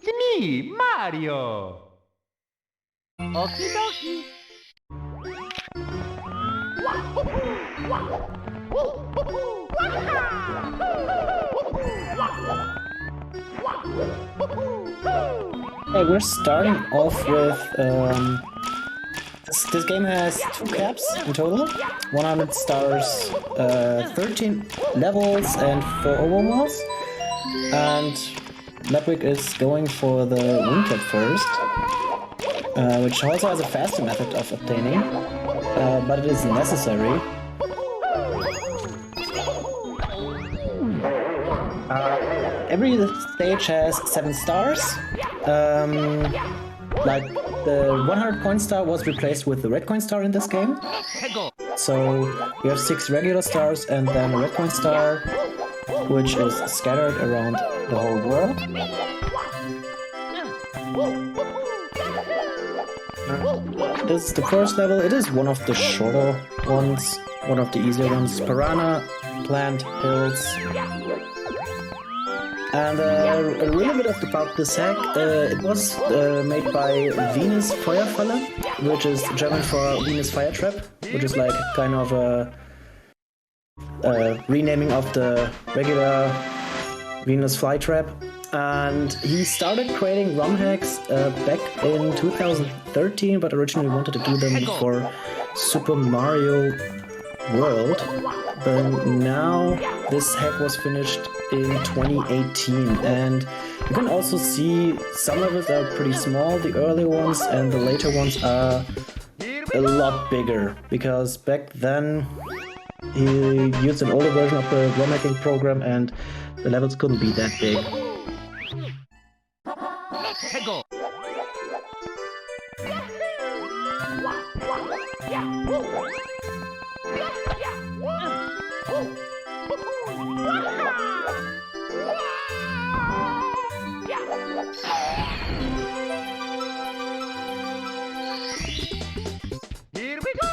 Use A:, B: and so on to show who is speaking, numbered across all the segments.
A: It's me, Mario! Okie dokie!
B: Okay, we're starting off with this game has 2 caps in total, 100 stars, 13 levels and 4 overalls, and Ludwig is going for the win cap first, which also has a faster method of obtaining, but it is necessary. Every stage has 7 stars. Like the 100 coin star was replaced with the red coin star in this game. So we have 6 regular stars and then a red coin star, which is scattered around the whole world. This is the first level. It is one of the shorter ones, one of the easier ones. Piranha, Plant, Hills. And a little bit about this hack. It was made by Venus Feuerfalle, which is German for Venus Fire Trap, which is like kind of a renaming of the regular Venus Fly Trap. And he started creating ROM hacks back in 2013, but originally wanted to do them for Super Mario World. But now this hack was finished in 2018, and you can also see some of it are pretty small, the early ones, and the later ones are a lot bigger, because back then he used an older version of the ROM hacking program and the levels couldn't be that big.
A: Here we go!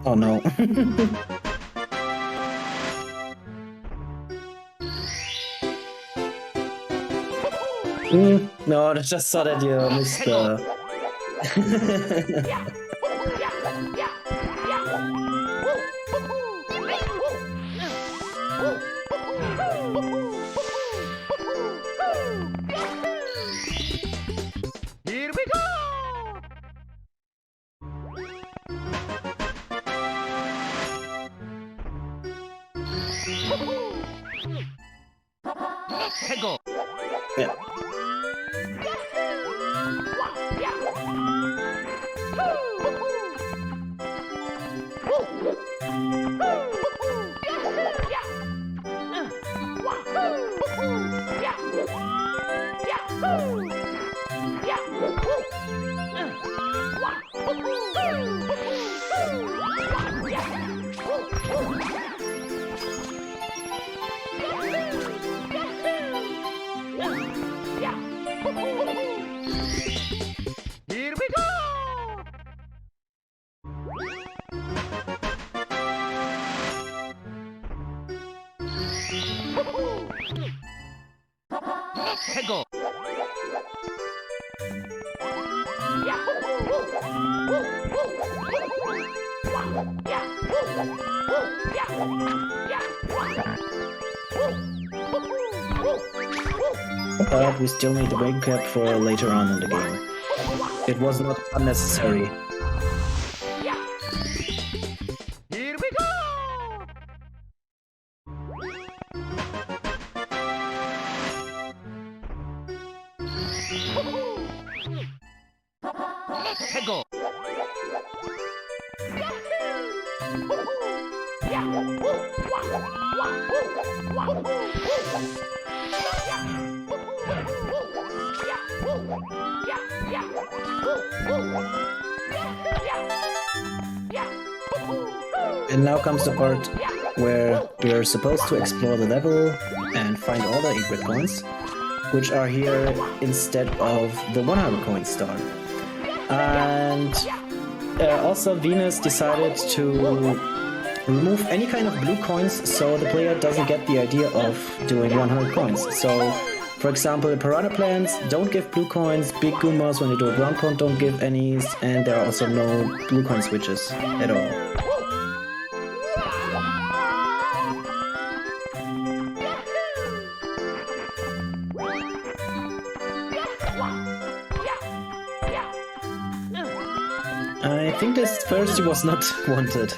B: Oh no. No, I just saw that you missed the...
A: Here we go! Go!
B: Yeah.
A: Here we go! Go!
B: But we still need the wing cap for later on in the game. It was not unnecessary.
A: Here we go! Go!
B: And now comes the part where we're supposed to explore the level and find all the 8 red coins, which are here instead of the 100 coin star. And also Venus decided to remove any kind of blue coins so the player doesn't get the idea of doing 100 coins. So For example, the Piranha plants don't give blue coins, big Goombas when you do a ground pound don't give any, and there are also no blue coin switches at all. I think this first was not wanted.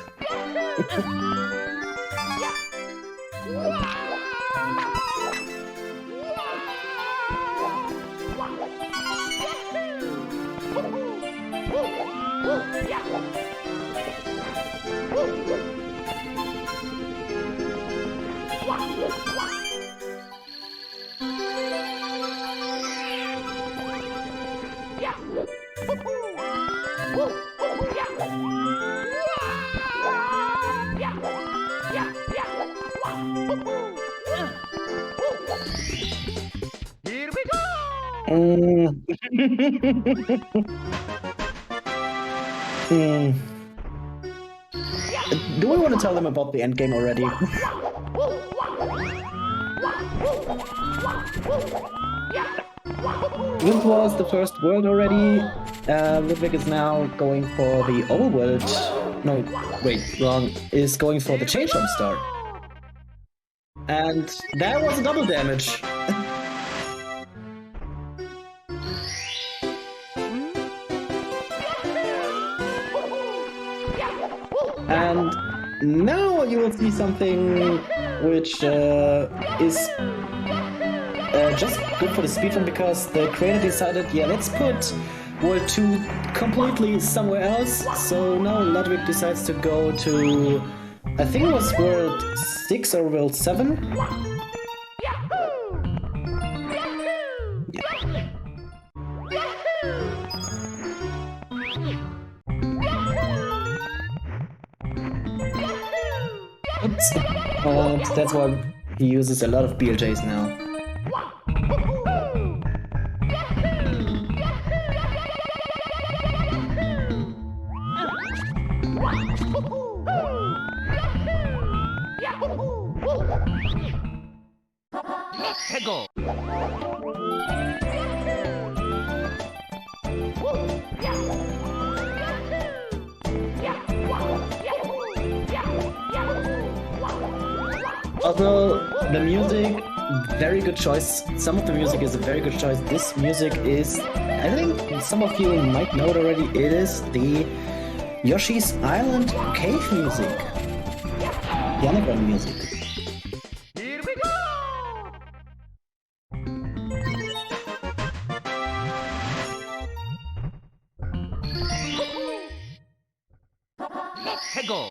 A: Here we go!
B: Do we want to tell them about the endgame already? This was the first world already. Ludwig is now going for the overworld. No, wait, wrong. Is going for the Change Jump Star. And that was a double damage. And now you will see something which is just good for the speedrun, because the creator decided, yeah, let's put World 2 completely somewhere else. So now Ludwig decides to go to, I think it was World 6 or World 7. And that's why he uses a lot of BLJs now.
A: Let's go!
B: Although the music, very good choice. Some of the music is a very good choice. This music is, I think some of you might know it already, it is the Yoshi's Island cave music. The underground music.
A: Here we go! Let's go!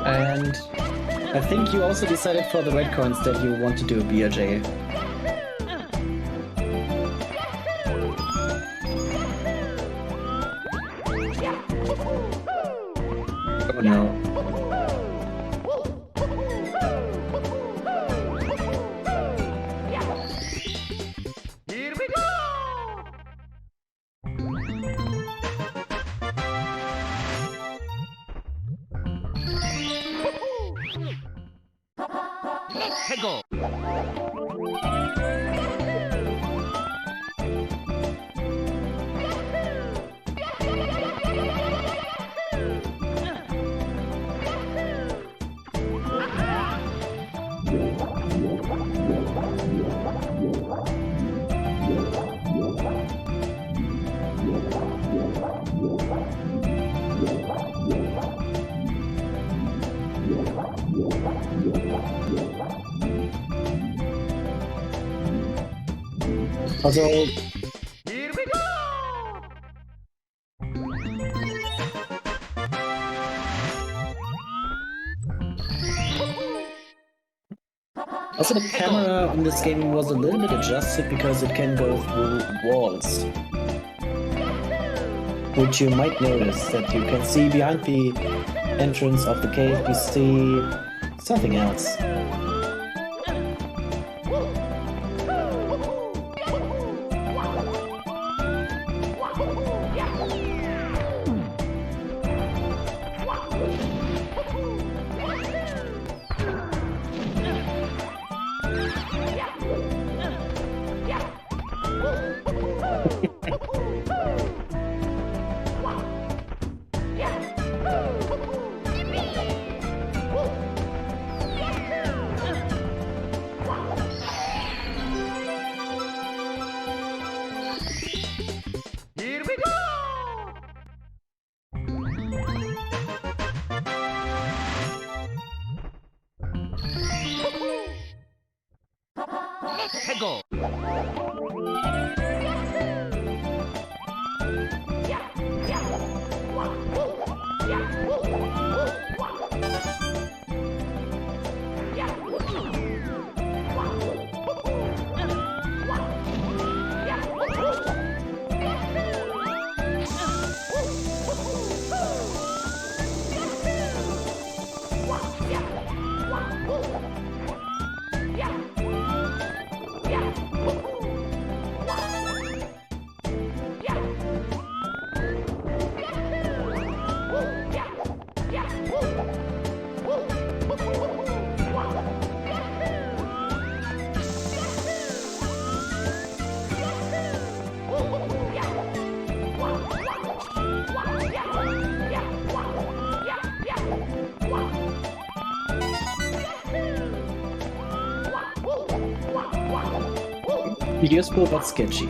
B: And I think you also decided for the red coins that you want to do a BRJ. Oh no.
A: Here we go! Let's go!
B: Also,
A: Here we go!
B: also the camera in this game was a little bit adjusted because it can go through walls. which you might notice that you can see behind the entrance of the cave, you see something else.
A: Here we go! Let's go!
B: Useful but sketchy.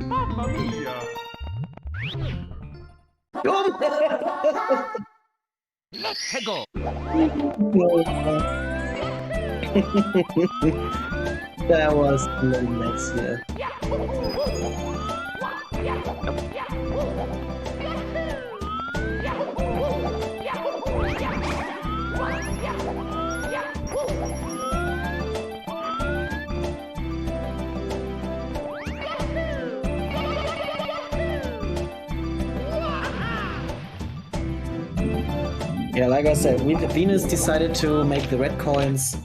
A: Mamma mia! Let's go!
B: That was a little mess, yeah. Yeah, like I said, Venus decided to make the red coins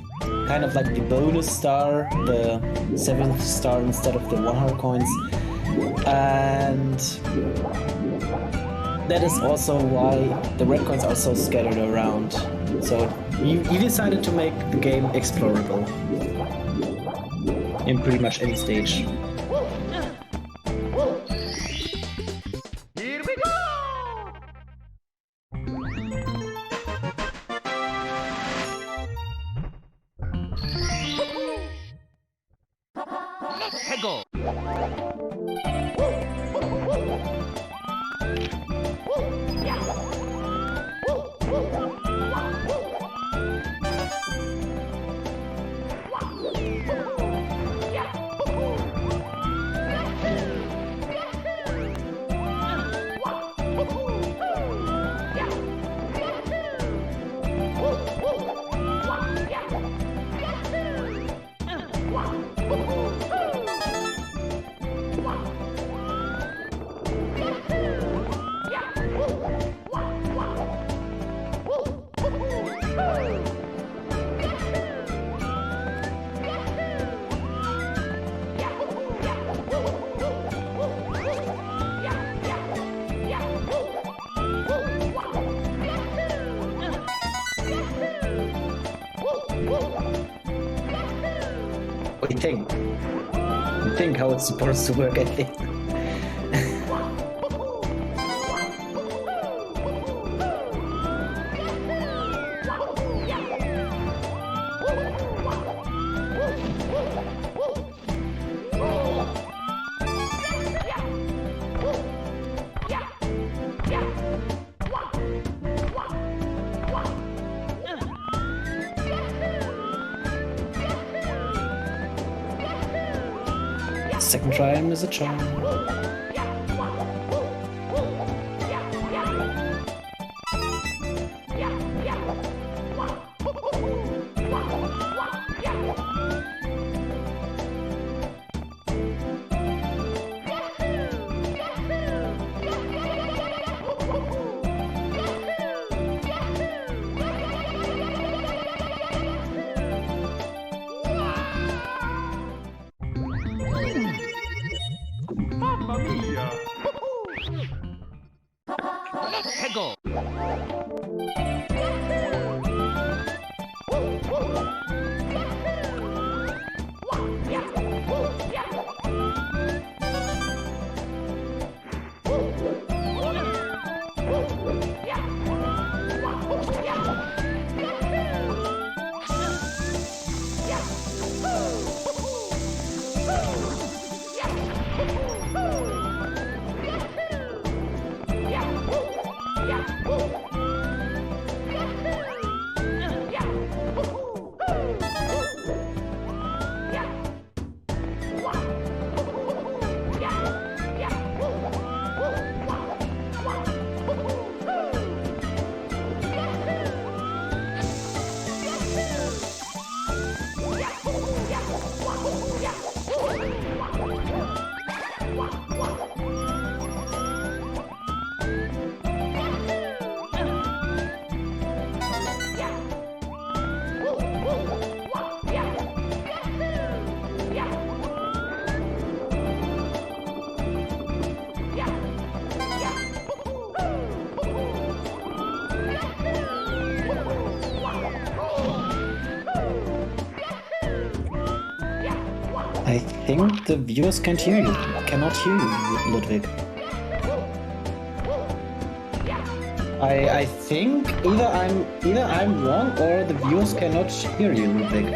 B: kind of like the bonus star, the 7th star instead of the 100 coins. And that is also why the red coins are so scattered around. So he decided to make the game explorable in pretty much any stage.
A: Here we go! Let's go!
B: We think. We think how it's supposed to work, I think. Second try is a charm.
A: Mamma mia! Let's go!
B: I think the viewers can't hear you. Cannot hear you, Ludwig. I think either I'm wrong or the viewers cannot hear you, Ludwig.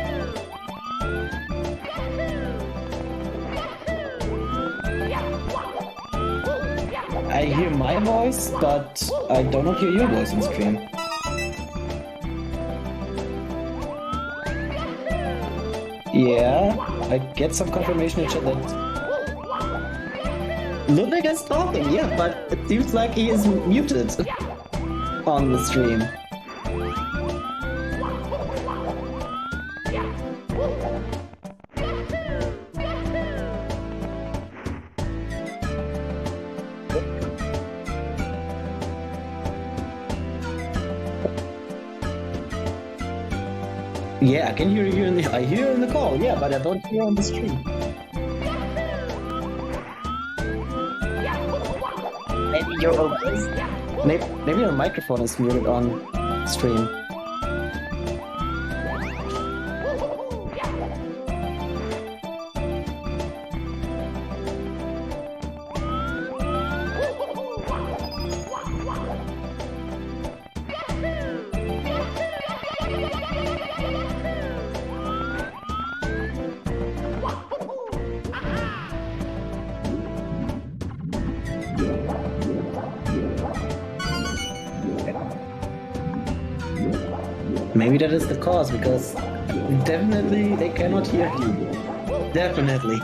B: I hear my voice, but I do not hear your voice on stream. Yeah, I get some confirmation in chat that Ludwig is talking, yeah, but it seems like he is muted on the stream. Yeah, I can hear you I hear you in the call, yeah, but I don't hear on the stream. Maybe your voice, maybe your microphone is muted on stream. Maybe that is the cause, because definitely they cannot hear you. Definitely.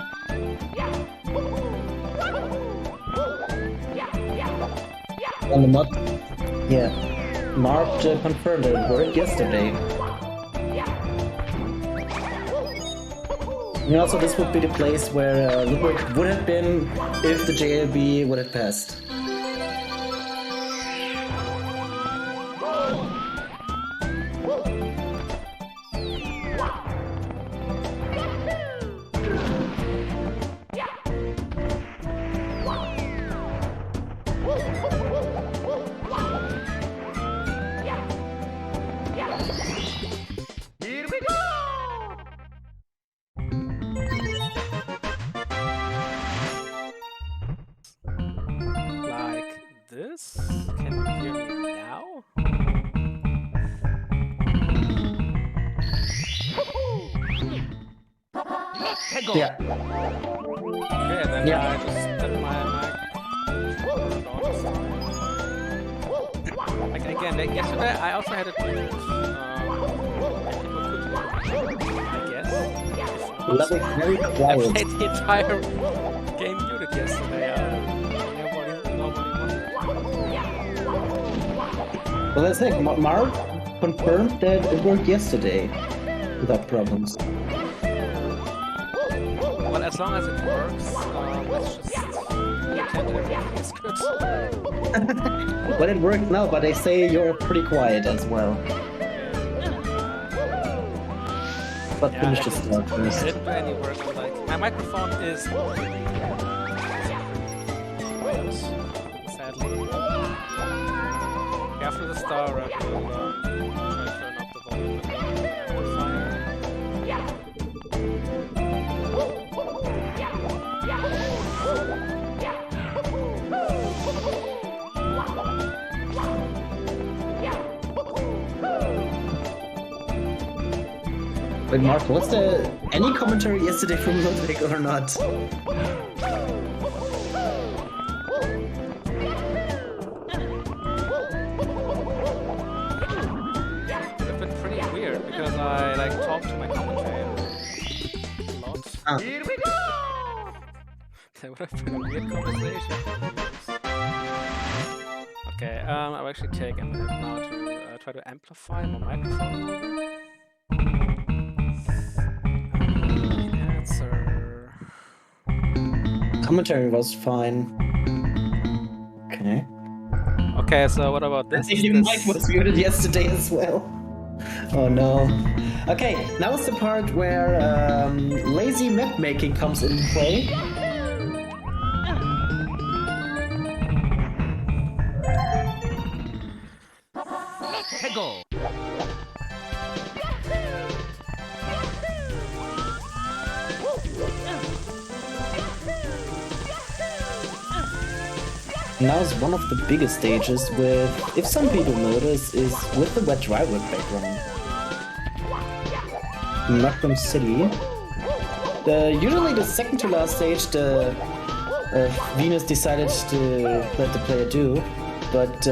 B: On the mod, yeah, Mark confirmed it worked yesterday. And also, this would be the place where Ludwig would have been if the JLB would have passed.
A: Here we go!
C: this? Can you hear me now?
B: Yeah.
C: Okay, then
B: Yeah.
C: I just set my like again, like yesterday I also had it muted. I guess.
B: Very
C: I
B: quiet.
C: played the entire game muted yesterday. Nobody wanted.
B: Well, that's it. Mark confirmed that it worked yesterday without problems.
C: Well, as long as it works, let's just pretend everything is good.
B: Well, it worked now, but they say you're pretty quiet as well. But
C: Yeah,
B: finish the start
C: I
B: first.
C: didn't do any work. Like my microphone is sadly. After the star, I will turn up the volume of the amplifier.
B: Wait, Mark, was there any commentary yesterday from Ludwig or not?
C: It's been pretty weird because I like talked to my commentator a lot.
B: Ah.
A: Here we go!
C: That would have been a weird conversation. Okay, I'll actually take a minute now to try to amplify my microphone. Answer.
B: Commentary was fine. Okay.
C: Okay, so what about
B: I
C: this?
B: think your mic was muted yesterday as well. Oh no. Okay, now is the part where lazy map making comes into play.
A: Hegel!
B: Now is one of the biggest stages with, if some people notice, is with the wet driveway background. Knockdown City. Usually the second to last stage, Venus decided to let the player do, but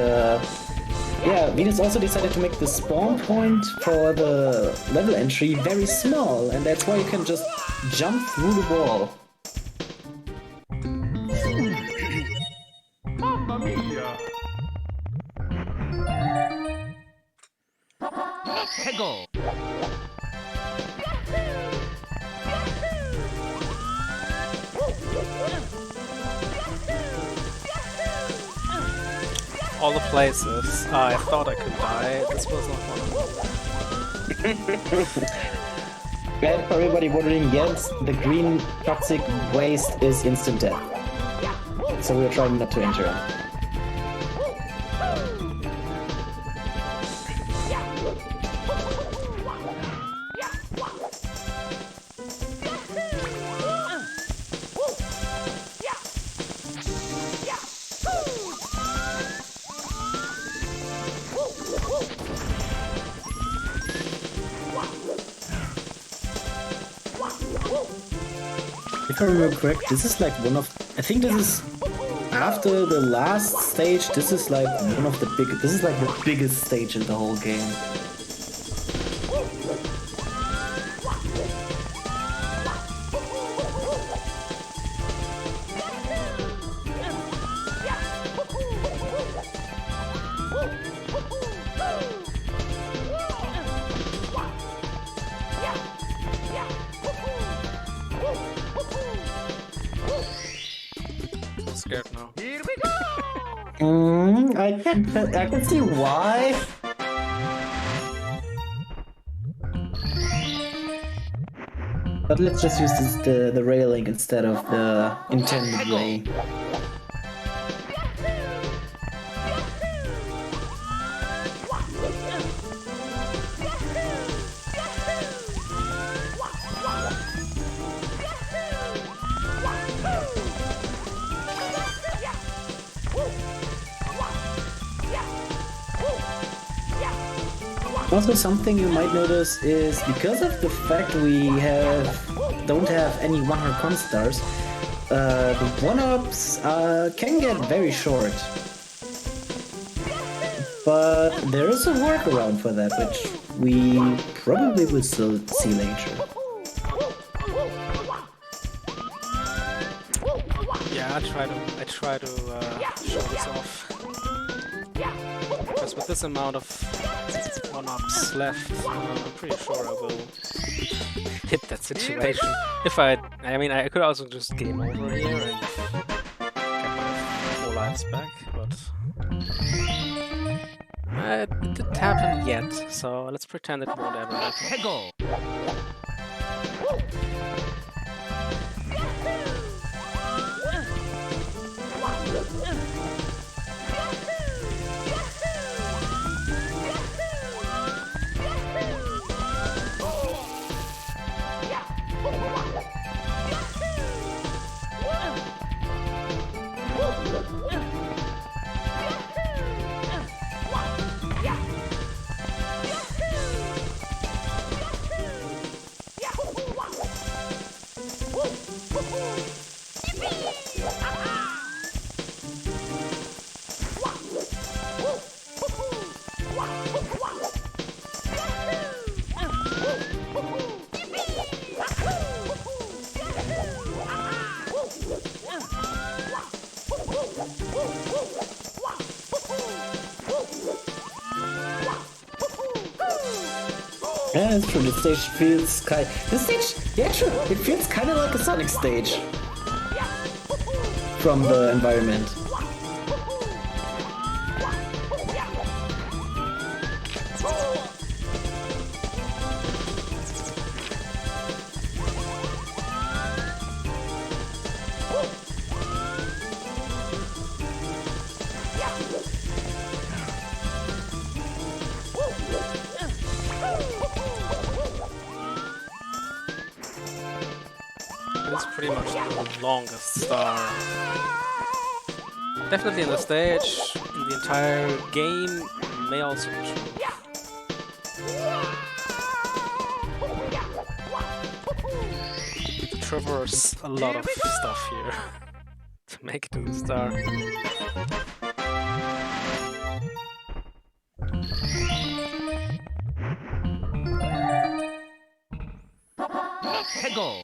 B: yeah, Venus also decided to make the spawn point for the level entry very small, and that's why you can just jump through the wall.
A: Mamma mia! Hegel!
C: All the places I thought I could die, this was not one of them.
B: And for everybody wondering, yes, the green toxic waste is instant death. So we're trying not to enter it. If I remember correct, this is like one of, I think this is after the last stage, this is like one of the biggest, this is like the biggest stage in the whole game.
C: I'm scared now.
A: Here we go!
B: I can see why. But let's just use the railing instead of the intended way. Also, something you might notice is because of the fact we don't have any 100 con stars, the 1-ups can get very short. But there is a workaround for that, which we probably will still see later.
C: Yeah, I try to show this off. Because with this amount of 1-ups left, I'm pretty sure I will hit that situation. If I mean, I could also just game over here and get my 4 lives back, but it didn't happen yet, so let's pretend it won't ever happen.
A: Hegel.
B: Yeah, it's true. The stage feels kind. It feels kind of like a Sonic stage from the environment.
C: It's pretty much the longest star. Definitely in the stage, in the entire game, may also be true. To traverse a lot of stuff here to make it to the star.
A: Hegel.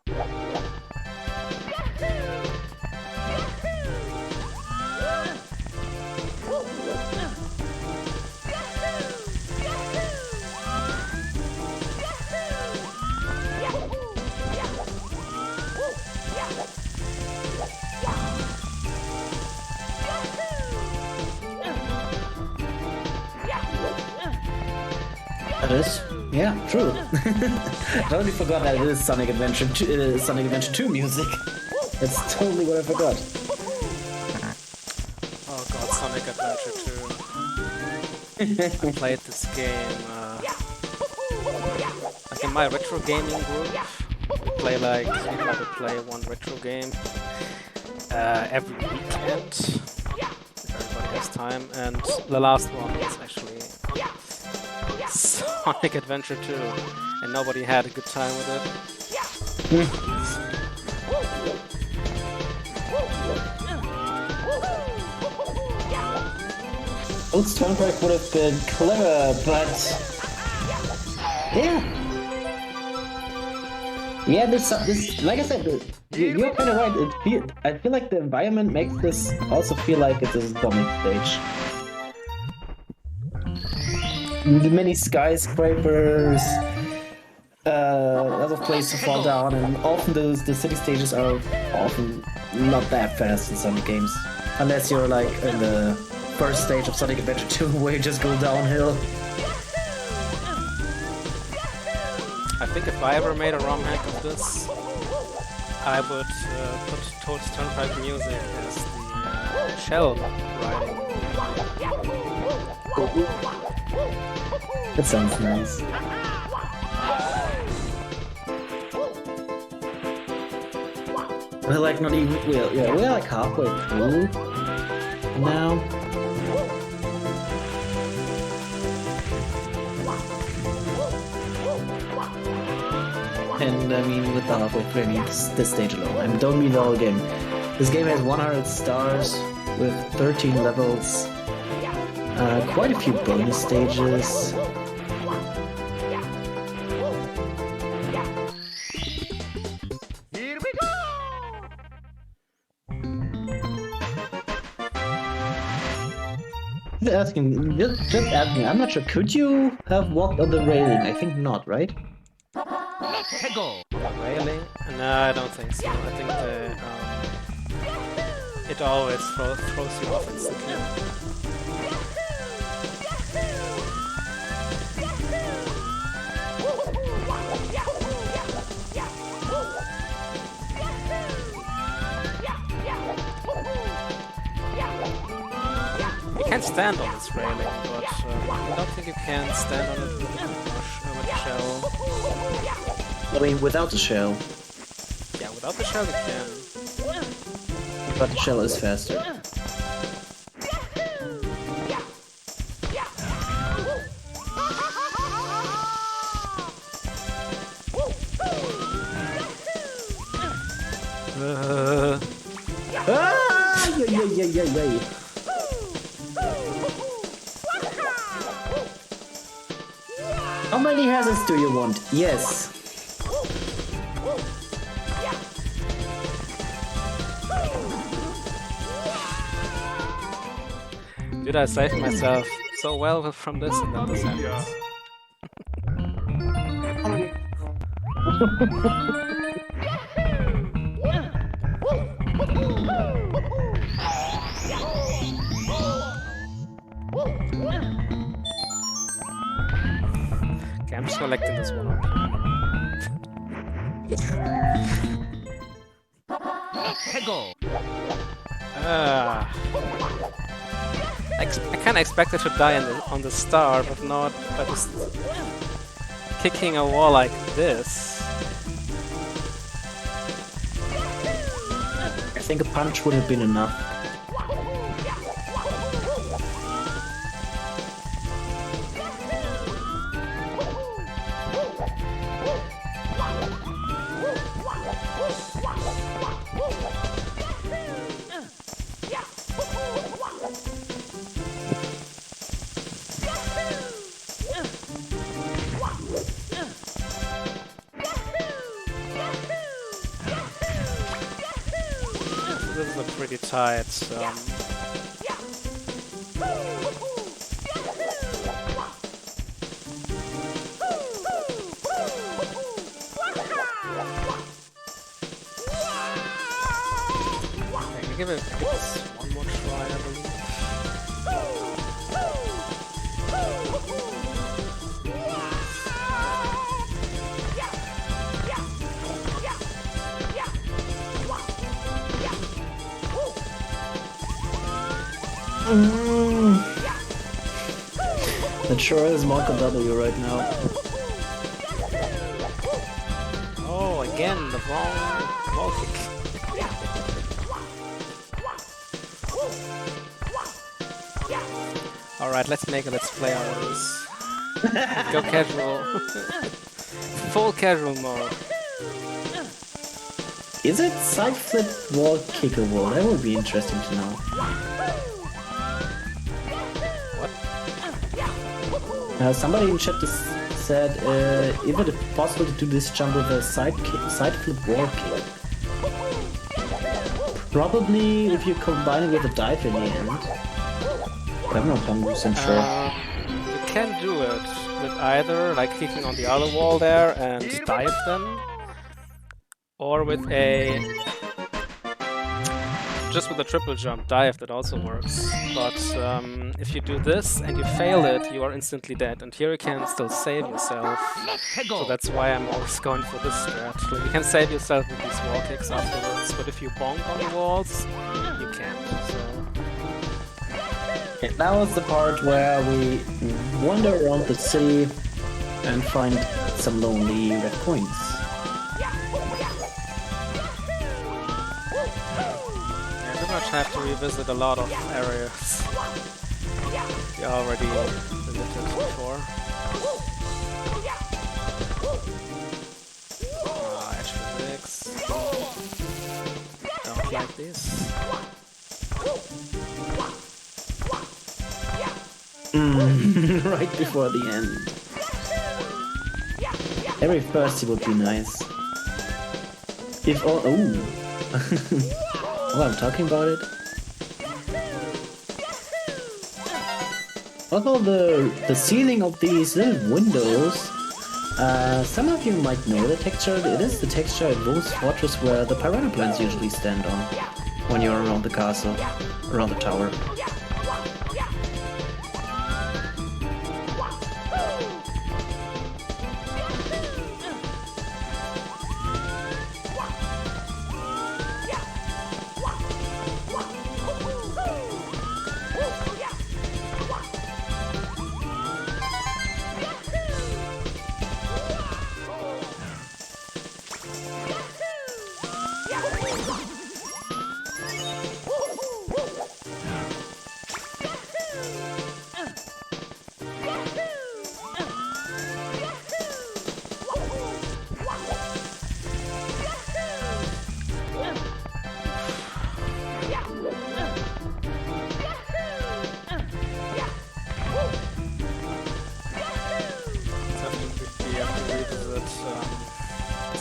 B: That is, yeah, true. I totally forgot that it is Sonic Adventure 2 music. That's totally what I forgot.
C: Oh god, Sonic Adventure 2. I played this game, like in my retro gaming group. We play one retro game every weekend. Everybody has time, and the last one was actually Sonic Adventure 2, and nobody had a good time with it.
B: Old soundtrack would have been clever, but yeah. Yeah, this like I said, you're kind of right. I feel like the environment makes this also feel like it's a Sonic stage. Many skyscrapers, lots of places to fall down, and often the city stages are often not that fast in Sonic games, unless you're like in the first stage of Sonic Adventure 2 where you just go downhill.
C: I think if I ever made a ROM hack of this, I would put Toad's Turnpike music as the shell riding.
B: That sounds nice. We're like not even we're like halfway through now. And I mean, with the halfway through, I mean this stage alone. I don't mean the whole game. This game has 100 stars with 13 levels, quite a few bonus stages.
A: Here we go!
B: Just asking, I'm not sure, could you have walked on the railing? I think not, right?
A: Let's go!
C: Railing? No, I don't think so. I think it always throws you off instantly. You can stand on this railing, but I don't think you can stand on it with the shell.
B: I mean, without the shell.
C: Yeah, without the shell you can.
B: But the shell is faster. Yay. How many hazards do you want? Yes.
C: Did I save myself so well from this and then this happens? Okay, I'm just collecting this one up.
A: Let's go!
C: I kinda expected to die on the star, but not by just kicking a wall like this.
B: I think a punch would have been enough.
C: This is a pretty tight. Okay, give it one more try, I believe.
B: That sure is Marco W right now.
C: Oh, again, the wrong wall kick. Alright, let's make a let's play out of this. Go casual. Full casual mode.
B: Is it side flip wall kickable? That would be interesting to know. Somebody in chat said, is it possible to do this jump with a side flip wall kick? Probably if you combine it with a dive in the end. I'm not 100% sure.
C: You can do it with either like kicking on the other wall there and dive them, or with a just with a triple jump dive. That also works. But if you do this and you fail it, you are instantly dead. And here you can still save yourself. So that's why I'm always going for this strat. Like, you can save yourself with these wall kicks afterwards, but if you bonk on the walls, you can't. So.
B: Okay, that was the part where we wander around the city and find some lonely red coins.
C: Yeah, I pretty much have to revisit a lot of areas we already visited before. this.
B: Right before the end. Every first would be nice. If all... Ooh. Oh, I'm talking about it. Although the ceiling of these little windows, some of you might know the texture. It is the texture in Wolf's Fortress where the Piranha plants usually stand on when you're around the castle, around the tower.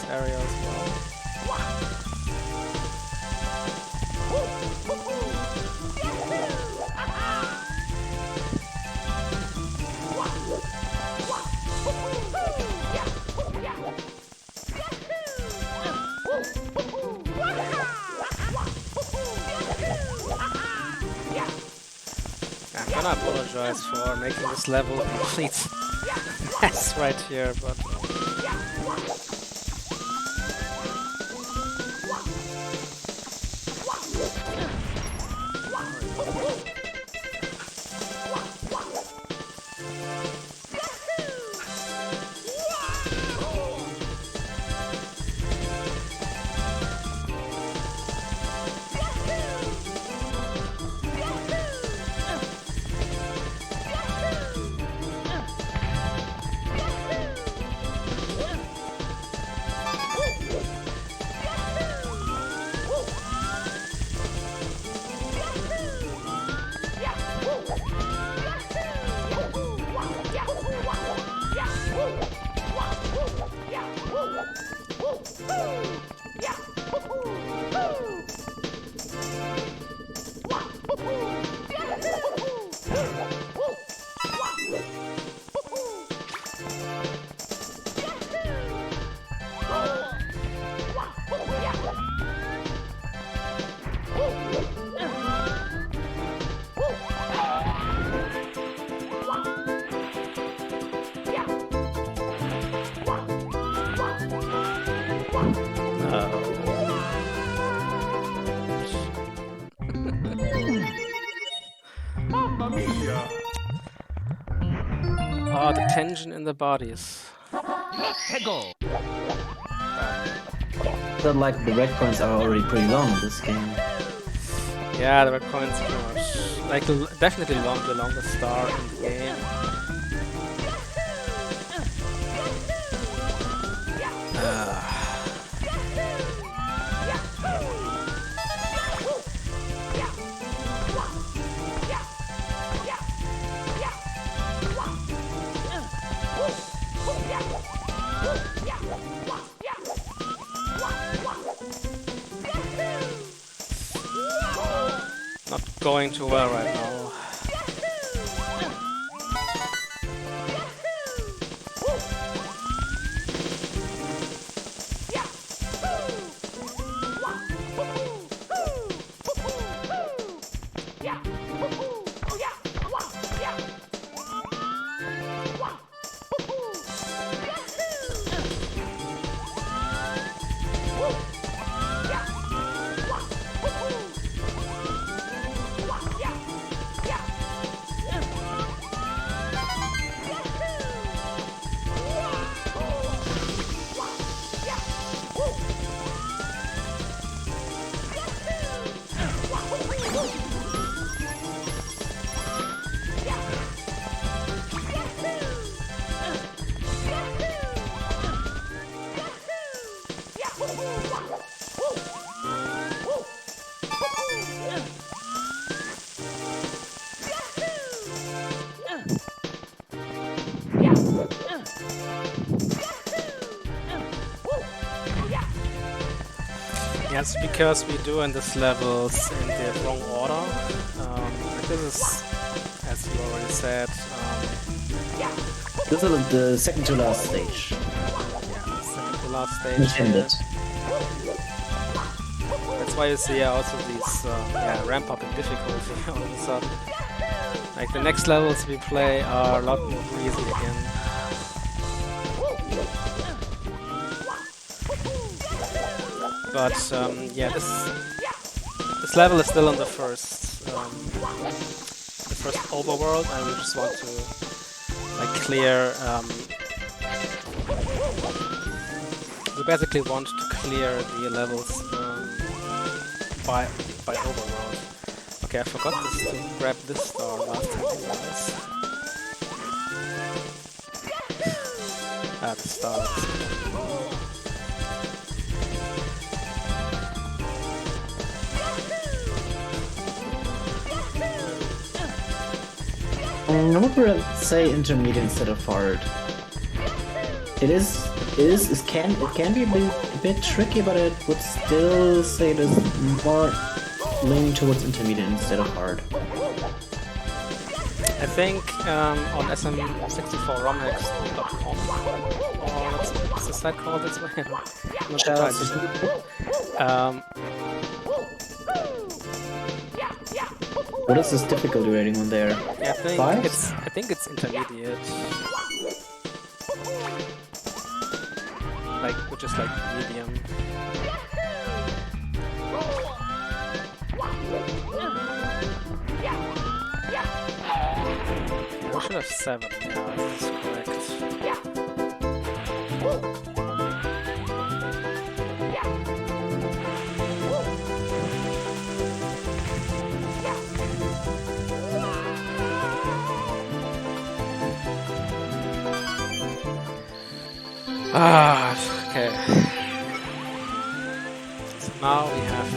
C: Area as well. I'm gonna apologize for making this level a complete mess right here, but oh, the tension in the bodies.
A: Hegel.
B: But like the red coins are already pretty long in this game.
C: Yeah, the red coins are pretty much like definitely the longest star in the game. Not going too well right now. Yes, because we do in this levels in the wrong order. This is, as you already said,
B: This is the second to last stage.
C: yeah, second to last stage.
B: Intended.
C: That's why you see also these ramp up in difficulty all of a sudden. Like the next levels we play are a lot more breezy again. But yeah, this level is still on the first overworld, and we just want to like clear. We basically want to clear the levels by overworld. Okay, I forgot to grab this star last time. The star.
B: I would say intermediate instead of hard. It can be a bit tricky, but it would still say it is more leaning towards intermediate instead of hard.
C: I think on SM64romhex.com, or what's the site called this way? Not
B: what is this difficulty rating on there?
C: yeah, I think it's intermediate. Like, which is like medium. I should have 7 now, if that's correct. Okay. So now we have to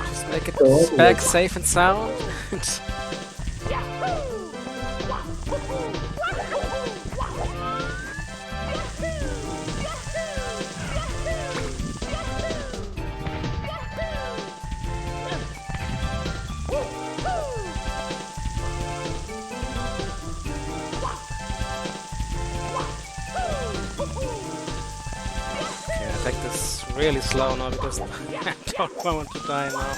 C: just make it back safe and sound. Take this really slow now because I don't want to die now.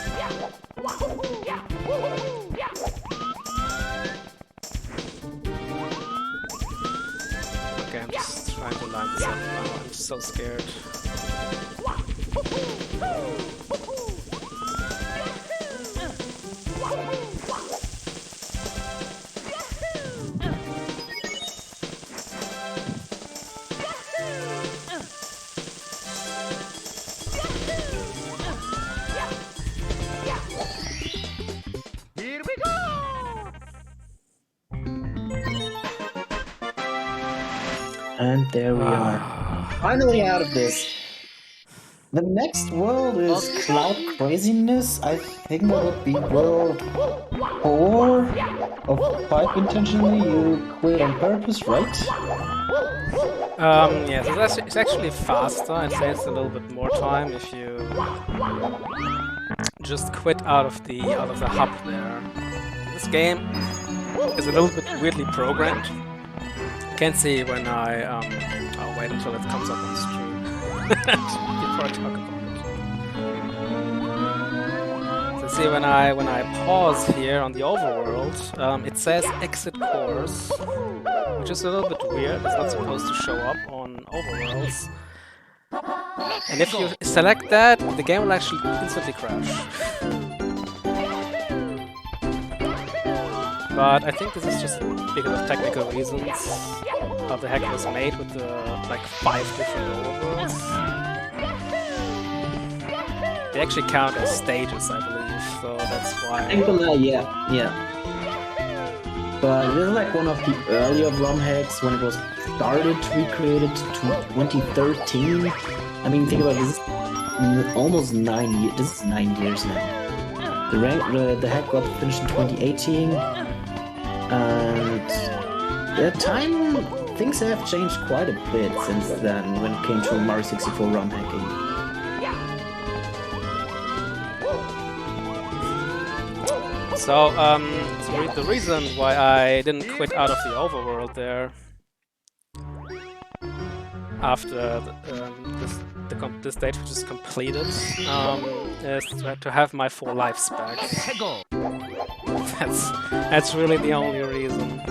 C: Okay, I'm just trying to line this up now. I'm so scared.
B: And there we are. Finally out of this. The next world is Cloud Craziness. I think that would be world 4 of 5 intentionally. You quit on purpose, right?
C: Yes, it's actually faster and saves a little bit more time if you just quit out of the hub there. This game is a little bit weirdly programmed. You can see when I'll wait until it comes up on stream before I talk about it. So see when I pause here on the overworld, it says exit course, which is a little bit weird. It's not supposed to show up on overworlds. And if you select that, the game will actually instantly crash. But I think this is just because of technical reasons. How the heck it was made with the like 5 different overworlds. They actually count as stages, I believe, so that's why.
B: Yeah. But this is like one of the earlier ROM hacks when it was started to be created to 2013. I mean, think about this. Almost 9 years. This is 9 years now. The hack got finished in 2018. And the time things have changed quite a bit since then when it came to Mario 64 ROM hacking.
C: So, the reason why I didn't quit out of the overworld there after this stage which is completed is to have my 4 lives back. That's really the only reason.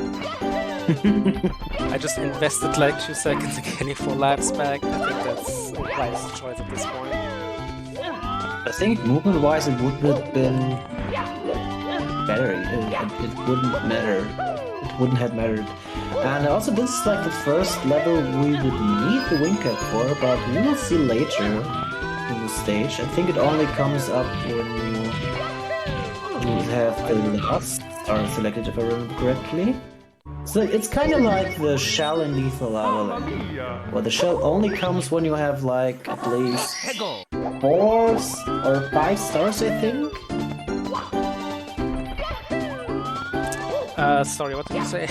C: I just invested like 2 seconds in getting 4 lives back. I think that's a wise choice at this point.
B: I think movement-wise it would have been better. It wouldn't matter. It wouldn't have mattered. And also this is like the first level we would need the wing cap for, but we will see later in the stage. I think it only comes up when you have the last star selected, if I remember correctly. So it's kind of like the shell in Lethal Lava. Well, the shell only comes when you have like at least 4 or 5 stars, I think.
C: Sorry, what did you say?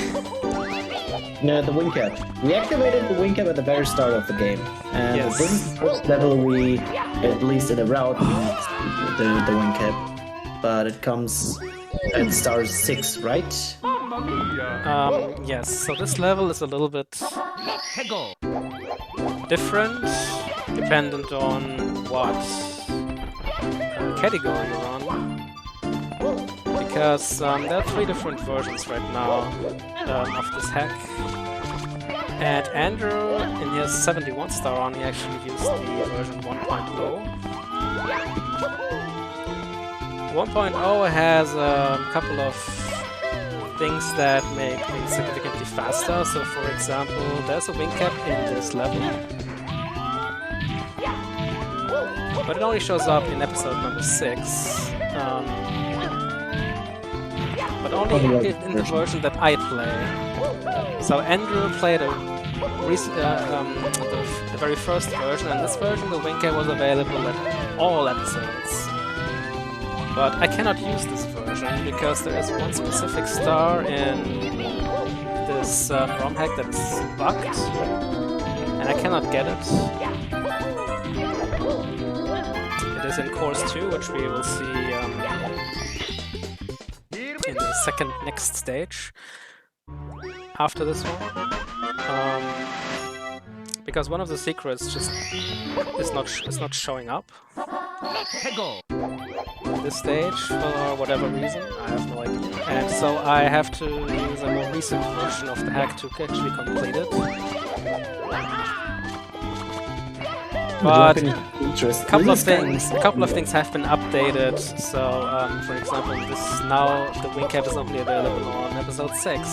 B: No, the wing cap. We activated the wing cap at the very start of the game. And
C: yes.
B: This is the first level we, at least in the route, need the wing cap. But it comes at star 6, right?
C: Yes, so this level is a little bit different, dependent on what category you're on. Because there are 3 different versions right now of this hack. And Andrew, in his 71 star run, he actually used the version 1.0. 1.0 has a couple of things that make things significantly faster. So, for example, there's a wing cap in this level. But it only shows up in episode number 6. But only in the version that I play. So Andrew played the very first version, and this version the wing cap was available at all episodes. But I cannot use this version because there is one specific star in this ROM hack that is bugged, and I cannot get it. It is in course 2, which we will see in the next stage after this one, because one of the secrets just is not showing up on this stage for whatever reason. I have no idea, and so I have to use a more recent version of the hack to actually complete it. But a couple of things have been updated. So, for example, now the wing cap is only available on episode 6, which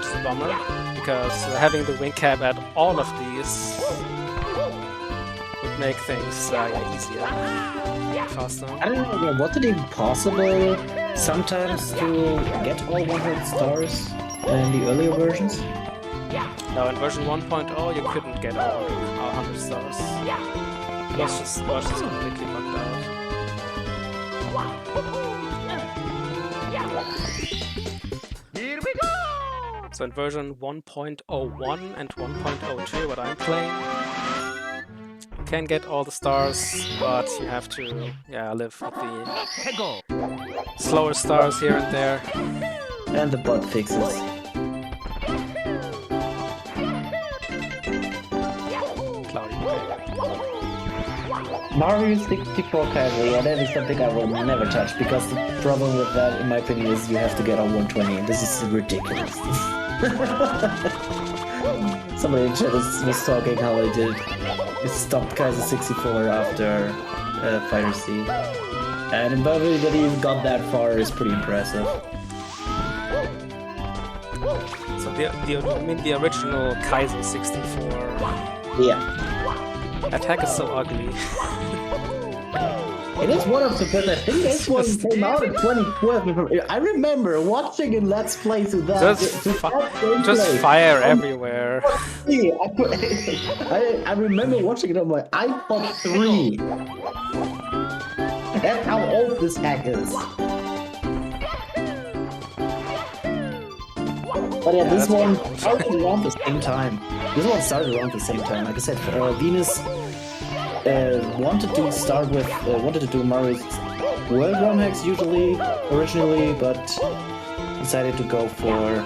C: is a bummer because having the wing cap at all of these would make things easier, faster.
B: I don't know, was it even possible sometimes to get all 100 stars in the earlier versions?
C: No, in version 1.0 you couldn't get all 100 stars. It was just completely bugged out. So in version 1.01 and 1.02, what I'm playing, you can get all the stars, but you have to live with the slower stars here and there.
B: And the bug fixes. Mario 64 casual, yeah, that is something I will never touch, because the problem with that, in my opinion, is you have to get on 120, and this is ridiculous. Somebody in chat was talking how it stopped Kaiser 64 after Fighter C. And everybody that even got that far is pretty impressive.
C: So the original Kaiser 64.
B: Yeah.
C: Attack is so ugly.
B: It is one of the best. I think this one came out in 2012. I remember watching in Let's Plays with that.
C: Just fire everywhere.
B: I remember watching it on my iPod 3. That's how old this hack is. But yeah, this
C: that's
B: one
C: pretty cool.
B: started around the same time. This one started around the same time. Like I said, Venus wanted to start with wanted to do Mario's World ROM hacks originally, but decided to go for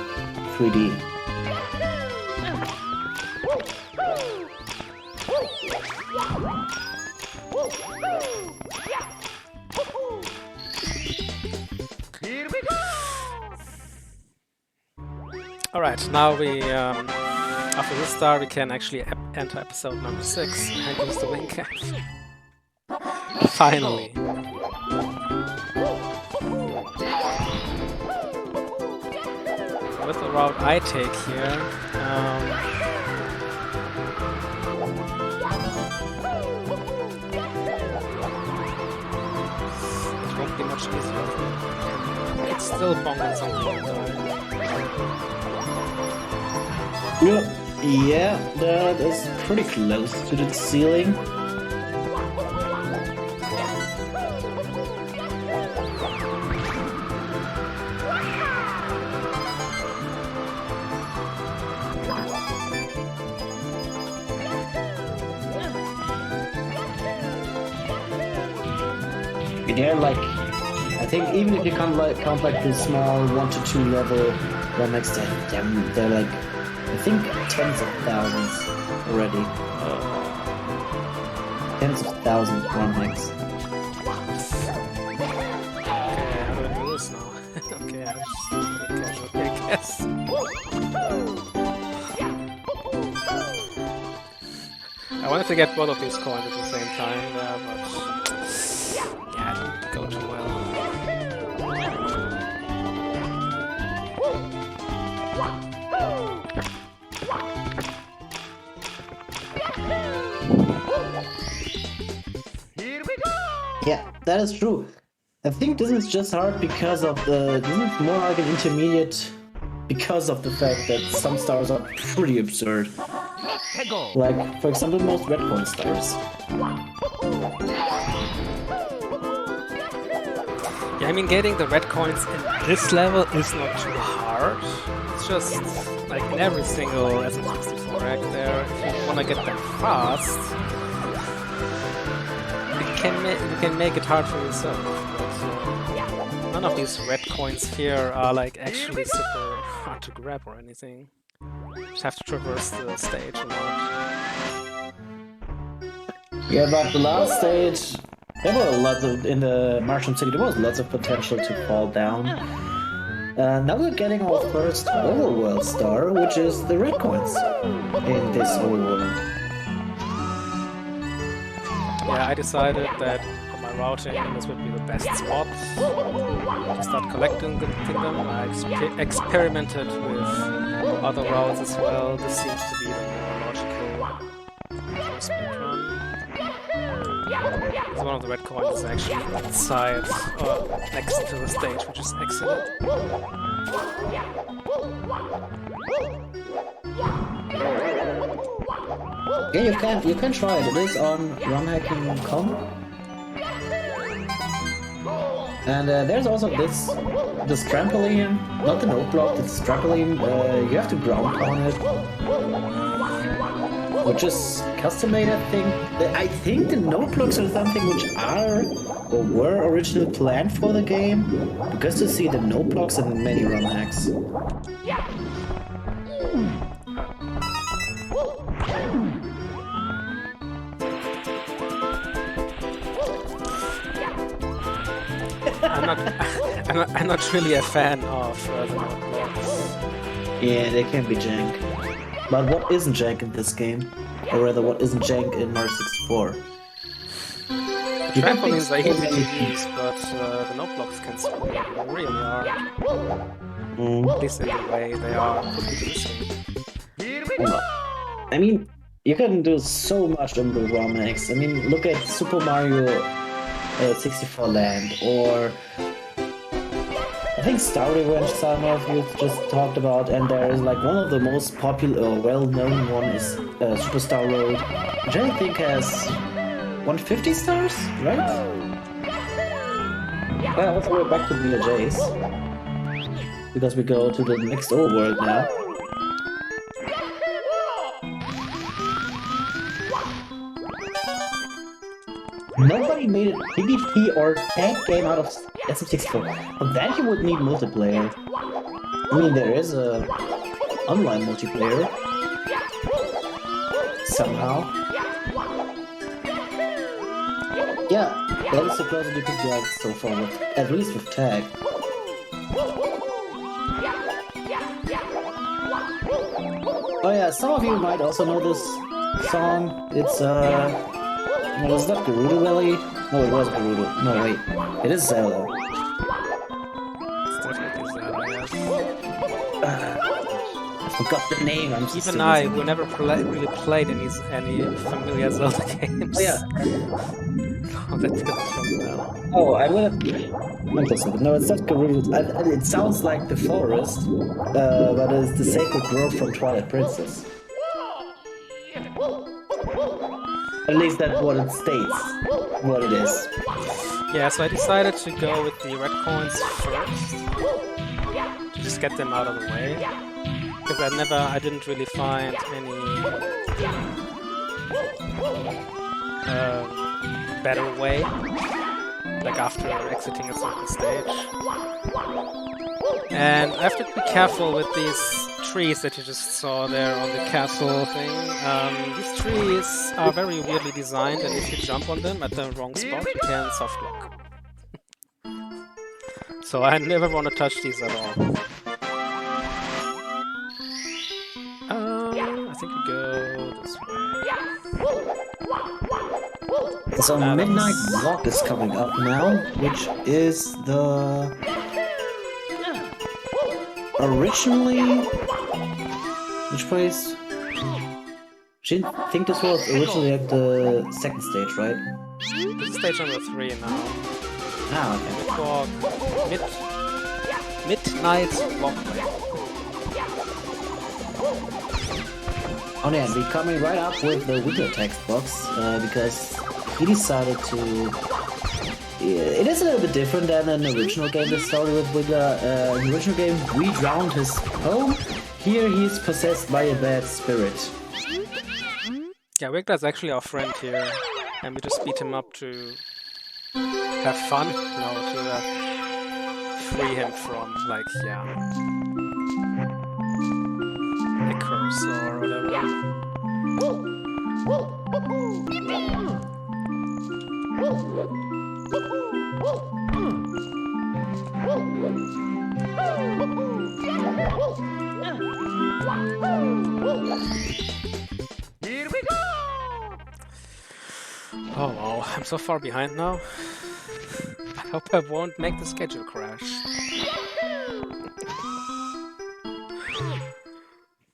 B: 3D.
C: Alright, now we, after this star, we can actually enter episode number 6 and use the wing cap. Finally. With the route I take here, it won't be much easier. It's still bonging something though.
B: Yeah, that is pretty close to the ceiling. They're like, I think even if you count like the small 1 to 2 level Romex, they're like, I think tens of thousands already. Tens of thousands Romex.
C: Okay, how do I do this now? Okay, I just casually, I guess. I wanted to get both of these coins at the same time, but yeah, it didn't go too well.
B: Yeah, that is true. I think this is just hard because of this is more like an intermediate because of the fact that some stars are pretty absurd. Like, for example, most red coin stars.
C: Yeah, I mean, getting the red coins in this level is not too hard. It's just, like, in every single SM64 rack there, if you want to get them fast, you can make it hard for yourself. But none of these red coins here are, like, actually super hard to grab or anything. You just have to traverse the stage a lot.
B: Yeah, but the last stage, there were lots of, in the Martian City, there was lots of potential to fall down. Now we're getting our first overworld star, which is the red coins in this overworld.
C: Yeah, I decided that for my routing, this would be the best spot to start collecting them. I experimented with other routes as well. This seems to be the more logical speedrun. So one of the red coins is actually inside, next to the stage, which is excellent.
B: Yeah, you can try it. It is on romhacking.com. And there's also this trampoline, not the note block, this trampoline, you have to ground pound it. Which is custom made, I think. I think the note blocks are something which are or were originally planned for the game. Because to see the note blocks in many ROM hacks.
C: I'm not really a fan of the note blocks.
B: Yeah, they can be jank. But what isn't jank in this game? Or rather, what isn't jank in Mario 64?
C: The trampolines are easy to use, but the note blocks can screw really hard. At least in the way they are put into this game.
B: I mean, you can do so much on the ROM hacks. I mean, look at Super Mario 64 Land, or I think Star Revenge some of you just talked about, and there is like one of the most popular or well-known one is Superstar Road, which I think has 150 stars, right? Yeah, also we're back to VLJs. because we go to the next overworld now. Nobody made a PvP or tag game out of SM64. For that you would need multiplayer. I mean, there is a online multiplayer. Somehow. Yeah, that is the closest you could get so far, with, at least with tag. Oh yeah, some of you might also know this song. It's was that Gerudo Valley? No, it was Gerudo. No, wait. It is Zelda.
C: It's definitely Zelda, yes.
B: I forgot the name. I'm just
C: Even I, who never really played any familiar Zelda games.
B: Oh yeah.
C: Oh, that's good from Zelda.
B: Oh, I would have meant to say that. No, it's not Gerudo. It sounds like the forest, but it's the sacred grove from Twilight Princess. At least that's what it states, what it is.
C: Yeah, so I decided to go with the red coins first, to just get them out of the way, because I didn't really find any better way, like after exiting a certain stage. And I have to be careful with these trees that you just saw there on the castle thing. These trees are very weirdly designed, and if you jump on them at the wrong spot, you can soft lock. So I never want to touch these at all. I think we go this way.
B: So Midnight Walk is coming up now, which is the... Originally... Which place? I think this was originally at the second stage, right?
C: This is stage number 3 now.
B: Ah, okay.
C: Midnight Walkway.
B: Oh yeah, we're coming right up with the Wiggler text box, because he decided to... It is a little bit different than an original game that started with Wiggler. In the original game, we drowned his home. Here he's possessed by a bad spirit.
C: Yeah, Wiggler's actually our friend here, and we just beat him up to have fun, to free him from, like, yeah, a curse or whatever.
A: Here we go!
C: Oh wow, I'm so far behind now. I hope I won't make the schedule crash.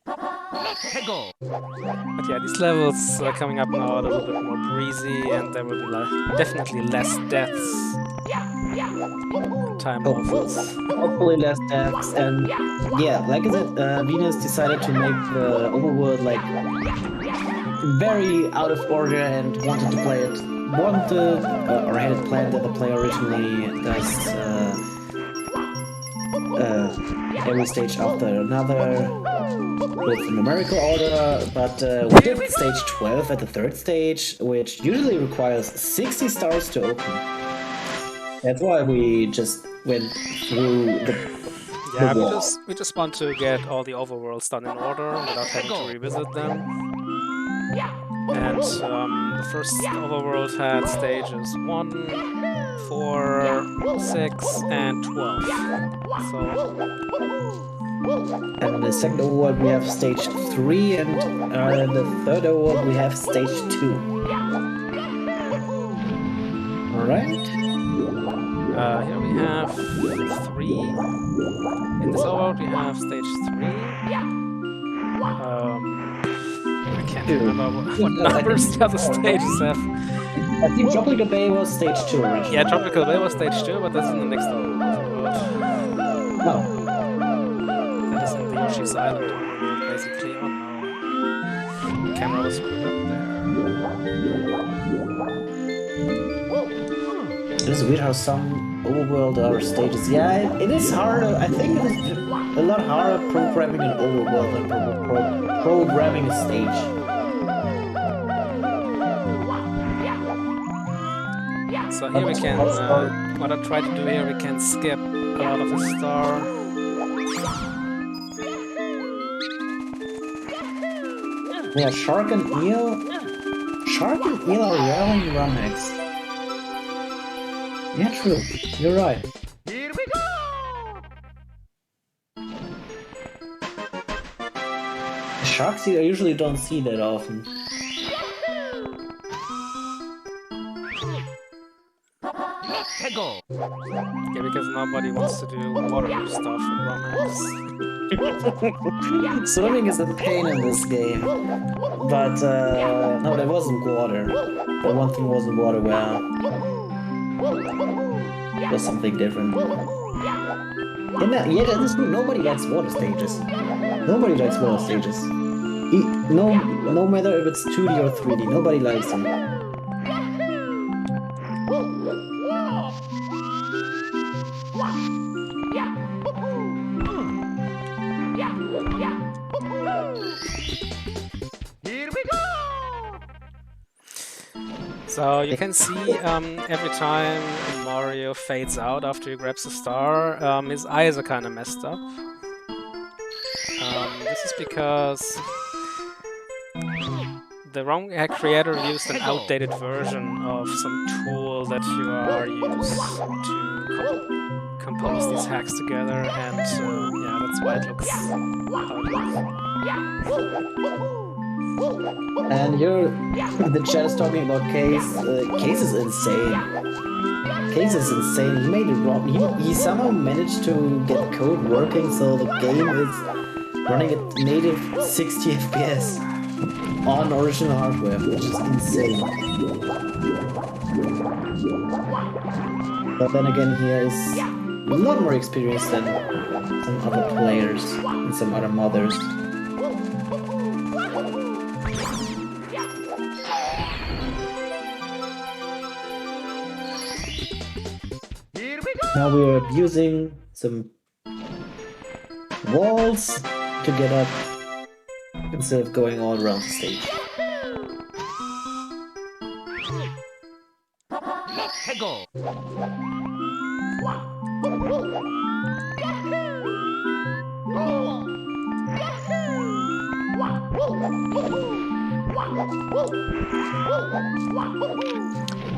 A: Let's go!
C: But yeah, these levels are coming up now a little bit more breezy, and there will be definitely less deaths. Time
B: Hopefully less deaths, and yeah, like I said, Venus decided to make the overworld like very out of order and wanted to play it. Or had it planned that the player originally does every stage after another with numerical order, but we did stage 12 at the third stage, which usually requires 60 stars to open. That's why we just went through
C: yeah,
B: the wall.
C: we just want to get all the overworlds done in order without having to revisit them. And the first overworld had stages 1, 4, 6, and 12. So.
B: And the second overworld we have stage 3, and the third overworld we have stage 2. Alright.
C: Here we have 3. In this overworld we have stage 3. I can't remember what numbers the other stages have.
B: I think Tropical Bay was stage 2 originally.
C: Yeah, Tropical Bay was stage 2, but that's in the next overworld.
B: Oh.
C: That is in the Yoshi's Island overworld, basically. Oh no. The camera was screwed up there.
B: It is weird how some overworld are stages. Yeah, it is harder. I think it is a lot harder programming an overworld than programming a stage.
C: So here we can, what I try to do here, we can skip a lot of the star.
B: Yeah, Shark and Eel are rare in Runhex. Yeah, true. You're right.
A: Here we go!
B: Sharks I usually don't see that often.
A: Go!
C: Yeah, because nobody wants to do water stuff in Runhex.
B: Swimming is a pain in this game. But, no, there wasn't water. The one thing wasn't water where it was something different. Yeah, that's true. Nobody likes water stages. Nobody likes water stages. No matter if it's 2D or 3D, nobody likes them.
A: Here we go!
C: So you can see every time Mario fades out after he grabs a star, his eyes are kind of messed up. This is because the ROM creator used an outdated version of some tool that you are used to compose these hacks together, and yeah, that's why it looks how it looks.
B: And the chat is talking about Case. Case is insane. Case is insane. He made it wrong. He somehow managed to get code working so the game is running at native 60 FPS on original hardware, which is insane. But then again, he has a lot more experience than some other players and some other modders. Now we're abusing some walls to get up instead of going all around the stage.
A: Go!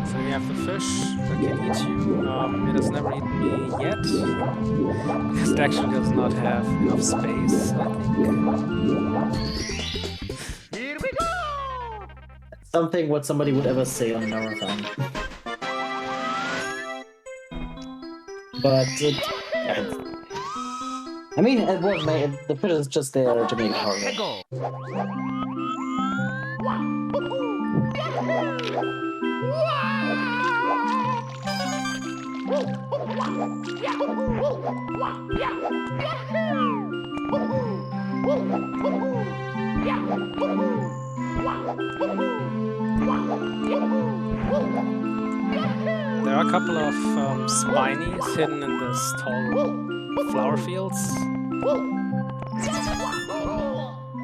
C: So we have the fish that can eat you. It has never eaten me yet, because it actually does not have enough space, I think.
A: Here we go!
B: Something what somebody would ever say on a marathon. But I mean, it was made. The fish is just there to make it harder.
A: Go!
C: There are a couple of spinies hidden in this tall flower fields.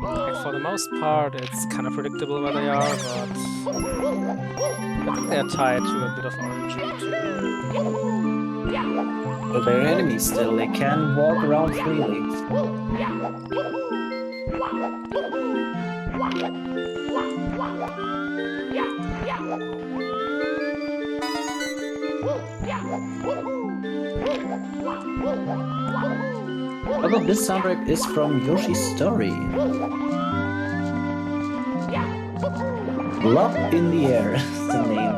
C: Like, for the most part, it's kind of predictable where they are, but I think they're tied to a bit of RNG too.
B: But they're enemies still. They can walk around freely. Although this soundtrack is from Yoshi's Story. Love in the Air is the name.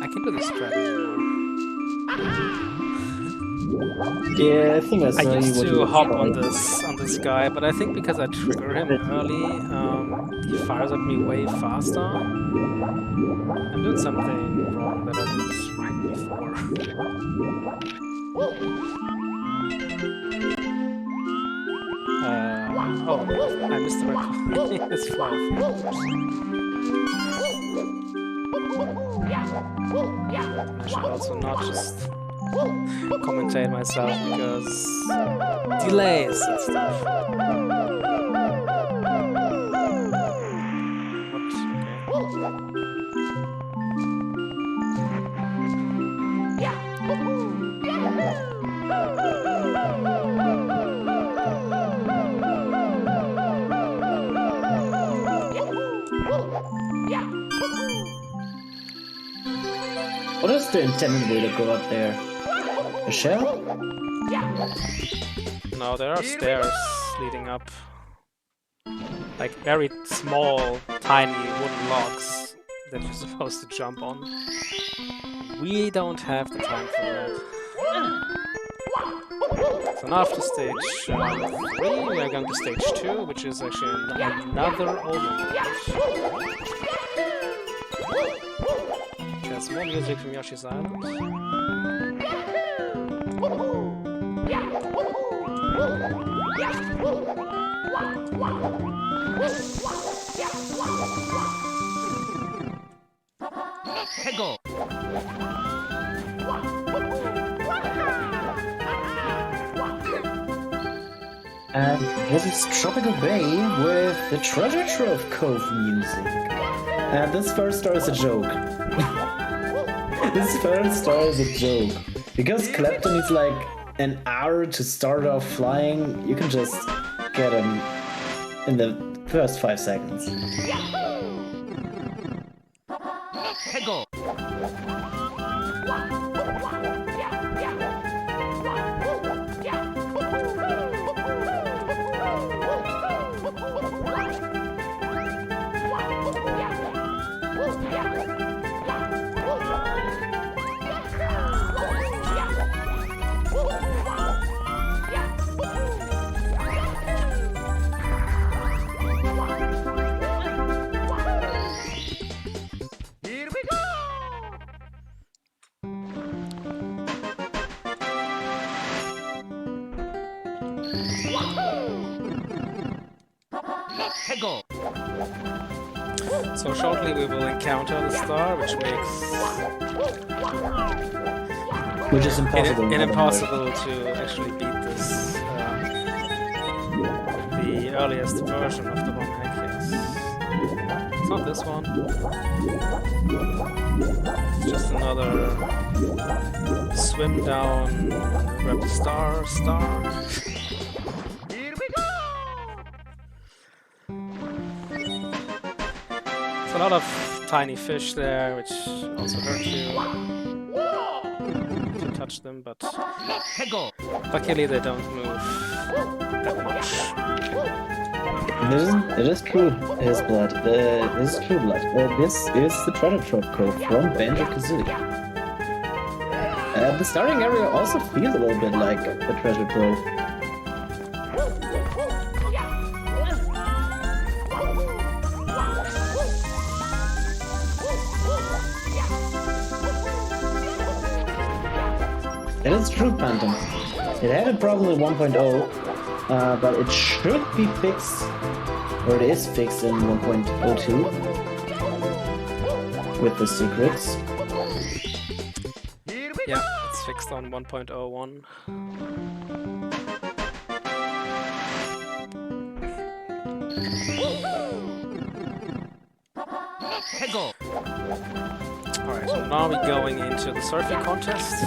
C: I can do this strategy more.
B: Yeah, I think I
C: I
B: saw
C: used
B: what
C: to
B: you
C: hop
B: tried.
C: on this guy, but I think because I trigger him early, he fires at me way faster. I'm doing something wrong that I did right before. Oh, I missed the red call. It's fly of I should also not just commentate myself because delays and stuff. What?
B: What is the intended way to go up there? A shell?
C: No, there are stairs leading up. Like very small, tiny wooden logs that you're supposed to jump on. We don't have the time for that. So now after stage 3, we are going to stage 2, which is actually another overworld. Which has more music from Yoshi's Island.
A: Hegel.
B: And this is Tropical Bay with the Treasure Trove Cove music. And this first star is a joke. This first star is a joke. Because Clapton needs like an hour to start off flying, you can just get him in the first 5 seconds.
A: Hegel. Hegel.
C: So shortly we will encounter the star, which makes
B: is impossible.
C: it impossible to actually beat this. The earliest version of the ROM hack, yes. It's not this one. It's just another swim down, grab the star.
A: Here we go.
C: There's a lot of tiny fish there, which also hurt you if you touch them, but
A: Hegel.
C: luckily they don't move that much.
B: It is true, his blood. It is true blood. This is the Treasure Trove Cove from Banjo-Kazooie. The starting area also feels a little bit like the Treasure Trove. It is true, Phantom. It had a problem with 1.0, but it should be fixed, or it is fixed in 1.02 with the secrets.
C: Yeah, it's fixed on 1.01.
A: Hegel.
C: Alright, so now we're going into the surfing contest.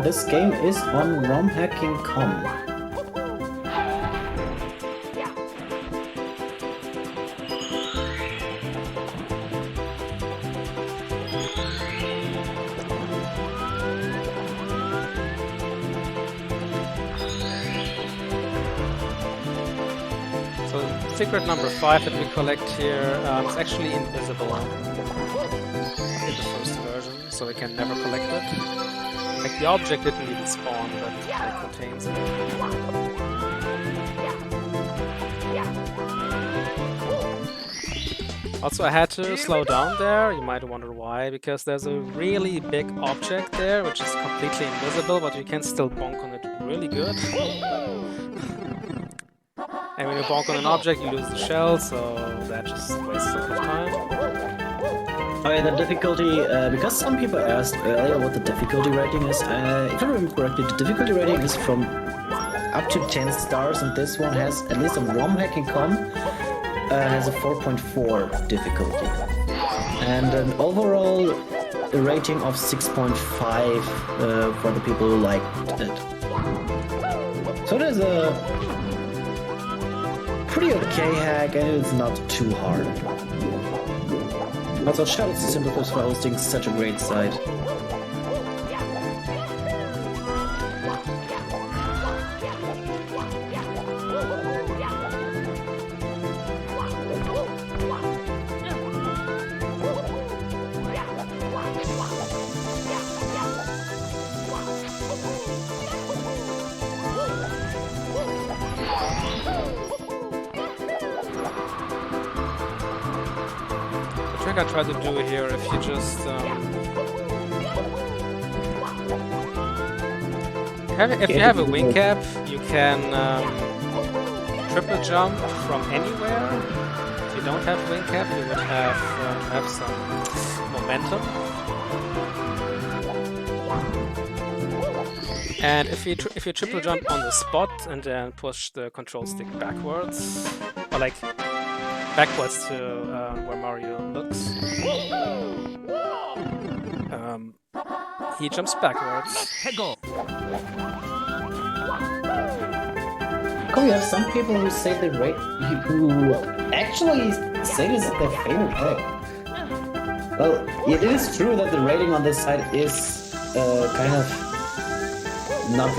B: This game is on ROMHacking.com.
C: So secret number 5 that we collect here is actually invisible. so we can never collect it. Like the object didn't even spawn, but it contains it. Also, I had to slow down there. You might wonder why, because there's a really big object there, which is completely invisible, but you can still bonk on it really good. And when you bonk on an object, you lose the shell, so that just wastes a lot of time.
B: Oh yeah, the difficulty, because some people asked earlier what the difficulty rating is. If I remember correctly, the difficulty rating is from up to 10 stars, and this one has, at least on ROMHacking.com, has a 4.4 difficulty. And an overall rating of 6.5 for the people who liked it. So there's a pretty okay hack, and it's not too hard. Also, shout out to Simpleclips for hosting such a great site.
C: The trick I try to do here, if you just if you have a wing cap, you can triple jump from anywhere. If you don't have a wing cap, you would have some momentum. And if you triple jump on the spot and then push the control stick backwards, or like backwards to where Mario looks, he jumps backwards.
B: Oh, you have some people who say who actually say this is their favorite hack. Well, it is true that the rating on this side is kind of not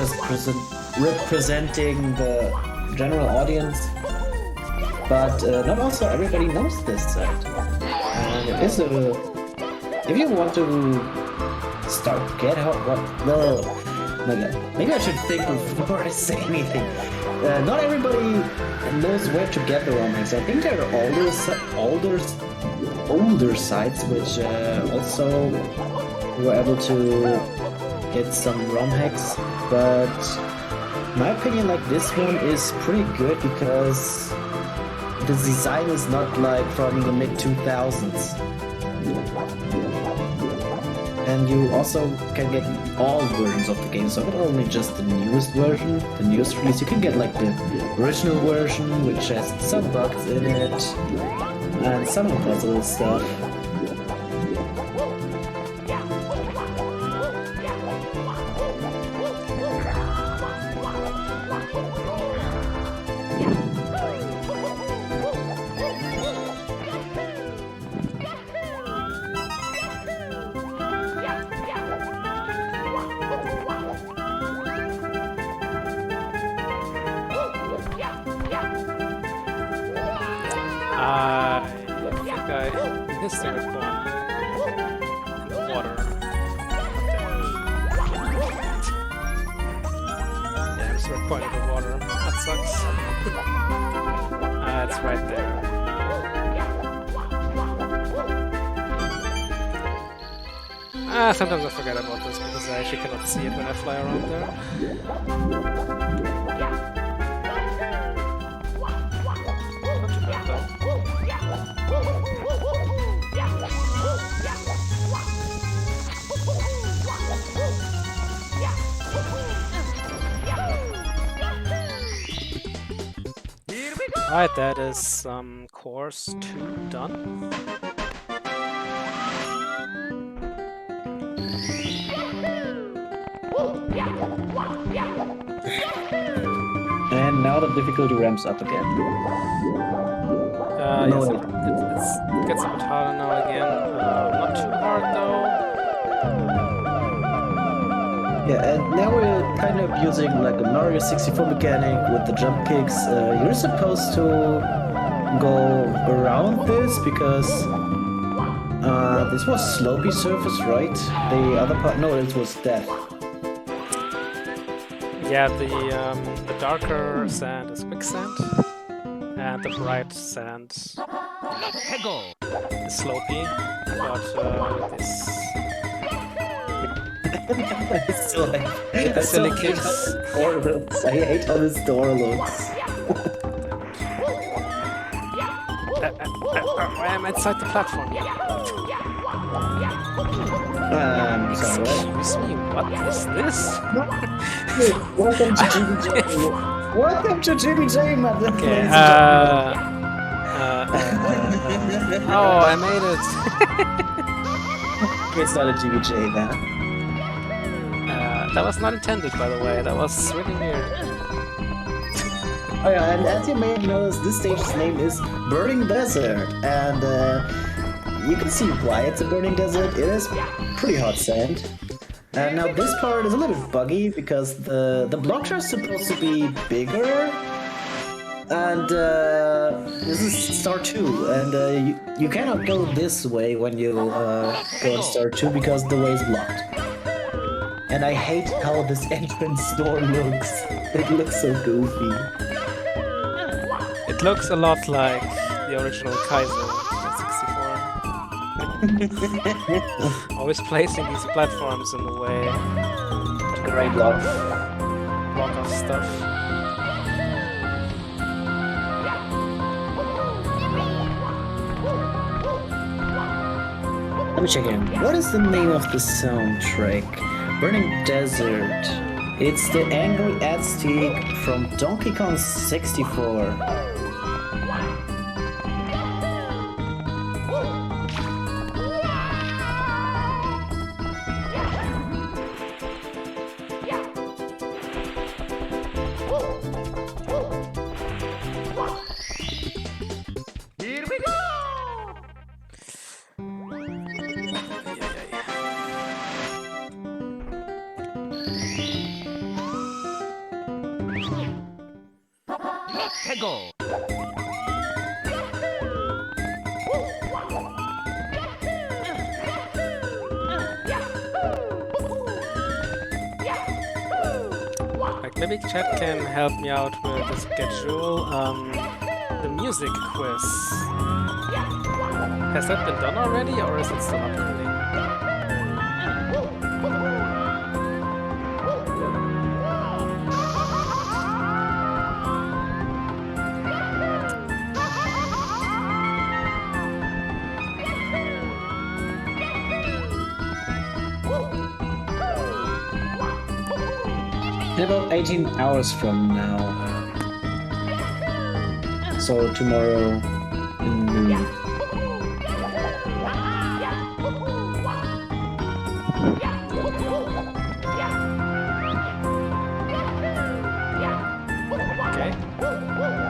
B: representing the general audience, but not also everybody knows this side. And it is if you want to get out, maybe I should think before I say anything. Not everybody knows where to get the ROM hacks. I think there are older sites which also were able to get some ROM hacks, but in my opinion, like, this one is pretty good because the design is not like from the mid-2000s. And you also can get all versions of the game, so not only just the newest version, the newest release. You can get like the original version, which has some bugs in it, and some of that little stuff.
C: I think I missed the respawn in the water. Yeah, I missed the respawn in the water. That sucks. It's right there. Sometimes I forget about this because I actually cannot see it when I fly around there. Alright, that is course 2 done.
B: And now the difficulty ramps up again.
C: Yes, it gets a bit harder now again. Not too hard though.
B: Yeah, and now we're kind of using like a Mario 64 mechanic with the jump kicks. You're supposed to go around this because This was slopey surface, right? The other part, no, it was death.
C: Yeah, the darker sand is quicksand, and the bright sand
A: Hegel.
C: is slopey. But this
B: It's still like,
C: the silly kicks.
B: I hate how this door looks.
C: I am inside the platform.
B: Sorry, what?
C: Excuse me, what is this?
B: Welcome to GBJ. Welcome to GBJ, man.
C: Okay, oh, I made it.
B: It's not a GBJ now.
C: That was not intended, by the way. That was really weird.
B: Oh yeah, and as you may have noticed, this stage's name is Burning Desert, and you can see why it's a burning desert. It is pretty hot sand. And now this part is a little bit buggy because the blocks are supposed to be bigger, and this is Star 2, and you cannot go this way when you go in Star 2 because the way is blocked. And I hate how this entrance door looks. It looks so goofy.
C: It looks a lot like the original Kaiser 64. Always placing these platforms in the way to block off stuff.
B: Let me check in. What is the name of the soundtrack? Burning Desert. It's the Angry Aztec from Donkey Kong 64.
A: Here we go. Hegel.
C: Like maybe chat can help me out with the schedule. The music quiz. Has that been done already, or is it still happening?
B: In about 18 hours from now. So tomorrow noon.
C: Okay.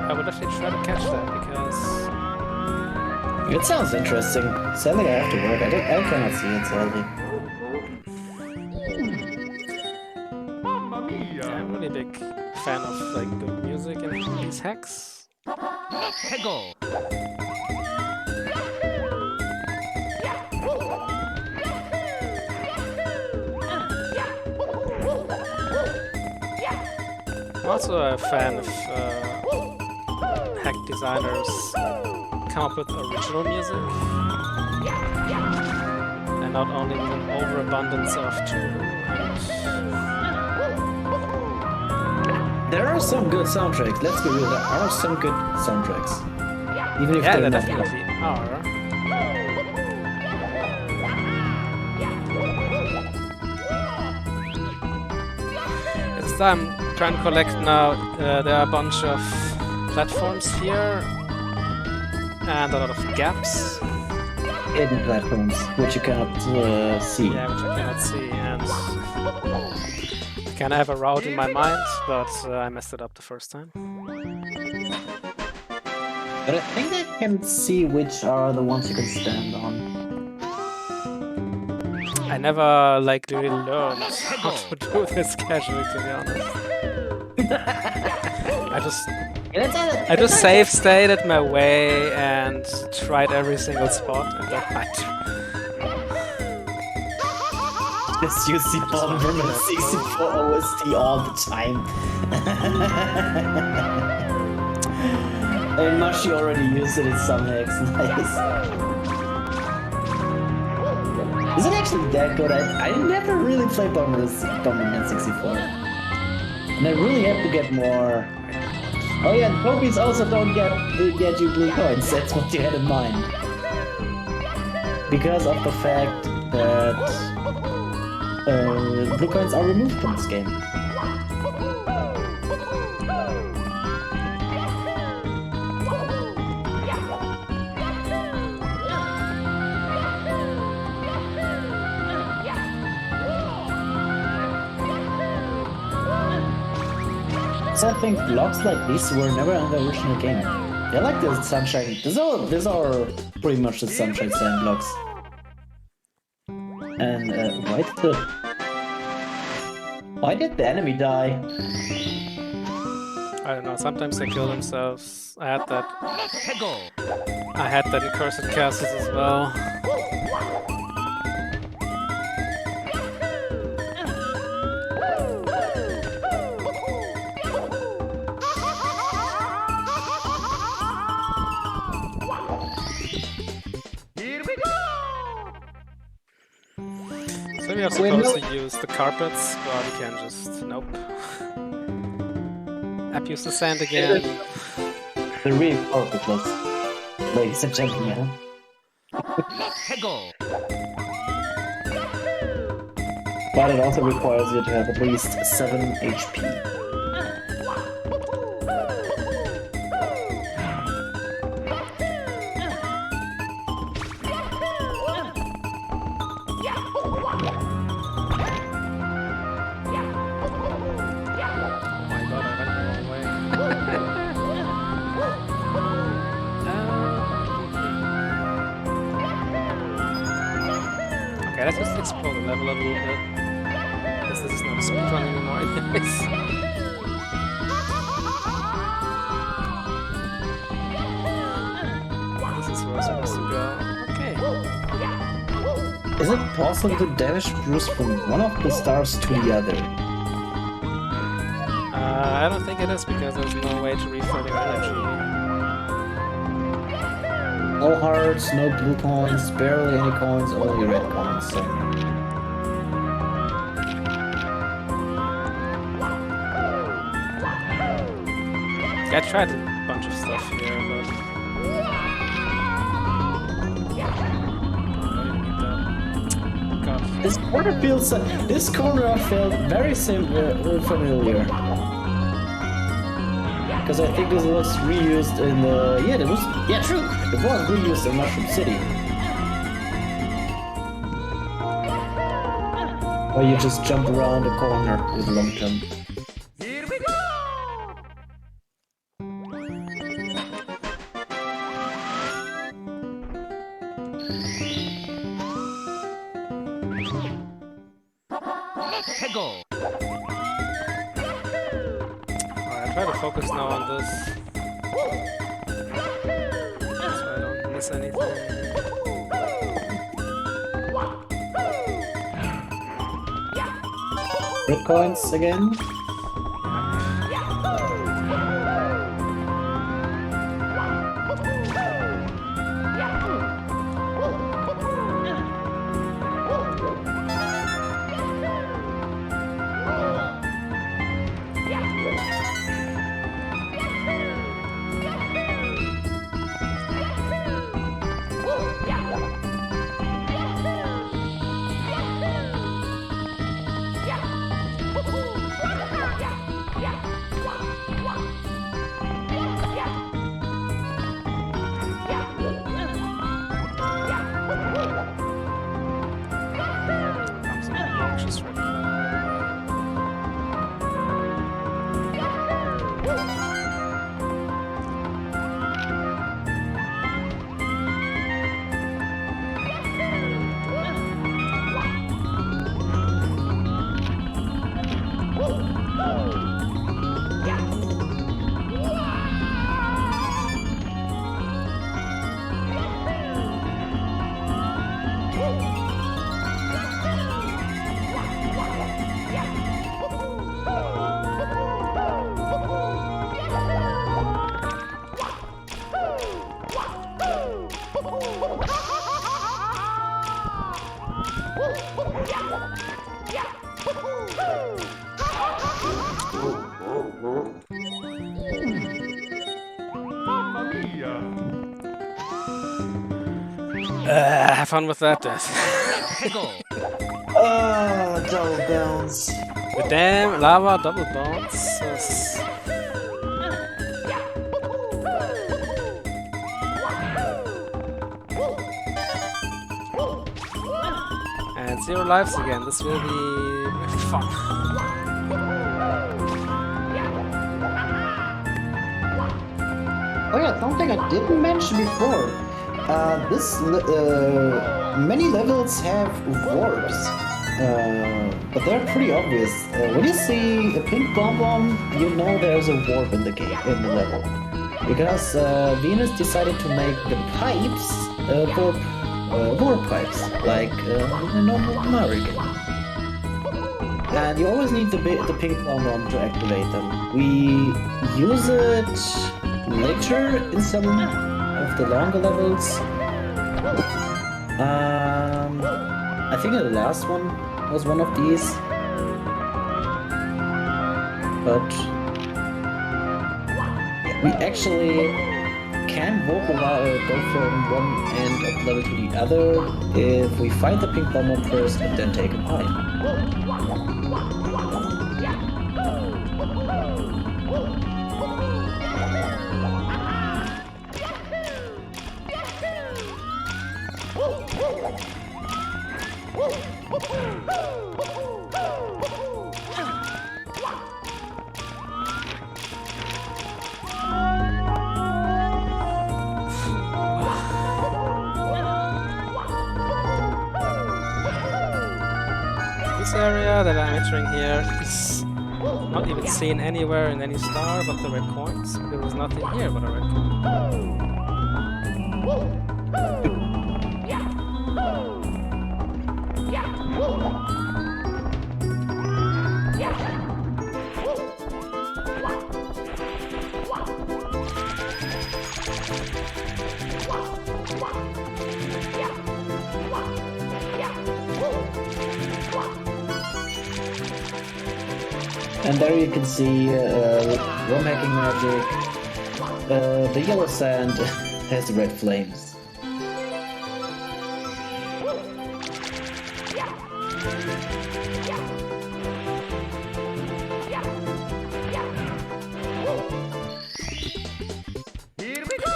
C: I would actually try to catch that because
B: It sounds interesting. Sadly, I have to work. I cannot see it, sadly.
C: I'm really big fan of like good music and these hacks.
A: Hegel.
C: I'm also a fan of hack designers come up with original music and not only with an overabundance of tools.
B: There are some good soundtracks. Let's be real. There are some good soundtracks. Even if
C: Yeah,
B: they're
C: there
B: not
C: definitely are. It's I'm trying to collect now. There are a bunch of platforms here and a lot of gaps.
B: hidden platforms, which you cannot see.
C: Yeah, which I cannot see, and I kind of have a route in my mind, but I messed it up the first time.
B: But I think I can see which are the ones you can stand on.
C: I never like really learned how to do this casually, to be honest. I just save stated my way and tried every single spot, and that might
B: just use the Bomberman 64 OST all the time. And Mashi already used it in some hacks. Nice. Is it actually that good? I never really played Bomberman 64. And I really have to get more. Oh yeah, and Pokies also don't get you blue coins. That's what you had in mind. Because of the fact that blue coins are removed from this game. So I think blocks like these were never in the original game. They're like the Sunshine. These are pretty much the Sunshine Sand blocks. And why did the enemy die?
C: I don't know. Sometimes they kill themselves. I had that in Cursed Castles as well. So we are supposed to use the carpets, but we can just nope. Use the sand again.
B: The real powerful plus, ladies and gentlemen. But it also requires you to have at least 7 HP.
C: Okay, let's just explore the level a little bit. Because this is not a speedrun anymore, anyways. This is where we're supposed to go. Okay.
B: Is it possible to dash Bruce from one of the stars to the other?
C: I don't think it is, because there's no way to refill your energy.
B: No hearts, no blue coins, barely any coins, only red coins. So.
C: Yeah, I tried a bunch of stuff here, but... God.
B: This corner felt very familiar. Because I think this was reused in the... Yeah, it was... Yeah, true! It was reused in Mushroom City. Where you just jump around the corner with a long jump.
A: Here we go! Let's go!
C: Try to focus now on this, so I don't miss anything.
B: Red coins again.
C: have fun with that, Death.
A: Peggle.
B: Double bounce.
C: The damn lava double bounce. And 0 lives again. This will be fun.
B: Oh yeah, something I didn't mention before. Many levels have warps, but they're pretty obvious. When you see a pink bomb, you know there's a warp in the game, in the level, because Venus decided to make the pipes warp pipes, like in a normal Mario game. And you always need the pink bomb to activate them. We use it later in some of the longer levels. I think the last one was one of these, but we actually can go from one end of the level to the other if we find the pink bomb first and then take a pipe.
C: This area that I'm entering here is not even seen anywhere in any star but the red coins. There was nothing here but a red coin.
B: And there you can see ROM hacking magic. The yellow sand has the red flames.
A: Here we go.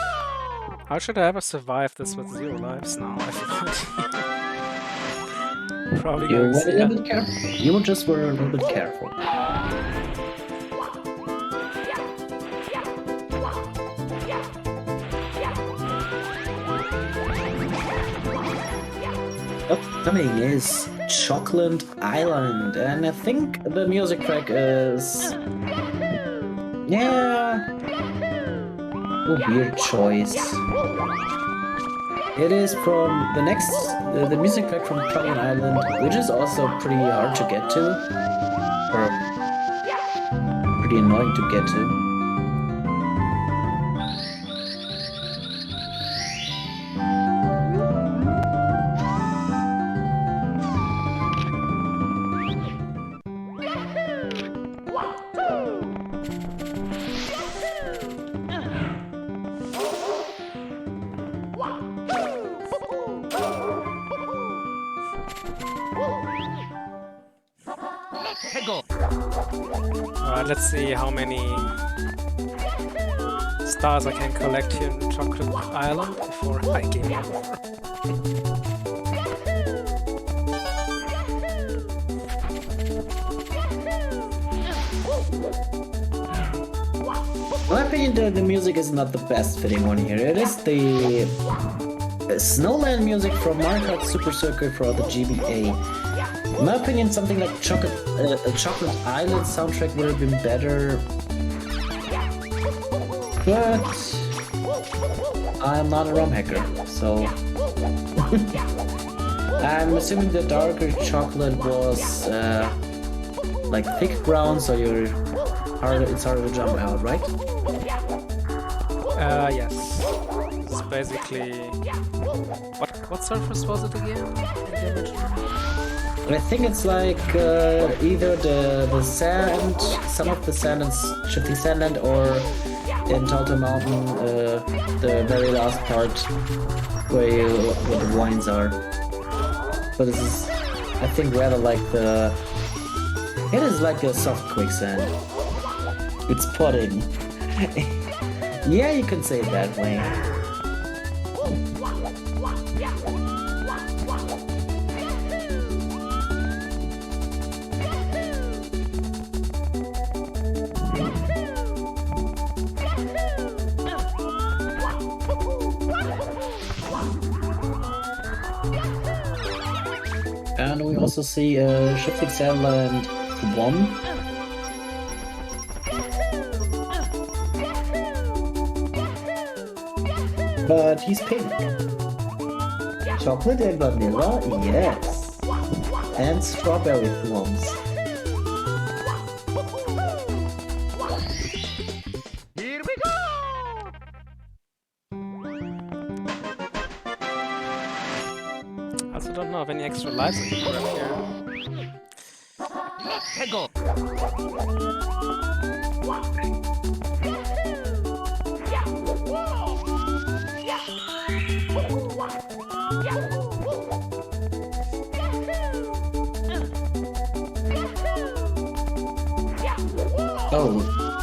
C: How should I ever survive this with 0 lives now? I forgot. Probably
B: You
C: going
B: were a
C: to
B: little bit careful. You just were a little bit careful. Upcoming is Chocolate Island, and I think the music track is... yeah... a weird choice. It is from the next... the music track from Chocolate Island, which is also pretty hard to get to. Or... pretty annoying to get to.
A: Peggle.
C: Alright, let's see how many stars I can collect here in Chocolate Island before I game over.
B: In my opinion, the music is not the best fitting one here. It is the Snowland music from Mario Kart Super Circuit for the GBA. In my opinion, something like a Chocolate Island soundtrack would have been better. But I'm not a ROM hacker, so I'm assuming the darker chocolate was like thick brown, so it's harder to jump out, right?
C: Yes. It's basically... What surface was it again?
B: I think it's like either the sand, some of the sand in Shifty Sandland, or in Talta Mountain, the very last part where the wines are. But this is, I think, rather like the... It is like a soft quicksand. It's pudding. Yeah, you can say it that way. And we also see Shifting Saddleland 1. But he's pink. Chocolate and vanilla, yes. And strawberry plums.
A: Here we go!
C: I also don't know of any extra lives I can grab here.
A: Hegel!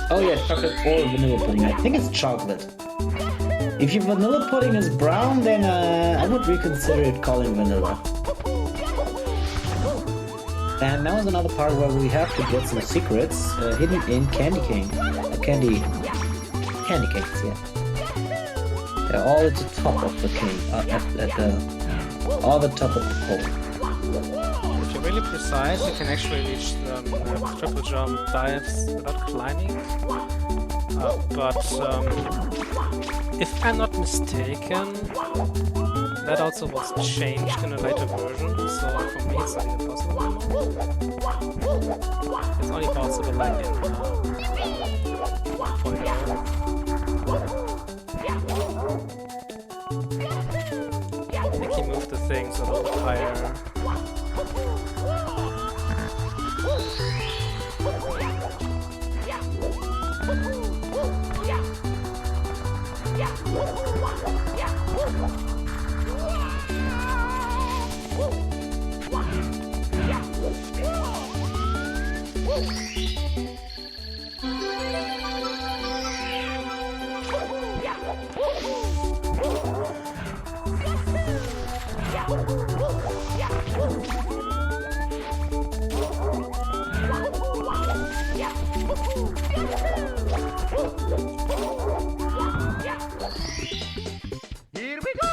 B: Oh yeah, chocolate or vanilla pudding. I think it's chocolate. If your vanilla pudding is brown, then I would reconsider it calling vanilla. And now is another part where we have to get some secrets hidden in candy canes, yeah. They're all at the top of the cane, all the top of the pole.
C: If you're really precise, you can actually reach them with triple jump dives without climbing. But if I'm not mistaken, that also was changed in a later version, so for me it's not even possible anymore. It's only possible like in 1.0. I think he moved the things a little higher.
A: Here we go!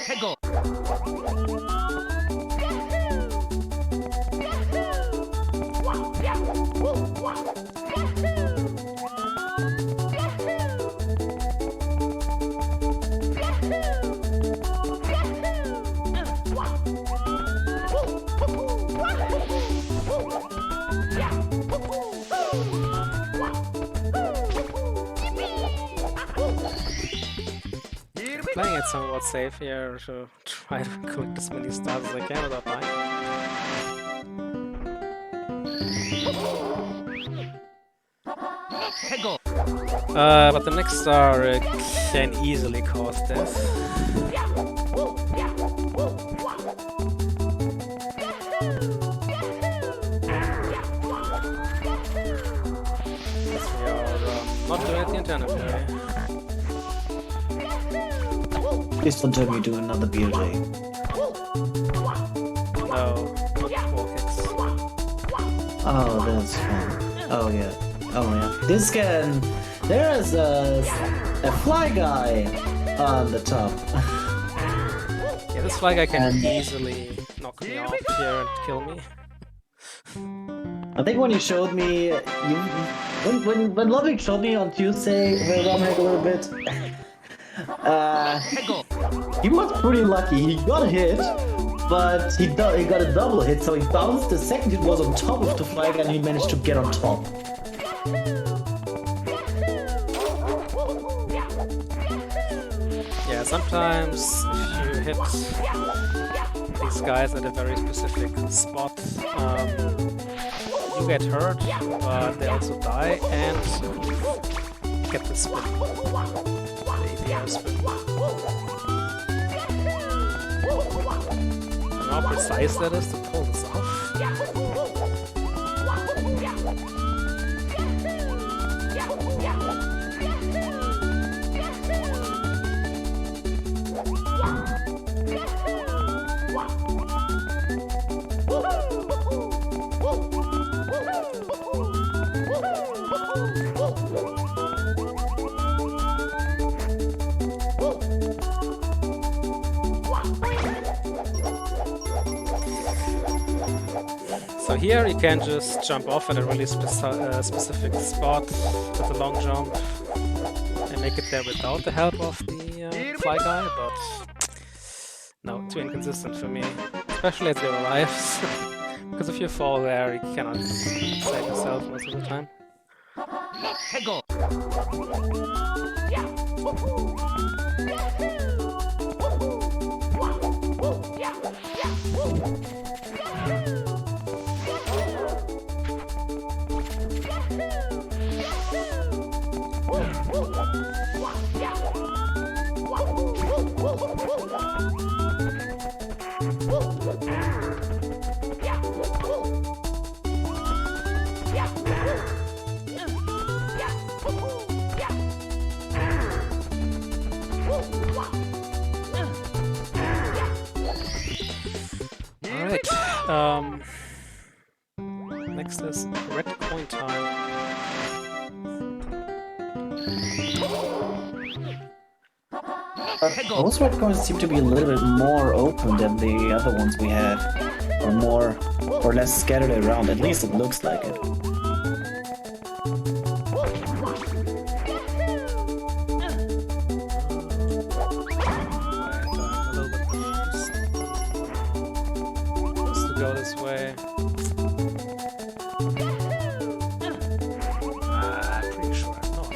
A: Hegel!
C: Playing it somewhat safe here to try to collect as many stars as I can without dying.
A: Hegel!
C: But the next star can easily cause death. Yes, we are not doing it the intended.
B: Please don't tell me you do another beer day.
C: No, not wall kicks.
B: Oh, that's fun. Oh yeah. This can... There's a fly guy on the top.
C: Yeah, this fly guy can easily knock me off here and kill me.
B: I think when you showed me... When Ludwig showed me on Tuesday, where Romhack a little bit... he was pretty lucky. He got hit, but he got a double hit, so he bounced. The second hit was on top of the flag, and he managed to get on top.
C: Yeah, sometimes if you hit these guys at a very specific spot, you get hurt, but they also die, and get the spin. The air spin. And how precise that is to pull this off. So here you can just jump off at a really specific spot with a long jump and make it there without the help of the fly guy, but no, too inconsistent for me, especially at 0 lives, because if you fall there you cannot save yourself most of the time. Next is red coin time.
B: Those red coins seem to be a little bit more open than the other ones we had, or more or less scattered around. At least it looks like it.
C: Go this way. I'm pretty sure I'm not.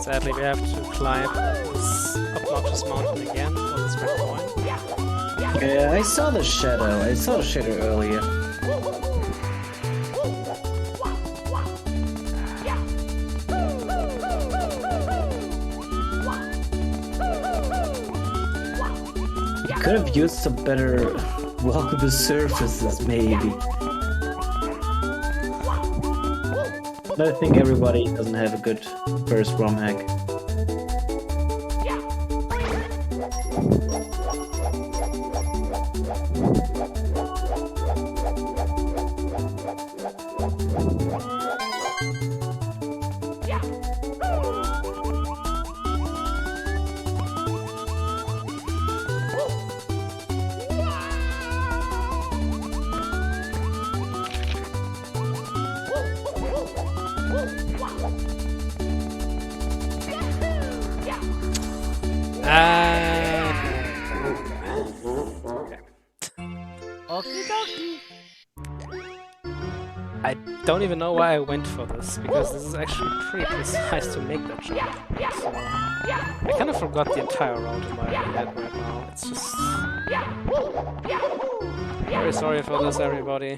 C: Sadly, we have to climb this obnoxious mountain again for this red coin.
B: Yeah, I saw the shadow. I saw the shadow earlier. You could have used some better walkable surfaces, maybe. But I think everybody doesn't have a good first ROM hack.
C: I don't even know why I went for this, because this is actually pretty precise to make that jump. So, I kind of forgot the entire route in my head right now. It's just... Very sorry for this, everybody.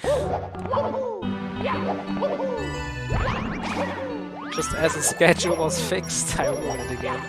C: Just as the schedule was fixed, I ruined it again.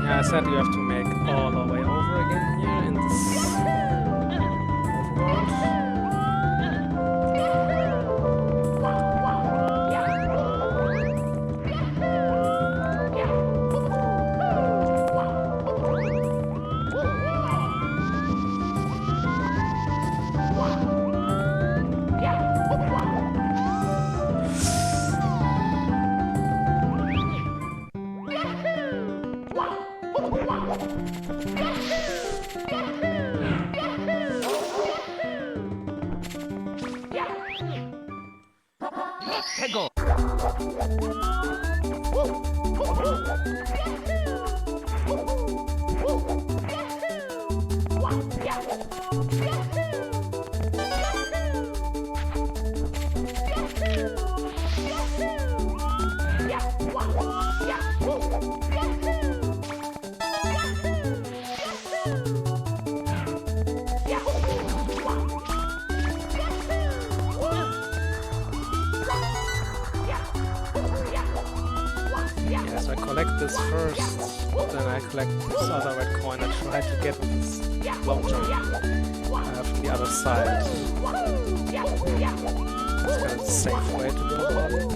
C: Yeah, I said you have to make all the way over again here in this overworld.
A: Tego.
C: Yeah, so I collect this first, then I collect this other red coin and try to get this long jump from the other side. That's kind of the safe way to go about it.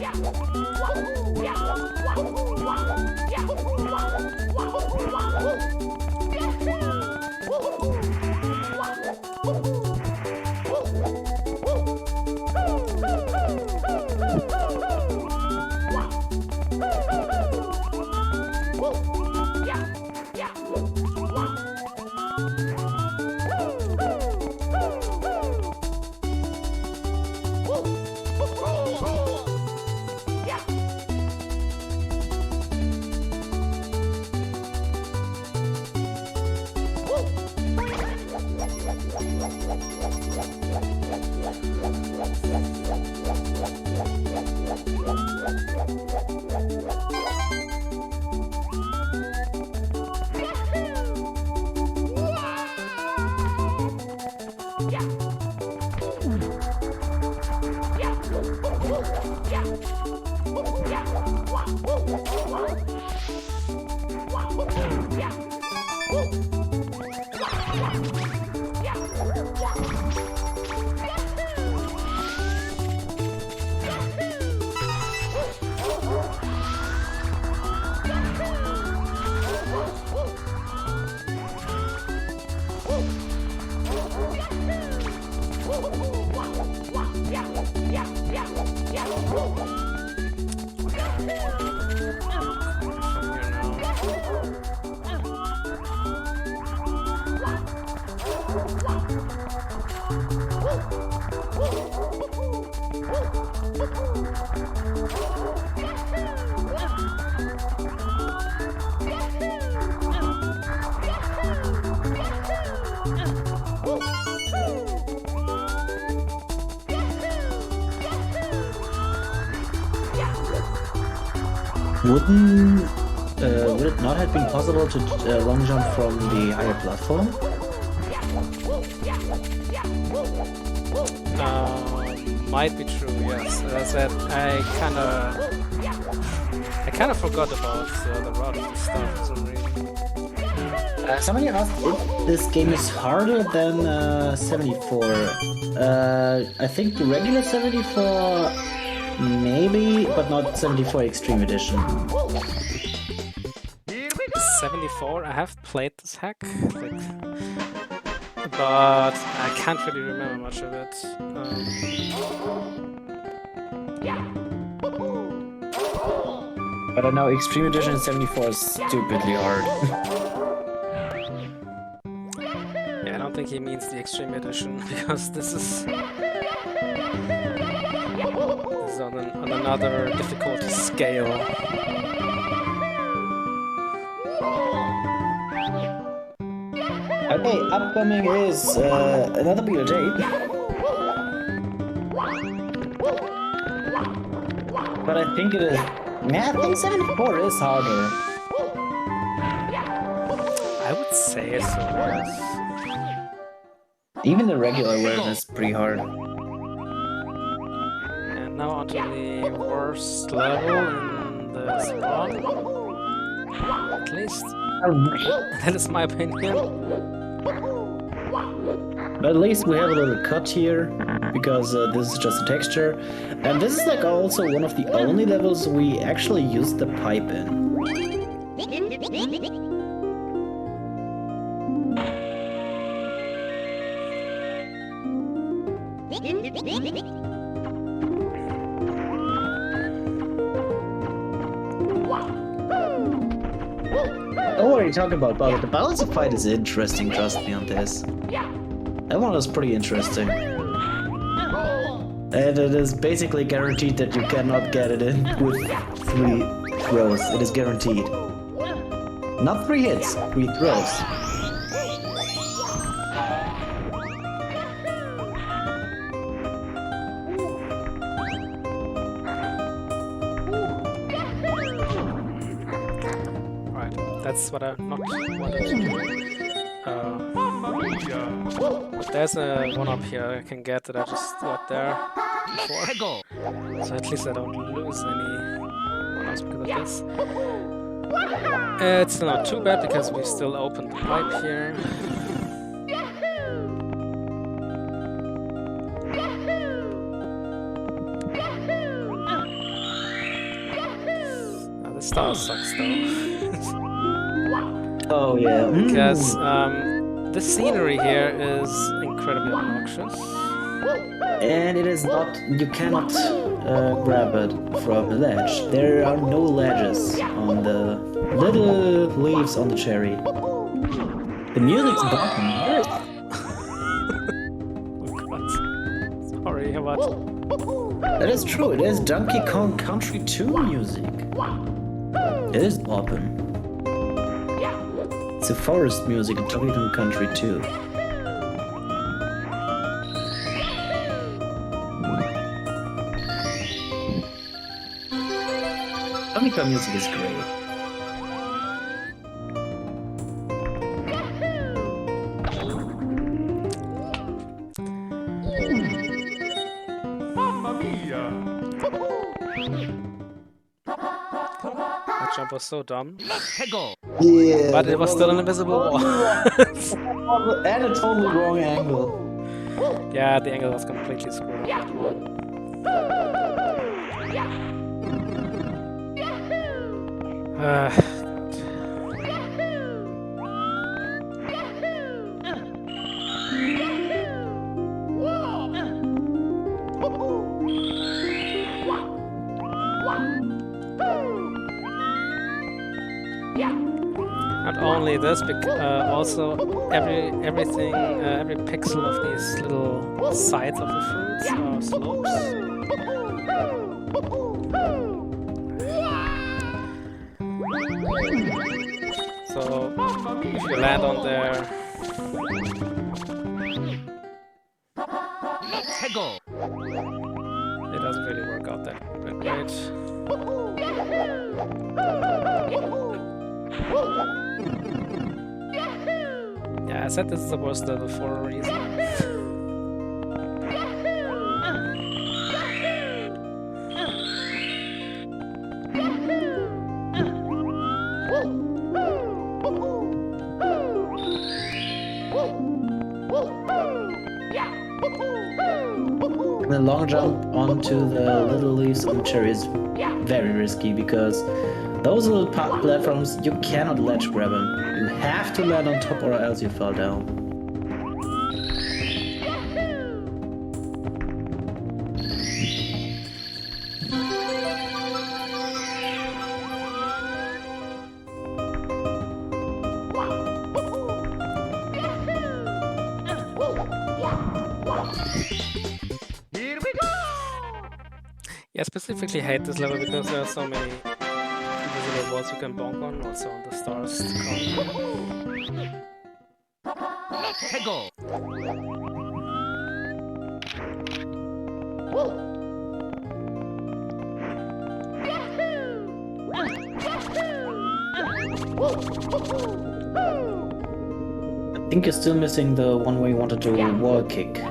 B: Would it not have been possible to long jump from the higher platform?
C: Might be true, yes. As I said, I kind of forgot about the route of the stuff for some reason.
B: Somebody asked if this game is harder than 74. I think the regular 74, maybe, but not 74 Extreme Edition.
C: 74, I have played this hack, but I can't really remember much of it.
B: But I know Extreme Edition 74 is stupidly hard.
C: Yeah, I don't think he means the Extreme Edition, because this is on another difficulty scale.
B: Okay, upcoming is another BLJ. But I think it is... Yeah, I think 74 is harder.
C: I would say so, yes.
B: Even the regular version is pretty hard.
C: And now onto the worst level in the spawn. At least. That is my opinion.
B: But at least we have a little cut here, because this is just a texture. And this is like also one of the only levels we actually use the pipe in. Don't worry, talk about Bowser. The Bowser fight is interesting, trust me on this. That one was pretty interesting. And it is basically guaranteed that you cannot get it in with 3 throws. It is guaranteed. Not 3 hits, 3 throws.
C: That's what I not wanted to do. But there's a one up here I can get that I just got there before. So at least I don't lose any one-ups because of this. It's not too bad because we still opened the pipe here. The star sucks though.
B: Oh yeah.
C: Because the scenery here is incredibly obnoxious.
B: And it is not, you cannot grab it from the ledge. There are no ledges on the little leaves on the cherry. The music's broken.
C: Oh god. Sorry, what?
B: That is true, it is Donkey Kong Country 2 music. It is poppin'. It's a forest music in Donkey Kong Country 2. Donkey Kong music is great.
A: Mamma mia!
C: That jump was so dumb.
B: Yeah,
C: But it was still an invisible wall.
B: And a totally wrong angle.
C: Yeah, the angle was completely screwed up. That one. God. Not only this, but also every pixel of these little sides of the fruits are slopes. So if you land on there, it doesn't really work out that great. Yeah, I said this is the worst level for a reason.
B: The long jump onto the little leaves on the cherry is very risky because those little platforms, you cannot ledge grab them. You have to land on top or else you fall down.
A: Here we go!
C: Yeah, I specifically hate this level because there are so many invisible walls you can bonk on, also on the stars to
B: I think you're still missing the one where you wanted to wall kick.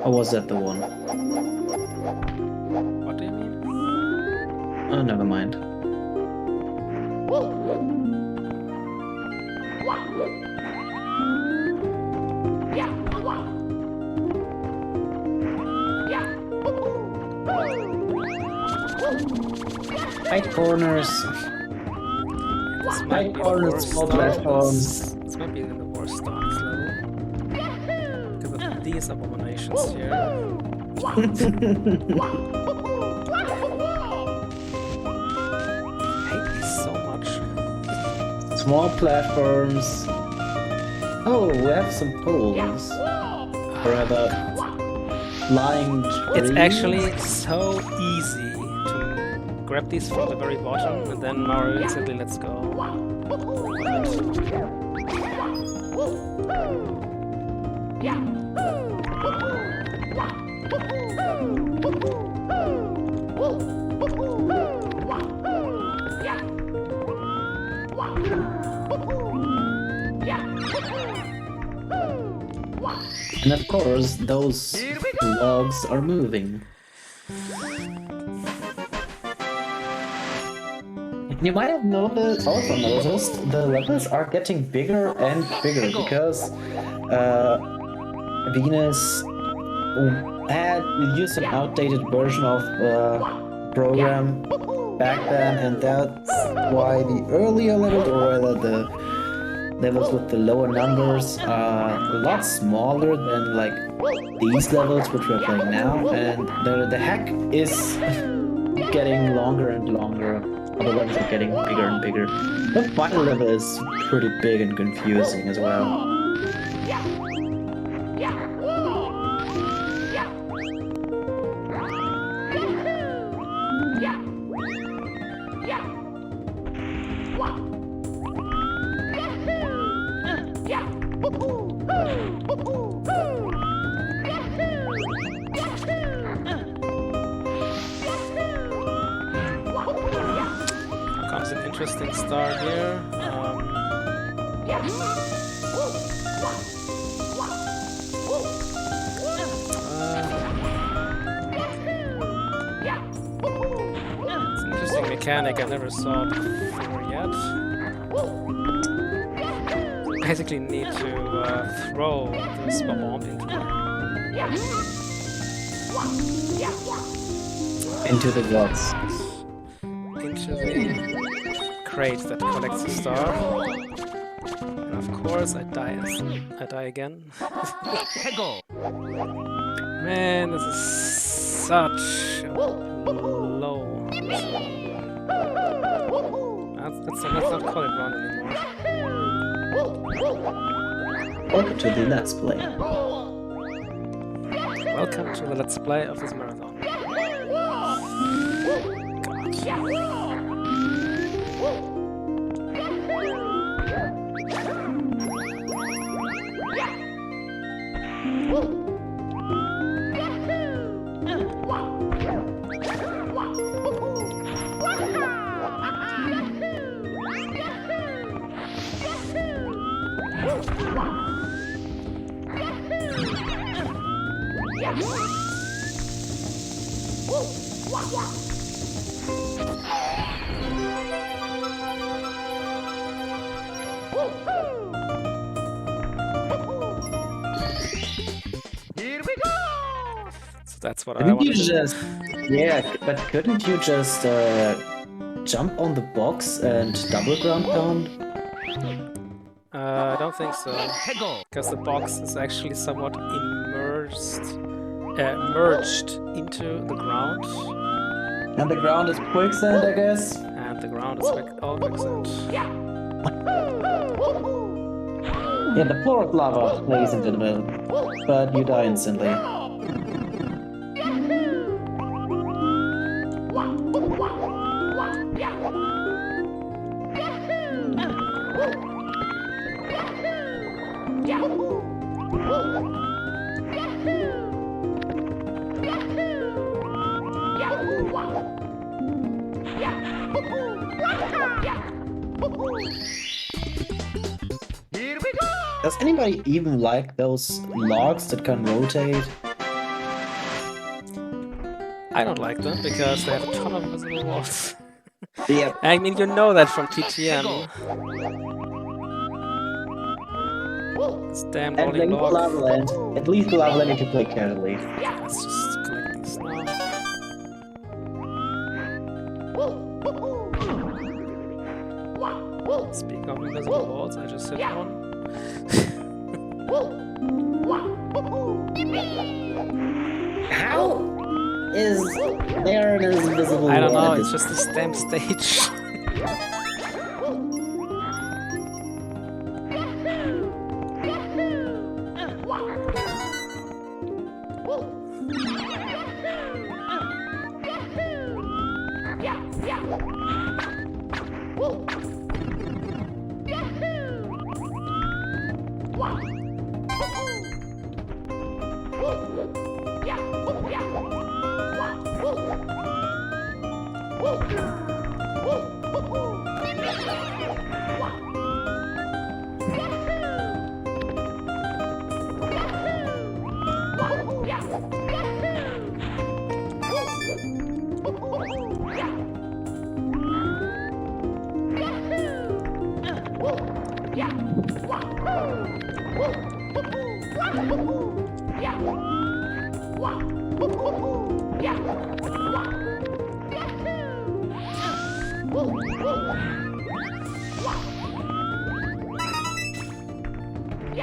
B: Or was that the one?
C: What do you mean?
B: Oh, never mind. Tight corners.
C: This might be the
B: corners,
C: worst
B: small
C: start.
B: platforms.
C: This might be the worst start of this level. Because of these abominations here. I hate these so much.
B: Small platforms. Oh, we have some poles. Rather, flying trees.
C: It's actually so easy to grab these from the very bottom, and then Mario instantly lets go.
B: And of course, those logs are moving. You might have also noticed the levels are getting bigger and bigger because Venus had used an outdated version of the program back then, and that's why the earlier levels, or rather the levels with the lower numbers, are a lot smaller than like these levels which we're playing now, and the hack is getting longer and longer. Other levels are getting bigger and bigger. The final level is pretty big and confusing as well.
C: Comes an interesting start here. It's an interesting mechanic I never saw before yet. You basically need to throw this bomb
B: Into the gods.
C: into the crate that collects the star. And of course, I die again. Man, this is such a low. Let's not call it run anymore.
B: Welcome to the Let's Play.
C: Welcome to the Let's Play of this marathon.
A: Here we go!
C: So that's what I
B: Couldn't
C: want
B: you
C: to do.
B: just... Yeah, but couldn't you just jump on the box and double ground pound?
C: I don't think so, because the box is actually somewhat merged into the ground,
B: And the ground is quicksand, I guess?
C: and the ground is all quicksand.
B: Yeah, the floor of lava, ladies and gentlemen. But you die instantly.
A: Here we go!
B: Does anybody even like those logs that can rotate?
C: I don't like them because they have a ton of invisible walls.
B: Yeah.
C: I mean, you know that from TTM. This damn
B: At
C: rolling
B: least
C: log.
B: Lava Land. At least Lava Land you can play casually.
C: Let's just collecting snow. Speaking of invisible walls, I just hit one.
B: How is there an invisible
C: I don't
B: wall
C: know,
B: at
C: it's
B: this-
C: just this damn stage.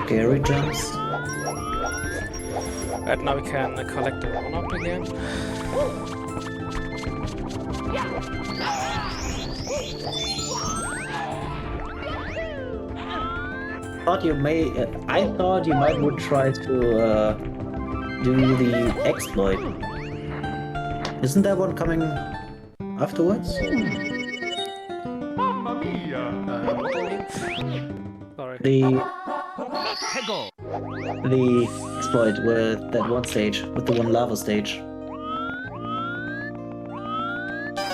B: Scary jumps?
C: Right now we can collect the 1-up again.
B: I thought you might would try to do the exploit. Isn't that one coming afterwards?
A: Mamma mia!
C: What do you mean? Sorry.
B: The exploit with that one stage, with the one lava stage.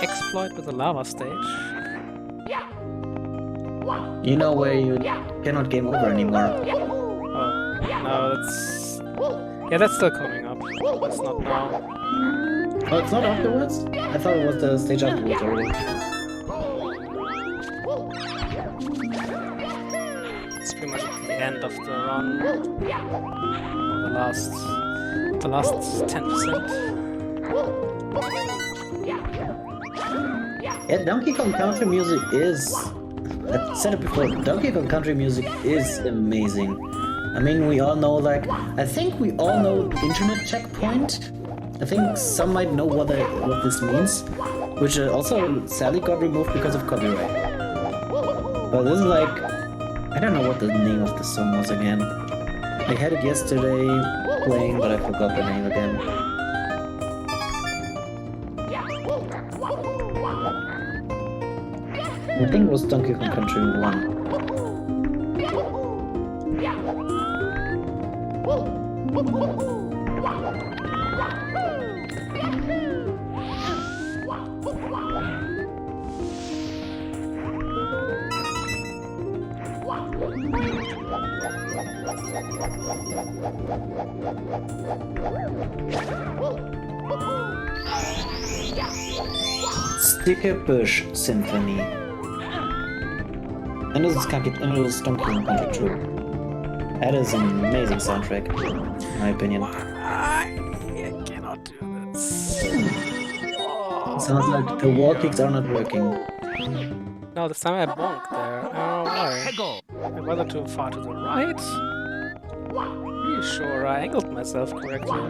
C: Exploit with the lava stage.
B: You know where you cannot game over anymore.
C: Oh, no, that's... Yeah, that's still coming up. It's not now.
B: Oh, it's not afterwards? I thought it was the stage afterwards already.
C: It's pretty much at the end of the run. Or the last 10%.
B: Yeah, Donkey Kong Country music is... I said it before, Donkey Kong Country music is amazing. I mean, we all know, like... I think we all know Internet Checkpoint. I think some might know what this means. Which also sadly got removed because of copyright. But this is like... I don't know what the name of the song was again. I had it yesterday playing, but I forgot the name again. I think it was Donkey Kong Country 1. Sticker Bush Symphony. And it was Donkey Kong Country 2. That is an amazing soundtrack, in my opinion.
C: I cannot do this.
B: Sounds like the wall kicks are not working.
C: No, this time I bonked there. Oh, why? I whether too far to the right? Pretty sure I angled myself correctly.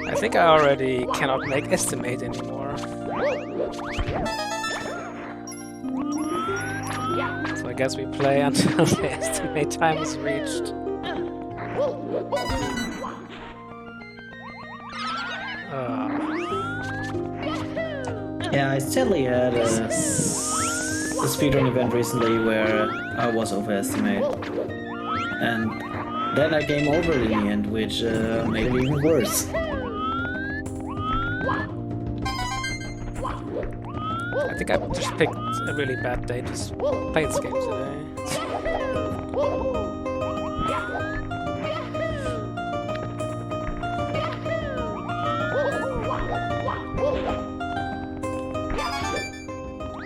C: I think I already cannot make estimate anymore. So I guess we play until the estimate time is reached.
B: Yeah, I sadly had a speedrun event recently where I was overestimated. And then I game over it in the end, which made it even worse.
C: I think I just picked a really bad day to play this game today.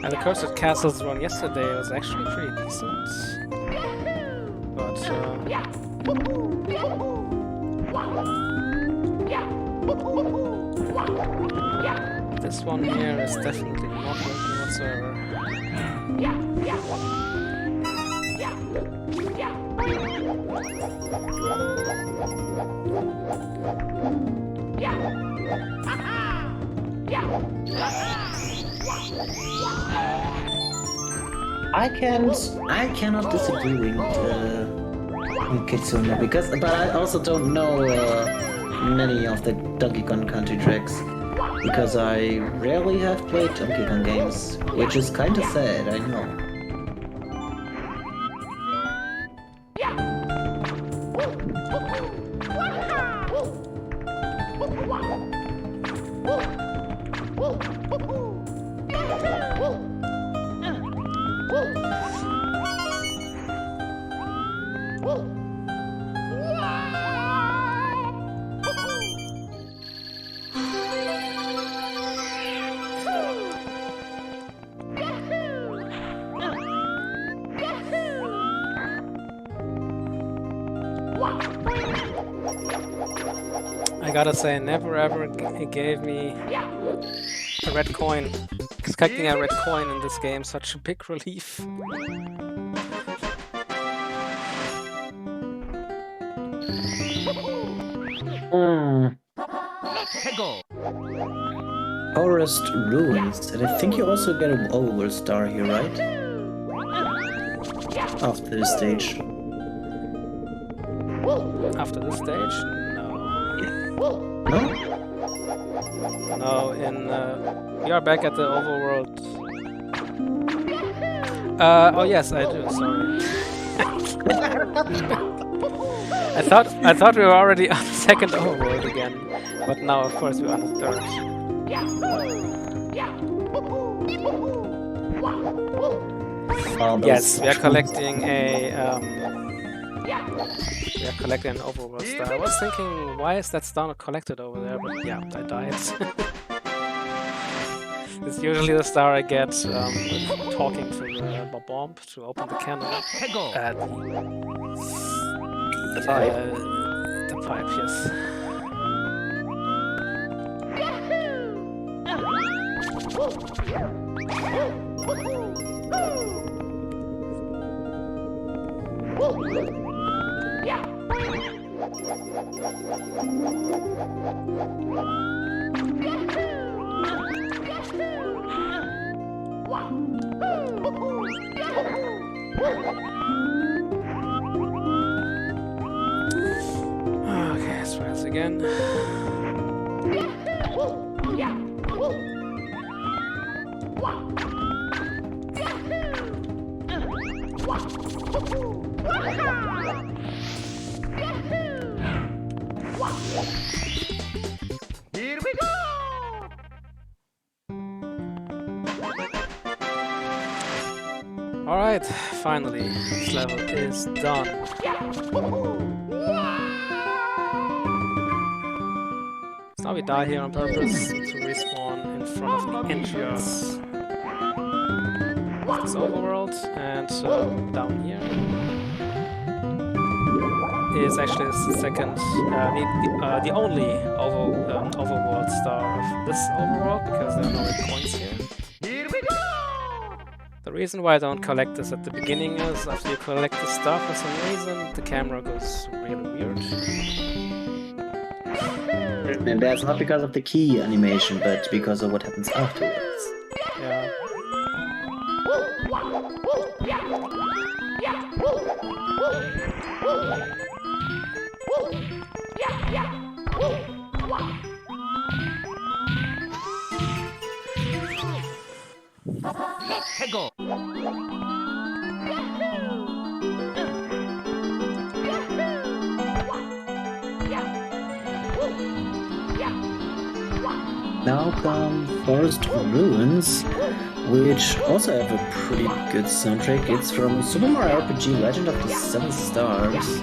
C: And the Cursed Castles run yesterday was actually pretty decent. But this one here is definitely not working whatsoever.
B: I cannot disagree with Kitsune because, but I also don't know many of the Donkey Kong Country tracks because I rarely have played Donkey Kong games, which is kind of sad, I know.
C: I gotta say, never ever gave me a red coin. Expecting a red coin in this game, such a big relief.
B: Forest Ruins, and I think you also get an over star here, right? After this stage.
C: After this stage? No.
B: No?
C: No, we are back at the overworld. Oh yes, I do, sorry. I thought we were already on the second overworld again, but now of course we're on the third. Yes, we are collecting an overworld star. I was thinking, why is that star not collected over there? But yeah, I died. It's usually the star I get talking to the bomb to open the cannon. The pipe. The pipe, yes. Okay, let's try this again.
A: Here we go!
C: Alright, finally, this level is done. So now we die here on purpose to respawn in front of the entrance. This overworld, and so down here is actually the second, the only overworld star of this overworld, because there are no red coins here.
A: Here we go!
C: The reason why I don't collect this at the beginning is after you collect the star, for some reason the camera goes really weird.
B: And that's not because of the key animation, but because of what happens afterwards.
C: Yeah.
A: Go!
B: Now come Forest Ruins, which also have a pretty good soundtrack. It's from Super Mario RPG Legend of the Seven Stars.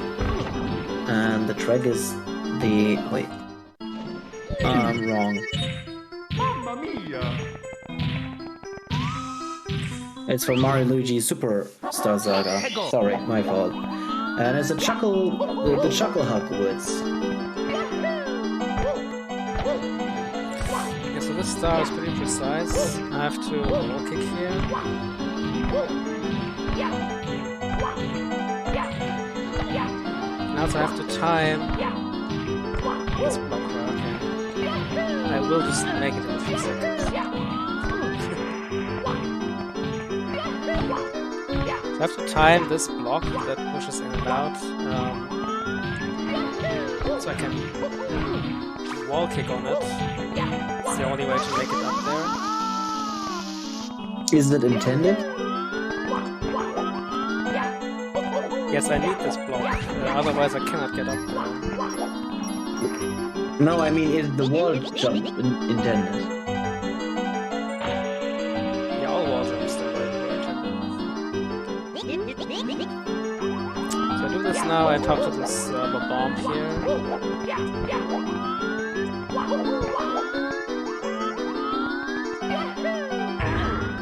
B: And the track is the... wait. I'm wrong.
A: Mamma mia!
B: It's for Mario Luigi Superstar Saga. Sorry, my fault. And it's the Chuckle Hug Woods.
C: Yeah, so this star is pretty precise. I have to wall kick here. Now I have to time this block. Okay. I will just make it in a few seconds. So I have to time this block that pushes in and out, so I can wall kick on it. It's the only way to make it up there.
B: Is it intended?
C: Yes, I need this block, otherwise I cannot get up there.
B: No, I mean, is the wall jump intended?
C: Yeah, all wall jumps that were intended. So I do this now, I talk to this bomb here.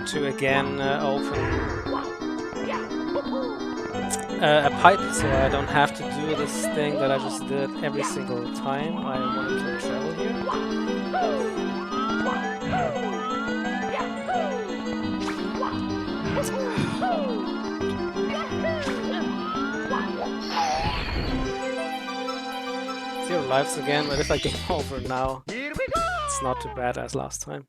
C: To again open a pipe, so I don't have to do this thing that I just did every single time I wanted to travel here. Zero lives again, but if I game over now, it's not too bad as last time.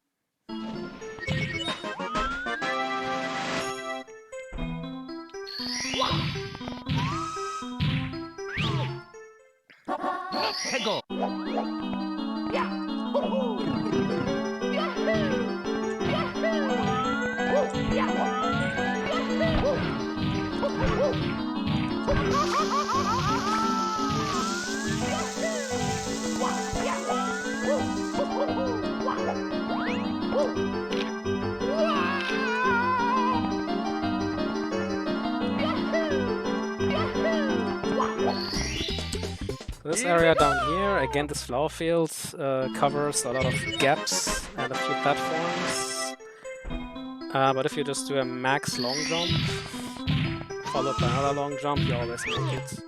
C: This area down here, again this flower field, covers a lot of gaps and a few platforms. But if you just do a max long jump, followed by another long jump, you always make it.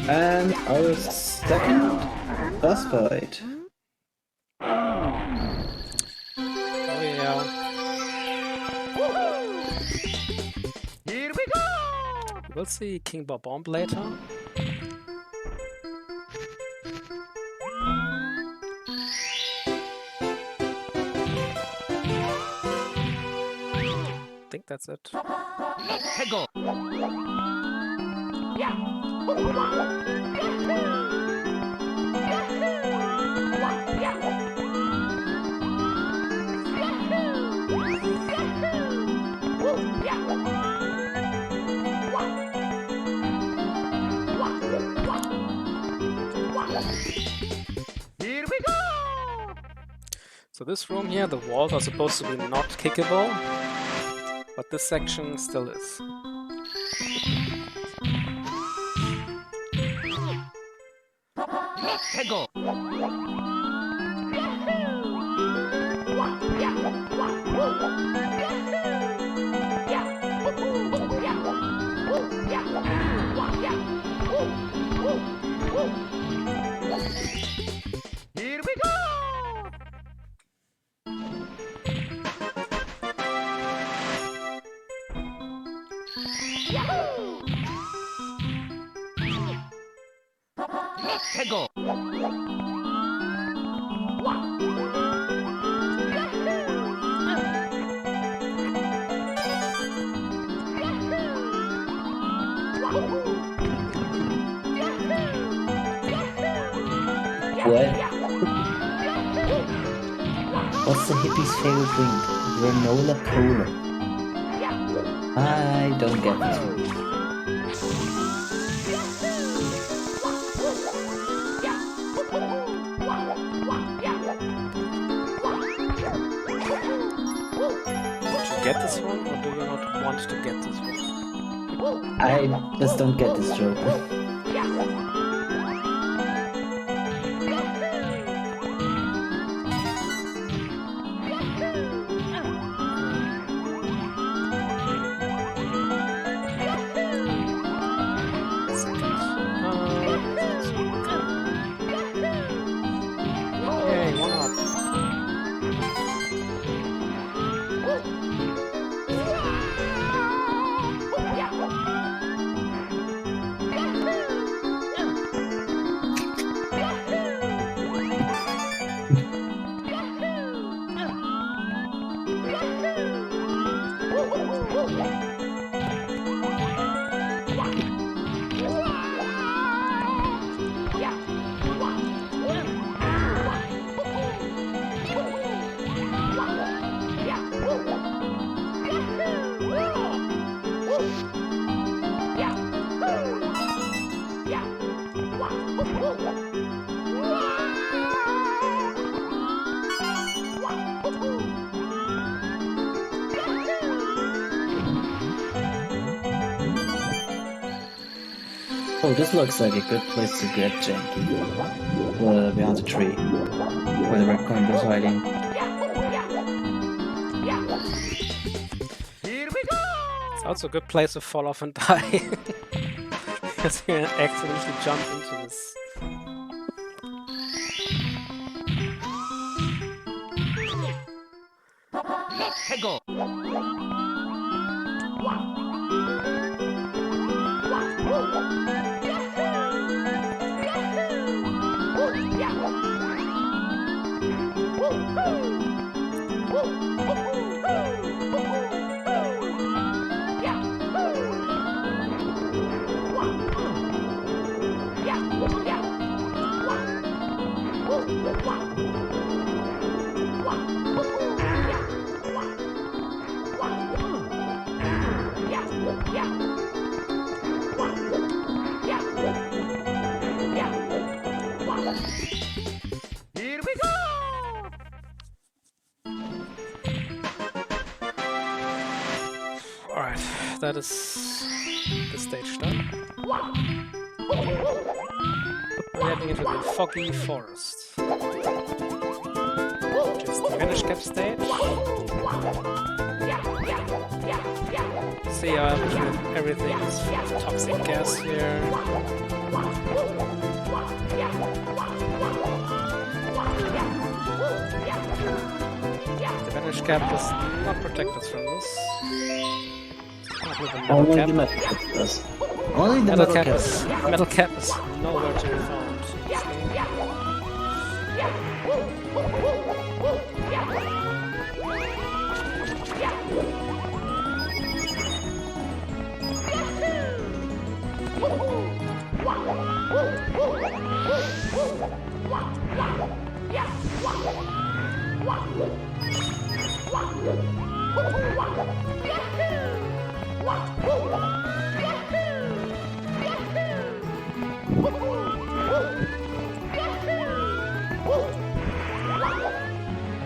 B: And our second boss fight.
C: Oh yeah.
A: Here we go!
C: We'll see King Bob-omb later. I think that's it.
A: Here we go!
C: So this room here, the walls are supposed to be not kickable, but this section still is.
A: Here we go!
B: What? What's the hippie's favorite drink? Granola cola. I don't get this one.
C: Did you get this one, or do you not want to get this one?
B: I just don't get this joke.
C: Yay, one up.
B: Oh, this looks like a good place to get Janky. Behind the tree, where the red coin was hiding.
A: Here we go!
C: It's also a good place to fall off and die. Because you accidentally jump into this.
A: Let's go! Here we go!
C: Alright, that is the stage done. We're heading into the foggy forest. Which is the finish cap stage. See how everything is full of toxic gas here. The finish cap does not protect us from this.
B: Only the metal cap does. Only the metal cap.
C: Metal cap is nowhere to be found.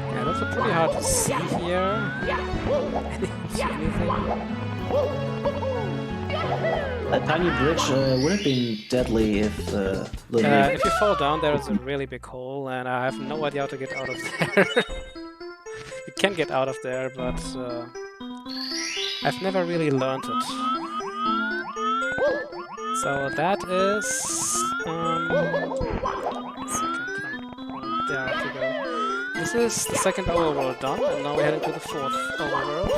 C: Yeah, that's pretty hard to see here. I didn't see anything.
B: A tiny bridge would have been deadly if
C: If you fall down, there's a really big hole, and I have no idea how to get out of there. You can get out of there, but I've never really learned it. So that is there to go. This is the second overworld done, and now we're heading to the fourth overworld.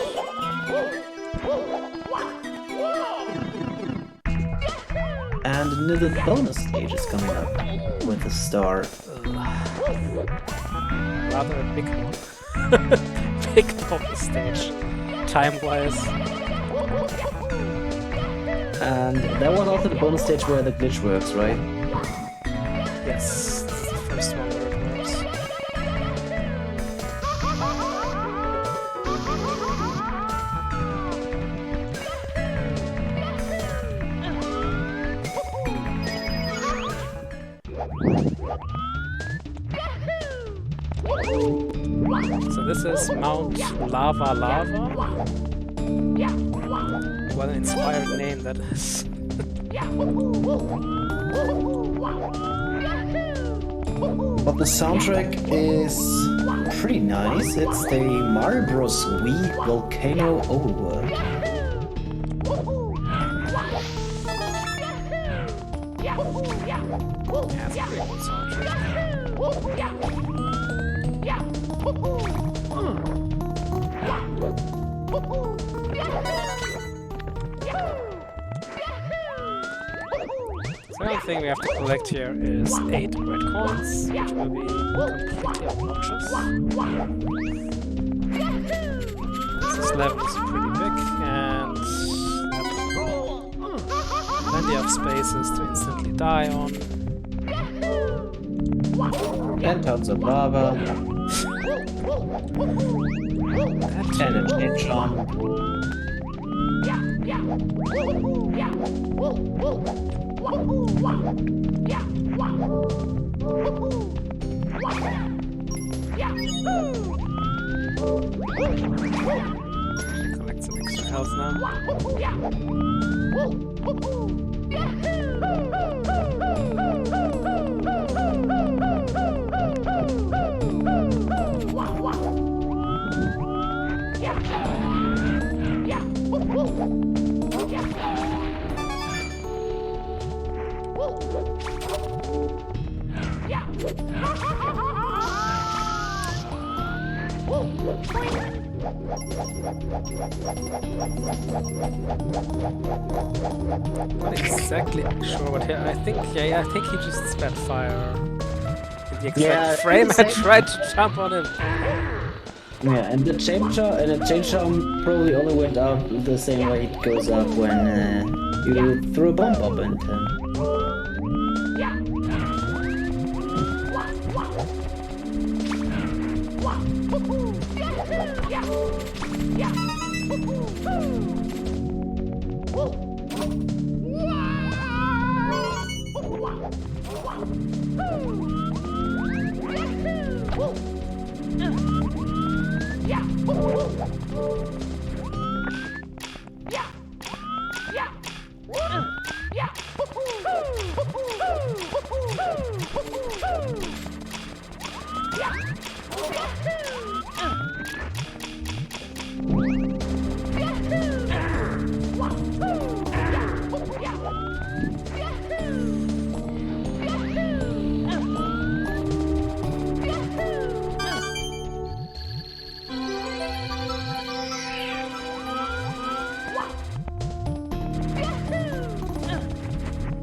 B: And another bonus stage is coming up with a star.
C: Rather a big one. Big bonus stage, time-wise.
B: And that was also the bonus stage where the glitch works, right?
C: Yes, it's the first So this is Mount Lava Lava. What an inspired name that is.
B: But the soundtrack is pretty nice. It's the Mario Bros. Wii Volcano Overworld.
C: Yeah, it's a pretty good soundtrack. So the only thing we have to collect here is 8 red coins, which will be completely obnoxious. This level is pretty big and plenty of spaces to instantly die on.
B: And tons of lava. And a chain jump.
C: Collect some extra health now. Not exactly sure what here. I think he just spat fire. In the exact frame I tried to jump on him.
B: Yeah, and the chain jump probably only went up the same way it goes up when you throw a bomb up into him.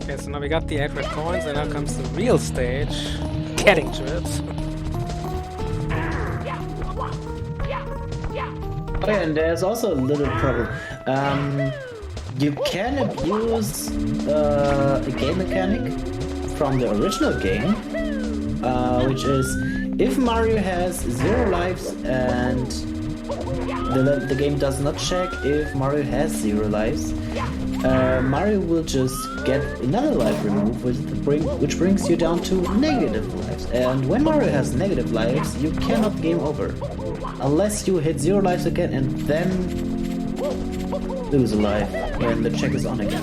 B: Okay, so now we got the 8 red coins, and now comes the real stage, getting to it. Oh yeah, and there's also a little problem. You can abuse a game mechanic from the original game, which is if Mario has 0 lives and the game does not check if Mario has 0 lives, Mario will just get another life removed, which brings you down to negative lives. And when Mario has negative lives, you cannot game over. Unless you hit 0 lives again and then lose a life when the check is on again.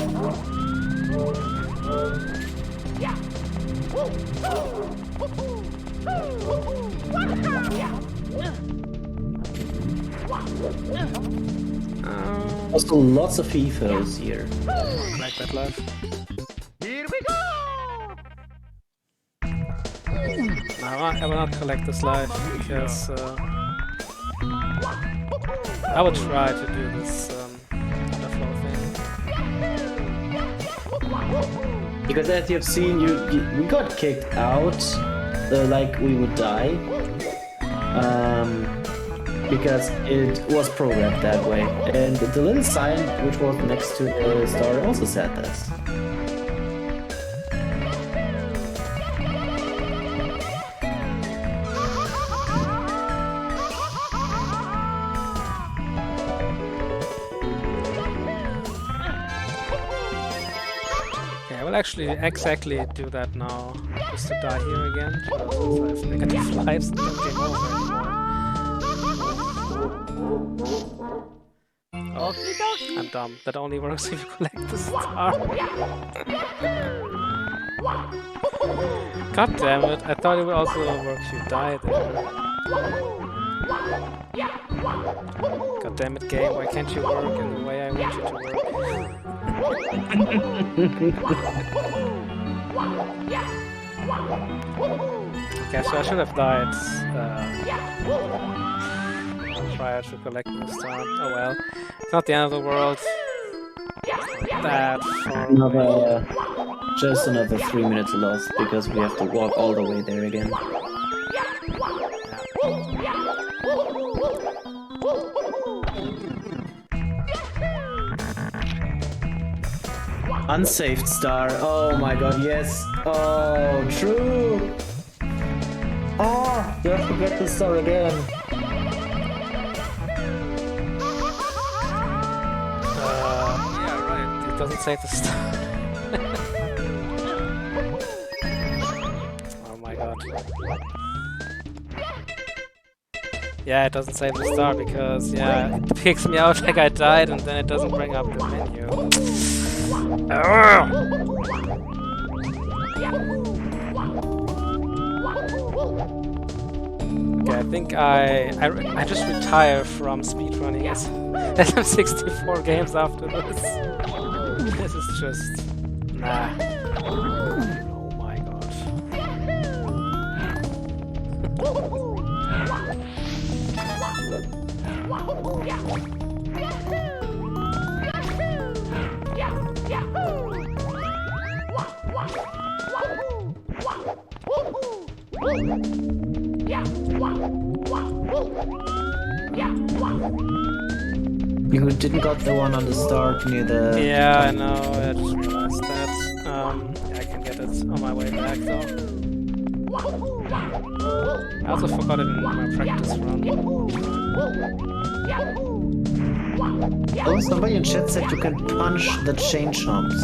B: Also lots of FIFOs here.
C: Like that life.
A: Here we go!
C: No, I will not collect this life because I will try to do this underflow thing.
B: Because as you've seen, we got kicked out, like we would die. Because it was programmed that way. And the little sign which was next to the story also said this.
C: Okay, I will actually exactly do that now. Just to die here again. Because I have negative lives and don't game over anymore. I'm dumb. That only works if you collect the star. God damn it! I thought it would also work if you die there. God damn it, game! Why can't you work in the way I want you to work? Okay, so I should have died prior to collecting the star. Oh well, it's not the end of the world. Not that far away.
B: Just another 3 minutes lost because we have to walk all the way there again. Unsaved star. Oh my god, yes. Oh, true. Oh, you have to get the star again.
C: Yeah, right. It doesn't save the star. Oh my god. Yeah, it doesn't save the star because, yeah, it picks me out like I died and then it doesn't bring up the menu. Okay, I think I just retire from speedrunning SM64 games after this. This is just... nah. Oh my god.
B: You didn't got the one on the start near the...
C: Yeah, I know, I just realized that. Yeah, I can get it on my way back though. I also forgot it in my practice run.
B: Oh, somebody in chat said you can punch the chain chomps.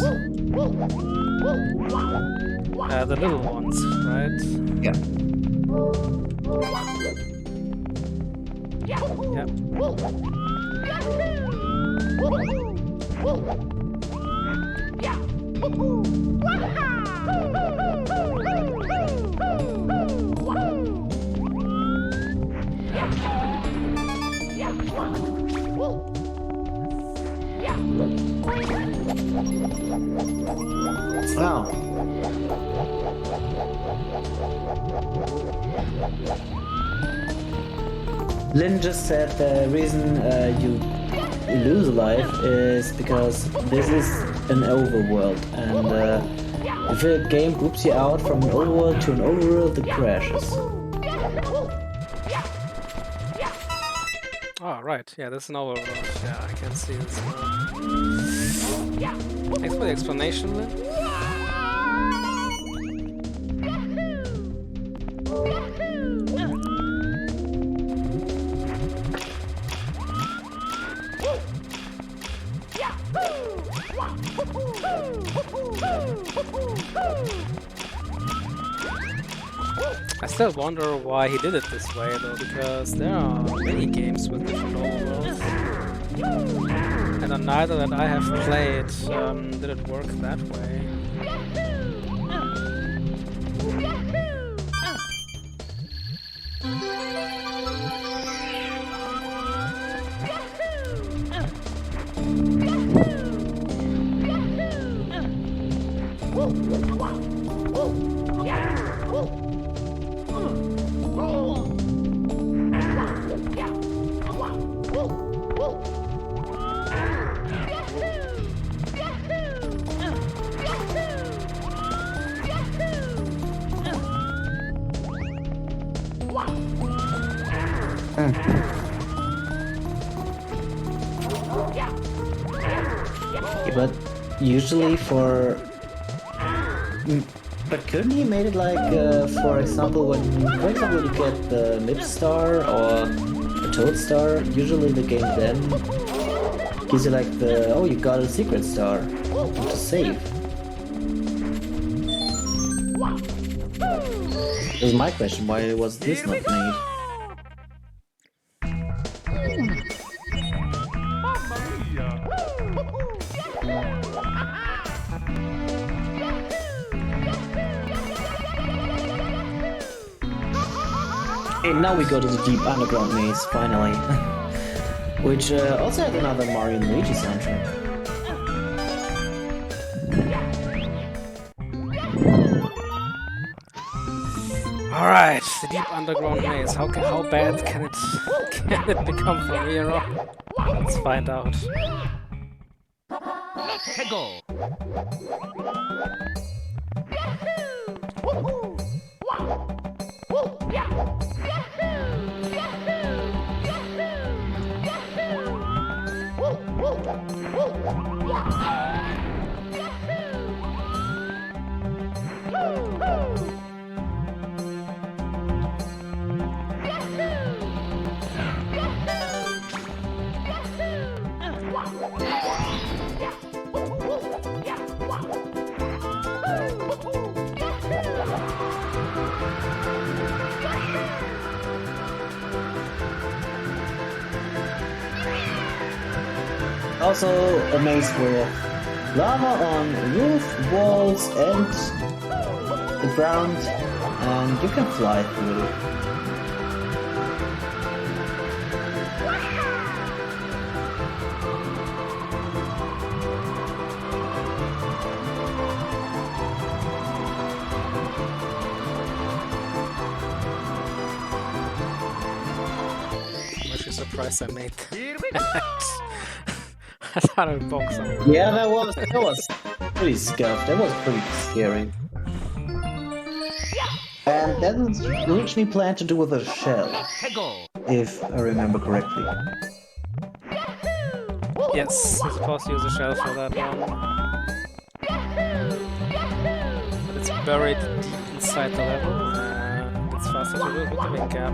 C: The little ones, right?
B: Yeah.
C: Yep.
B: Wow. Lynn just said the reason you lose a life is because this is an overworld, and if a game groups you out from an overworld to an overworld, it crashes.
C: Oh, right. Yeah, this is an overworld. Yeah, I can see this now. Thanks for the explanation, Lynn. I still wonder why he did it this way though, because there are many games with different overworlds. And on neither that I have played did it work that way.
B: But usually for... But couldn't he made it like, for example, when you get the mid star or the toad star, usually the game then gives you like the, oh, you got a secret star to save. This is my question, why was this not made? Okay, now we go to the deep underground maze, finally. Which also had another Mario and Luigi soundtrack.
C: Alright, the deep underground maze. How bad can it become from here on? Let's find out.
B: Also a maze with lava on roof, walls, and the ground, and you can fly through.
C: I'm actually surprised I made that. I thought I'd box somewhere.
B: Yeah, that was pretty scuffed. That was pretty scary. And that was originally planned to do with a shell, if I remember correctly.
C: Yes, you're supposed to use a shell for that one. But it's buried deep inside the level. It's faster to do it with the big gap.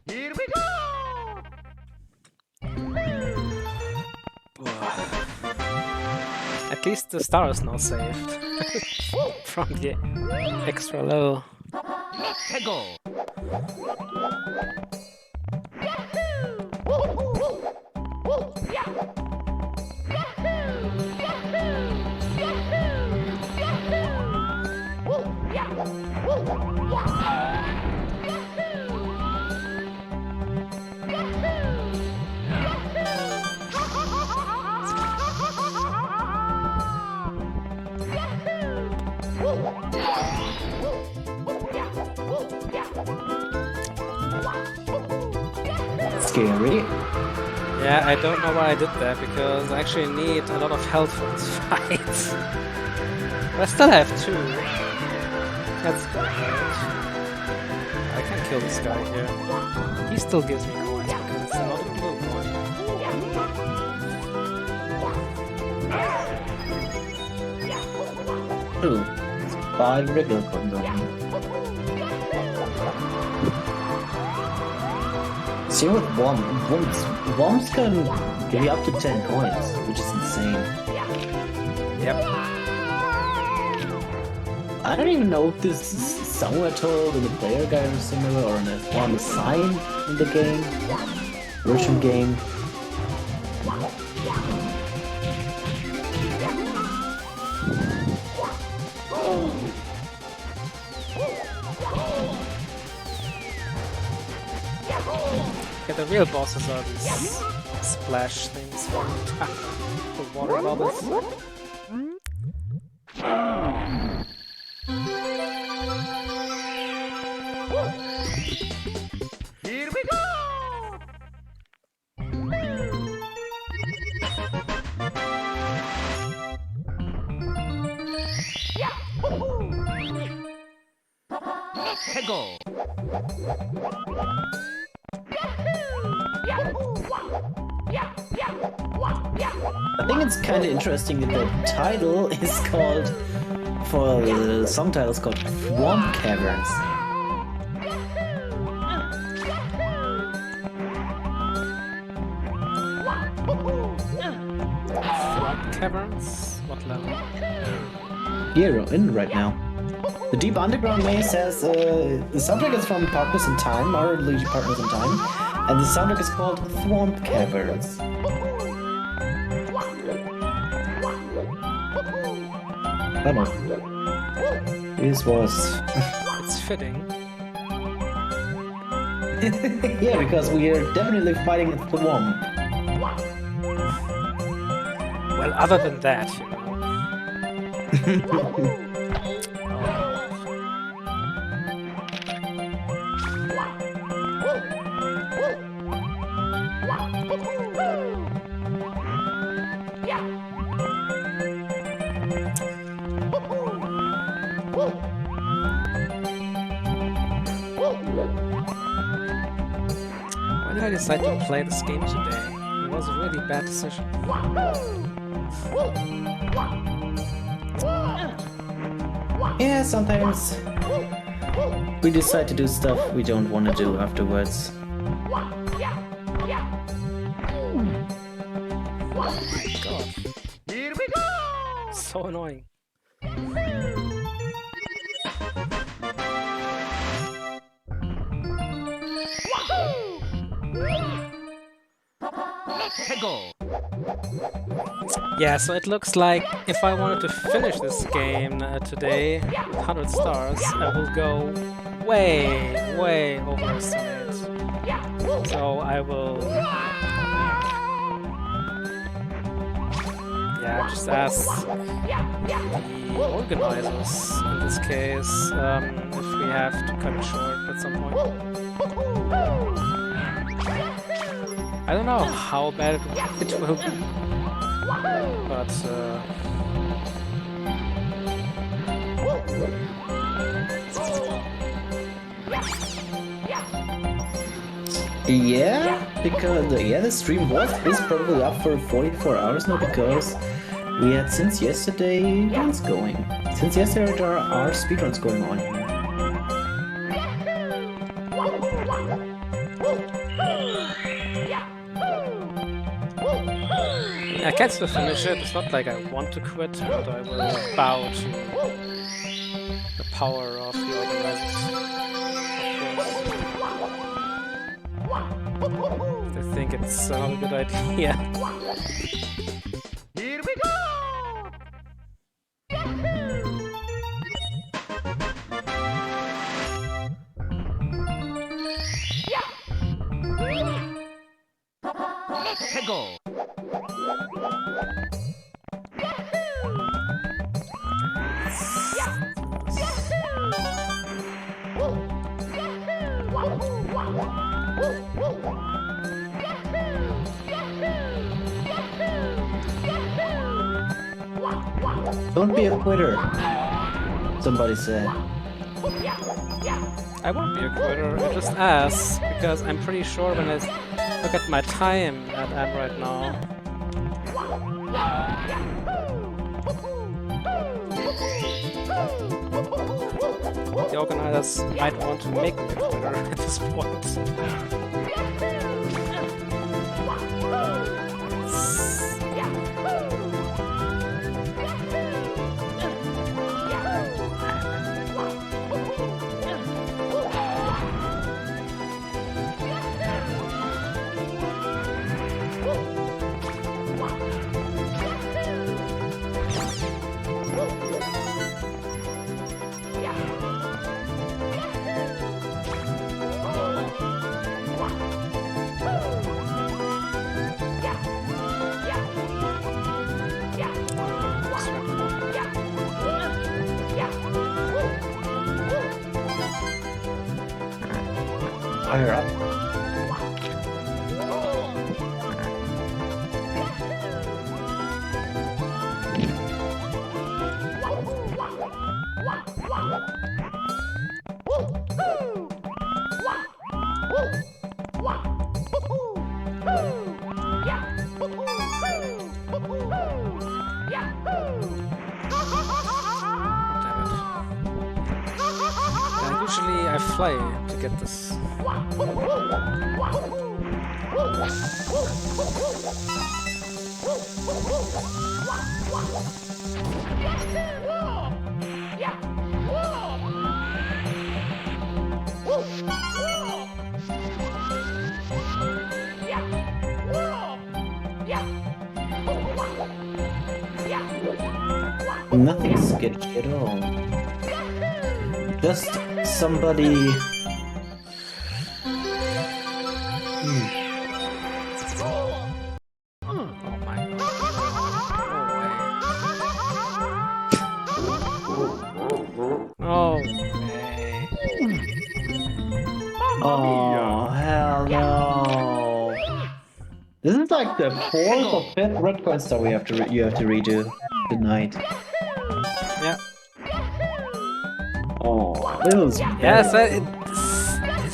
A: Here we go!
C: At least the star is now saved from the extra level.
B: Scary.
C: Yeah, I don't know why I did that, because I actually need a lot of health for this fight. But I still have 2. That's good. I can kill this guy here. He still gives me coins because it's not a blue coin.
B: Ooh, it's 5 regular coins on here. See with Wombs can give you up to 10 coins, which is insane.
C: Yep.
B: I don't even know if this is somewhere told in the player guide or similar, or on the sign in the game, version game.
C: Yeah, the real bosses are these splash things from the water bubbles.
A: Here we go!
B: I think it's kind of interesting that the title is called, for the song title is called Swamp Caverns.
C: Swamp Caverns? What level?
B: Here, in right now. The Deep Underground maze says the soundtrack is from Partners in Time, our Legion Partners in Time, and the soundtrack is called Swamp Caverns. I don't know. This was...
C: It's fitting.
B: Yeah, because we are definitely fighting a swamp.
C: Well, other than that, you know. Why did I decide to play this game today? It was a really bad decision.
B: Yeah, sometimes we decide to do stuff we don't want to do afterwards.
C: God.
A: Here we go!
C: So annoying.
A: Let's go!
C: Yeah, so it looks like if I wanted to finish this game today with 100 stars, I will go way overestimate. So I will... Yeah, just ask the organizers in this case if we have to cut it short at some point. I don't know how bad it will be, but
B: yeah, because the stream is probably up for 44 hours now because we had since yesterday runs going. Since yesterday there are speedruns going on here.
C: I can still finish it. It's not like I want to quit, but I will bow to the power of the organizers. Of course. I think it's not a good idea.
A: Here we go! Let's go!
B: Don't be a quitter, somebody said.
C: I won't be a quitter. I just ask because I'm pretty sure when I look at my time that I'm right now. The organizers might want to make me a quitter at this point.
B: Fire up.
C: Usually I fly to get this.
B: Nothing sketchy at all. Just somebody.
C: Oh my god. No way.
B: Oh, hell no. This is like the fourth or fifth red coin star you have to redo tonight.
C: Yeah.
B: Oh, this was
C: Yeah, so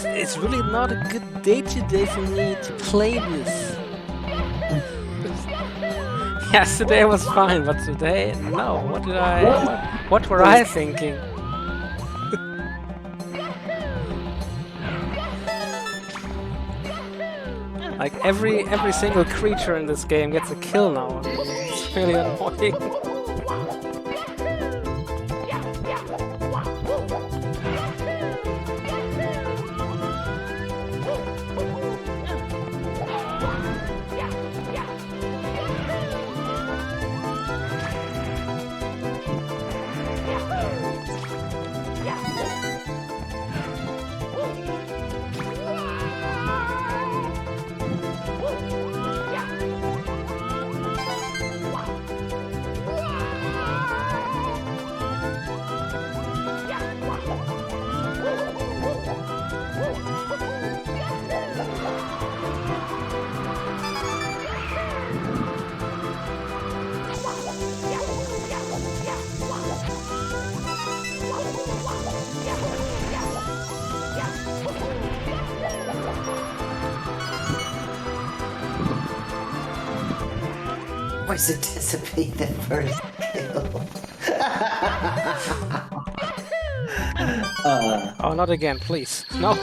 C: it's really not a good day today for me to play this. Yesterday was fine, but today, no. What were I thinking? Like every single creature in this game gets a kill now. It's really annoying.
B: Was anticipate that first kill.
C: Oh, not again, please. No.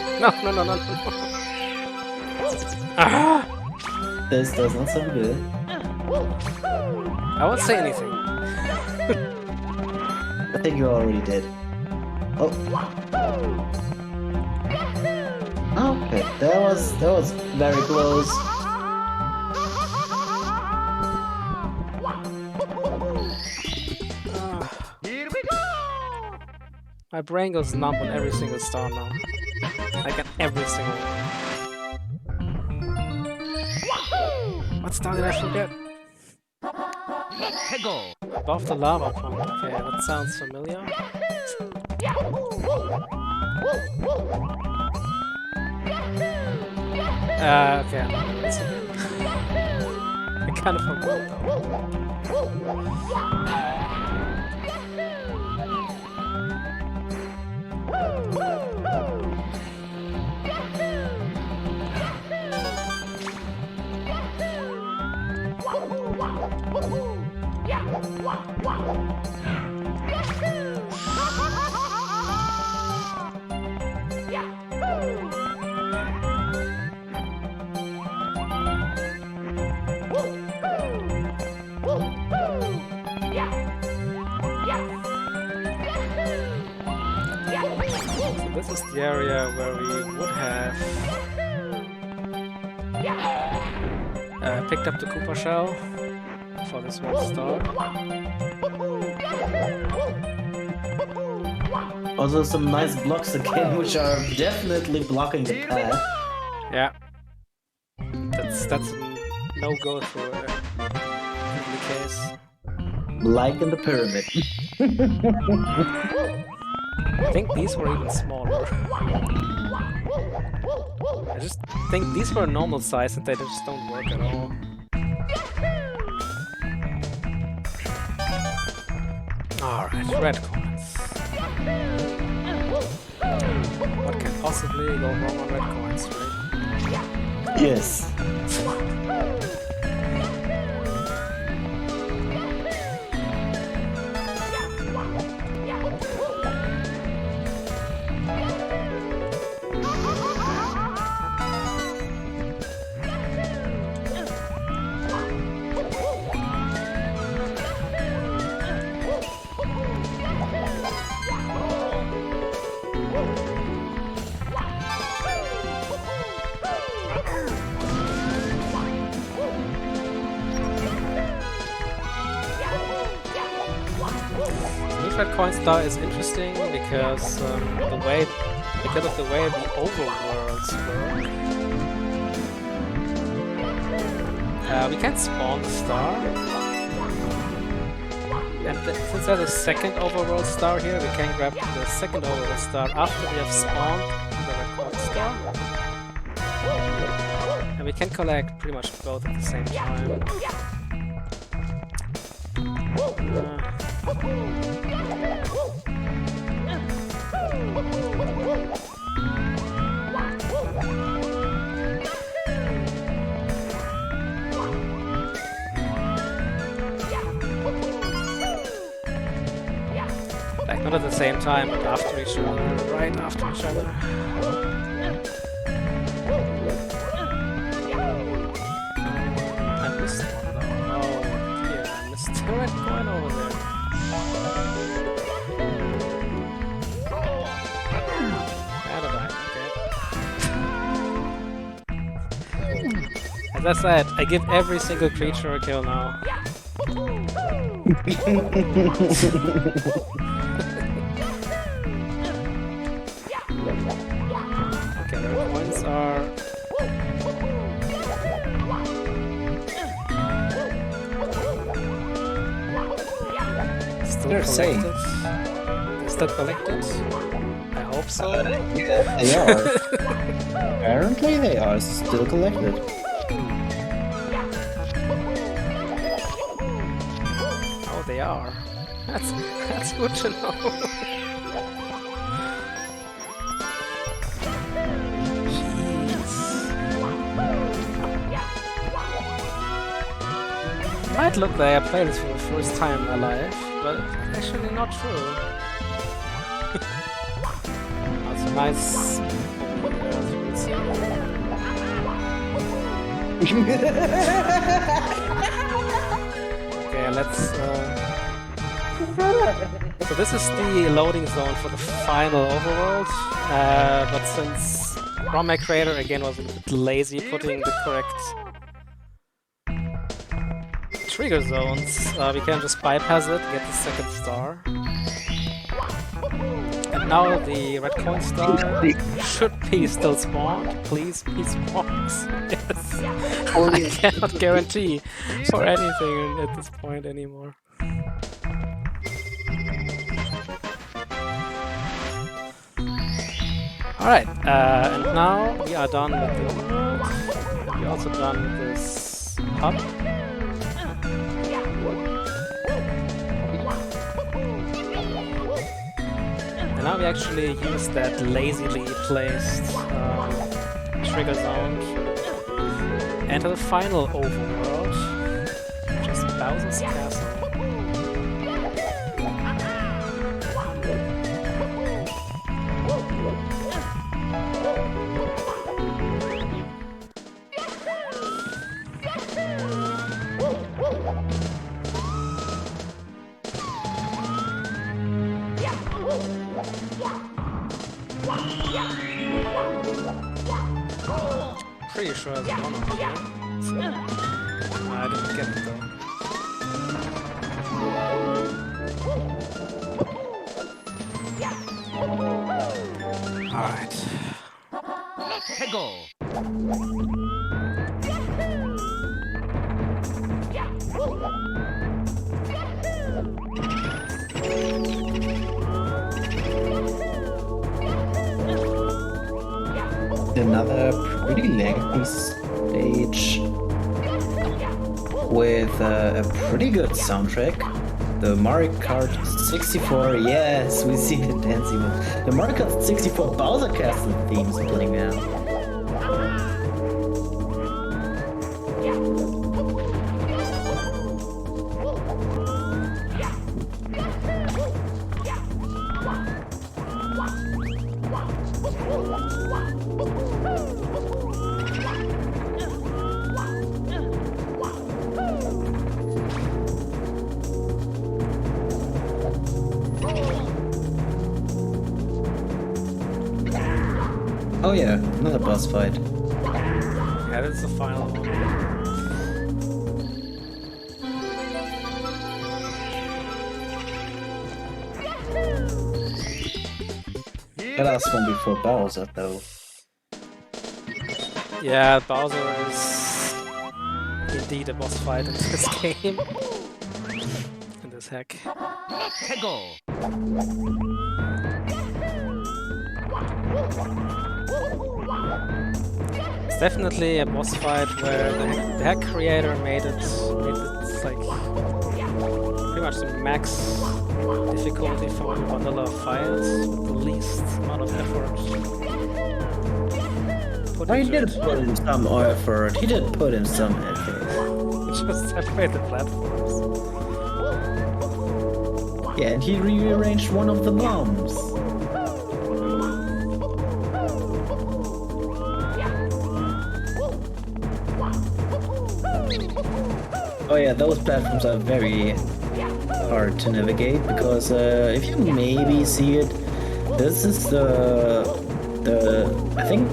C: Ah,
B: This does not sound good.
C: I won't say anything.
B: I think you already did. Oh. Okay, that was very close.
A: Here we go!
C: My brain goes numb on every single star now. Like at every single one. What star did I forget?
A: Hegel!
C: Above the lava pond. Okay, that sounds familiar. Okay. I kind of forgot So this is the area where we would have picked up the Koopa shell for this one star.
B: Also some nice blocks again, which are definitely blocking the path.
C: Yeah. That's a no-go for in the case.
B: Like in the pyramid.
C: I think these were even smaller. I just think these were normal size and they just don't work at all. Alright, red coins. What can possibly go wrong on red coins, right?
B: Yes.
C: red coin star is interesting because of the way the overworlds work. We can't spawn the star, and since there's a second overworld star here, we can grab the second overworld star after we have spawned the red coin star, and we can collect pretty much both at the same time. Like not at the same time, but after each other, right after each other. I missed one though. Oh dear, I missed the red coin over there. As I said, I give every single creature a kill now. Okay, the points are... Still collected. Still collected? I hope so.
B: Yeah, they are. Apparently they are still collected.
C: Oh, they are. That's good to know. Jeez. Might look like I played this for the first time in my life, but it's actually not true. That's a nice... Okay, let's... So this is the loading zone for the final overworld, but since ROM Creator again was a bit lazy putting the correct trigger zones, we can just bypass it, get the second star. And now the red coin star should be still spawned. Please be spawned. Yes. I cannot guarantee for anything at this point anymore. Alright, and now we are done with the overworld. We're also done with this hub. And now we actually use that lazily placed trigger zone to enter the final overworld, which is Bowser's Castle. Pretty sure there's one over here. I didn't get it though. Alright.
A: Let's go.
B: Another pretty lengthy stage with a pretty good soundtrack. The Mario Kart 64, yes, we see the dancing with the Mario Kart 64 Bowser Castle themes playing now. Oh yeah, another boss fight.
C: Yeah, this is the final one.
B: The last one before Bowser, though.
C: Yeah, Bowser is indeed a boss fight in this game. In this hack.
A: Kegel.
C: It's definitely a boss fight where the hack creator made it like pretty much the max difficulty for vanilla files with the least amount of effort.
B: He did put in some effort. He did put in some effort.
C: Just separate the platforms.
B: Yeah, and he rearranged one of the bombs. Oh yeah, those platforms are very hard to navigate because if you maybe see it, this is the I think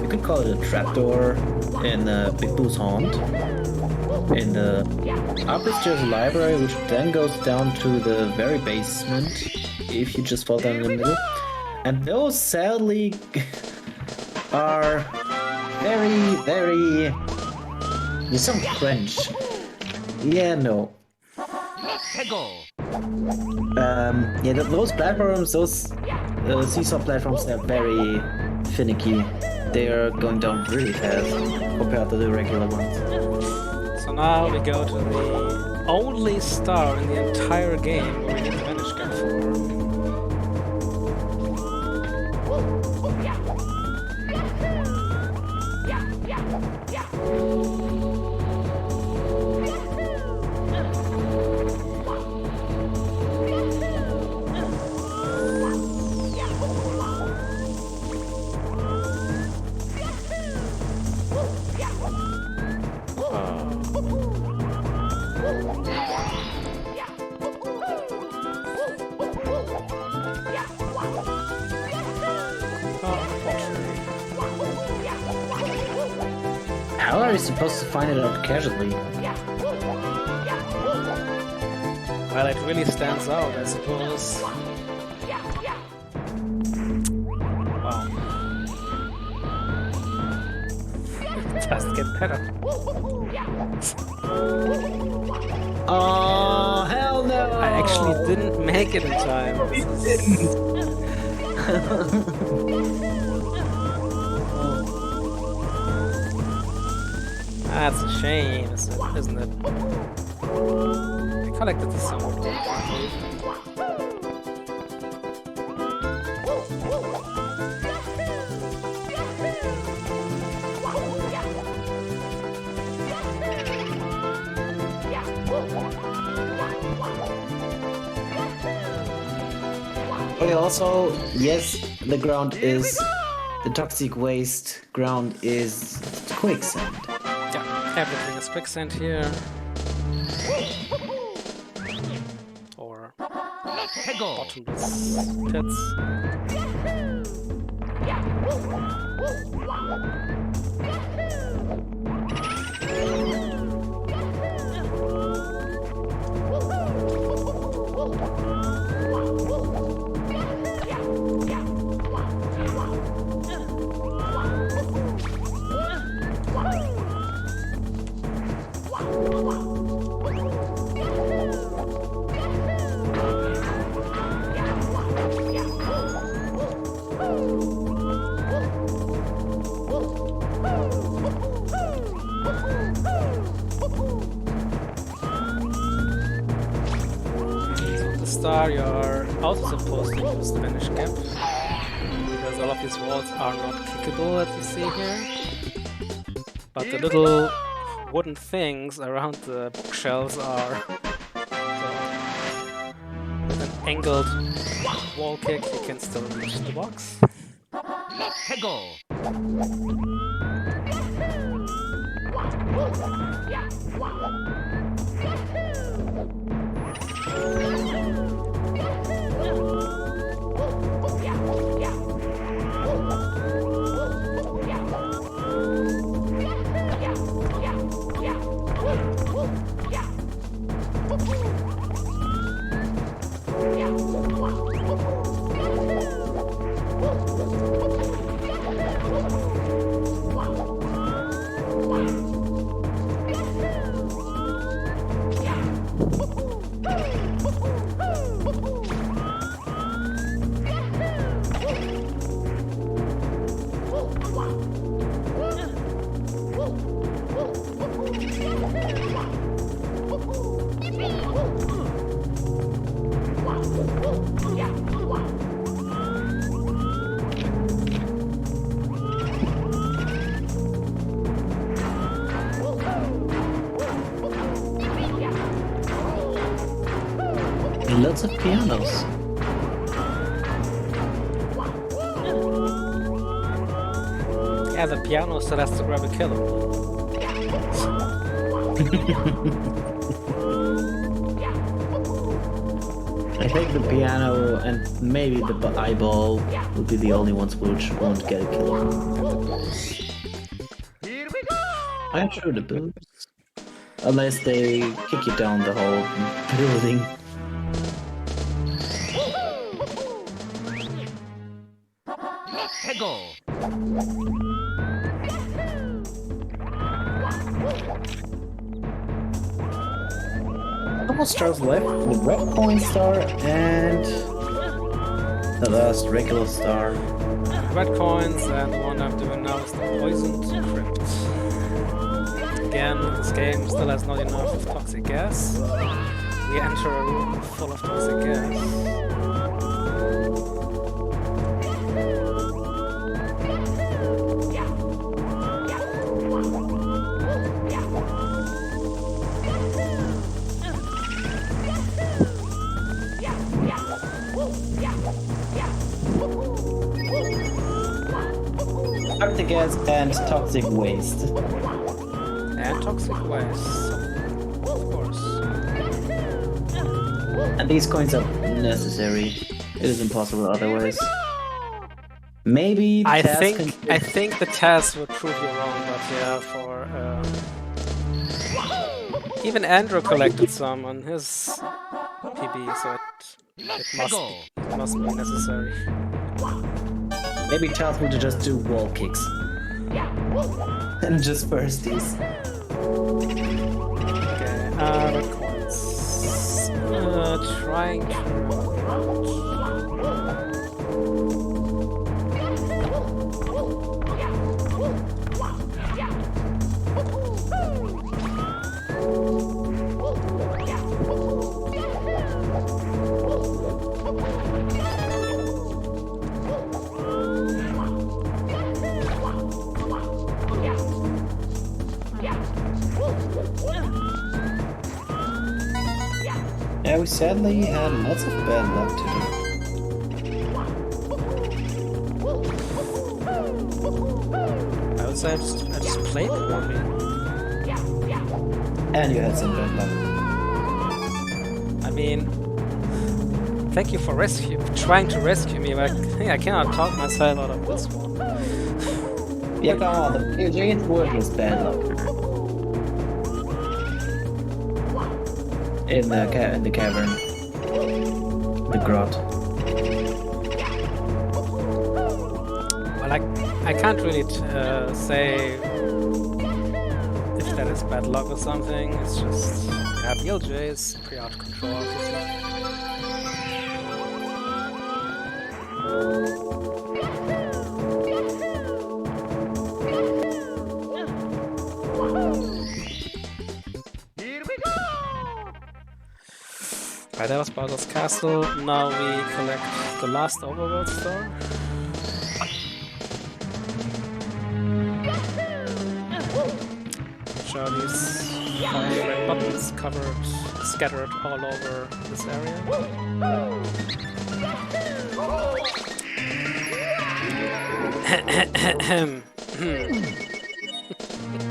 B: you could call it a trapdoor in Big Boo's Haunt. In the upper stairs library, which then goes down to the very basement if you just fall down in the middle. And those sadly are very there's some French. Yeah, no. Yeah, those platforms, those seesaw platforms, they're very finicky. They are going down really fast compared to the regular ones.
C: So now we go to the only star in the entire game where we get the Vanish Gap for.
B: How are you supposed to find it out casually?
C: Well, it really stands out, I suppose. Wow. It does get better.
B: Oh, hell no!
C: I actually didn't make it in time. That's a shame, isn't it? I collected the sound.
B: Okay, also, yes, the ground is... The toxic waste ground is quicksand.
C: Yeah, everything is quicksand here. Or bottomless pits. Star, you're also supposed to use the Vanish Gap, because all of these walls are not kickable that you see here. But the little wooden things around the bookshelves are. So with an angled wall kick, you can still reach the box.
B: lots of pianos.
C: Yeah, the piano still has to grab a killer.
B: I think the piano and maybe the eyeball will be the only ones which won't get a kill.
A: Here we go.
B: I'm sure the boots. Unless they kick you down the whole building.
A: Let's go.
B: Almost stars left with red coin star and the last regular star.
C: Red coins, and the one I'm doing now is the poisoned crypt. Again, this game still has not enough of toxic gas. We enter a room full of toxic gas.
B: Toxic gas and toxic waste.
C: And toxic waste, of course.
B: And these coins are necessary. It is impossible otherwise. Maybe
C: I
B: Taz
C: think the test would prove you wrong, but yeah, for even Andrew collected some on his PB, so it must be necessary.
B: Maybe Taz would just do wall kicks. And just burst these.
C: Okay, red coins. Trying to...
B: Yeah, we sadly had lots of bad luck today.
C: I would say I just played poorly.
B: And you had some bad luck.
C: I mean, thank you for trying to rescue me, but I cannot talk myself out of this one.
B: Yeah, come on, the giant word was bad luck. In the cavern. The grot.
C: Well, I can't really say if that is bad luck or something. It's just, yeah, BLJ is pretty out of control, obviously. Right, that was Bowser's Castle. Now we collect the last overworld star. Which are these 5 red buttons scattered all over this area.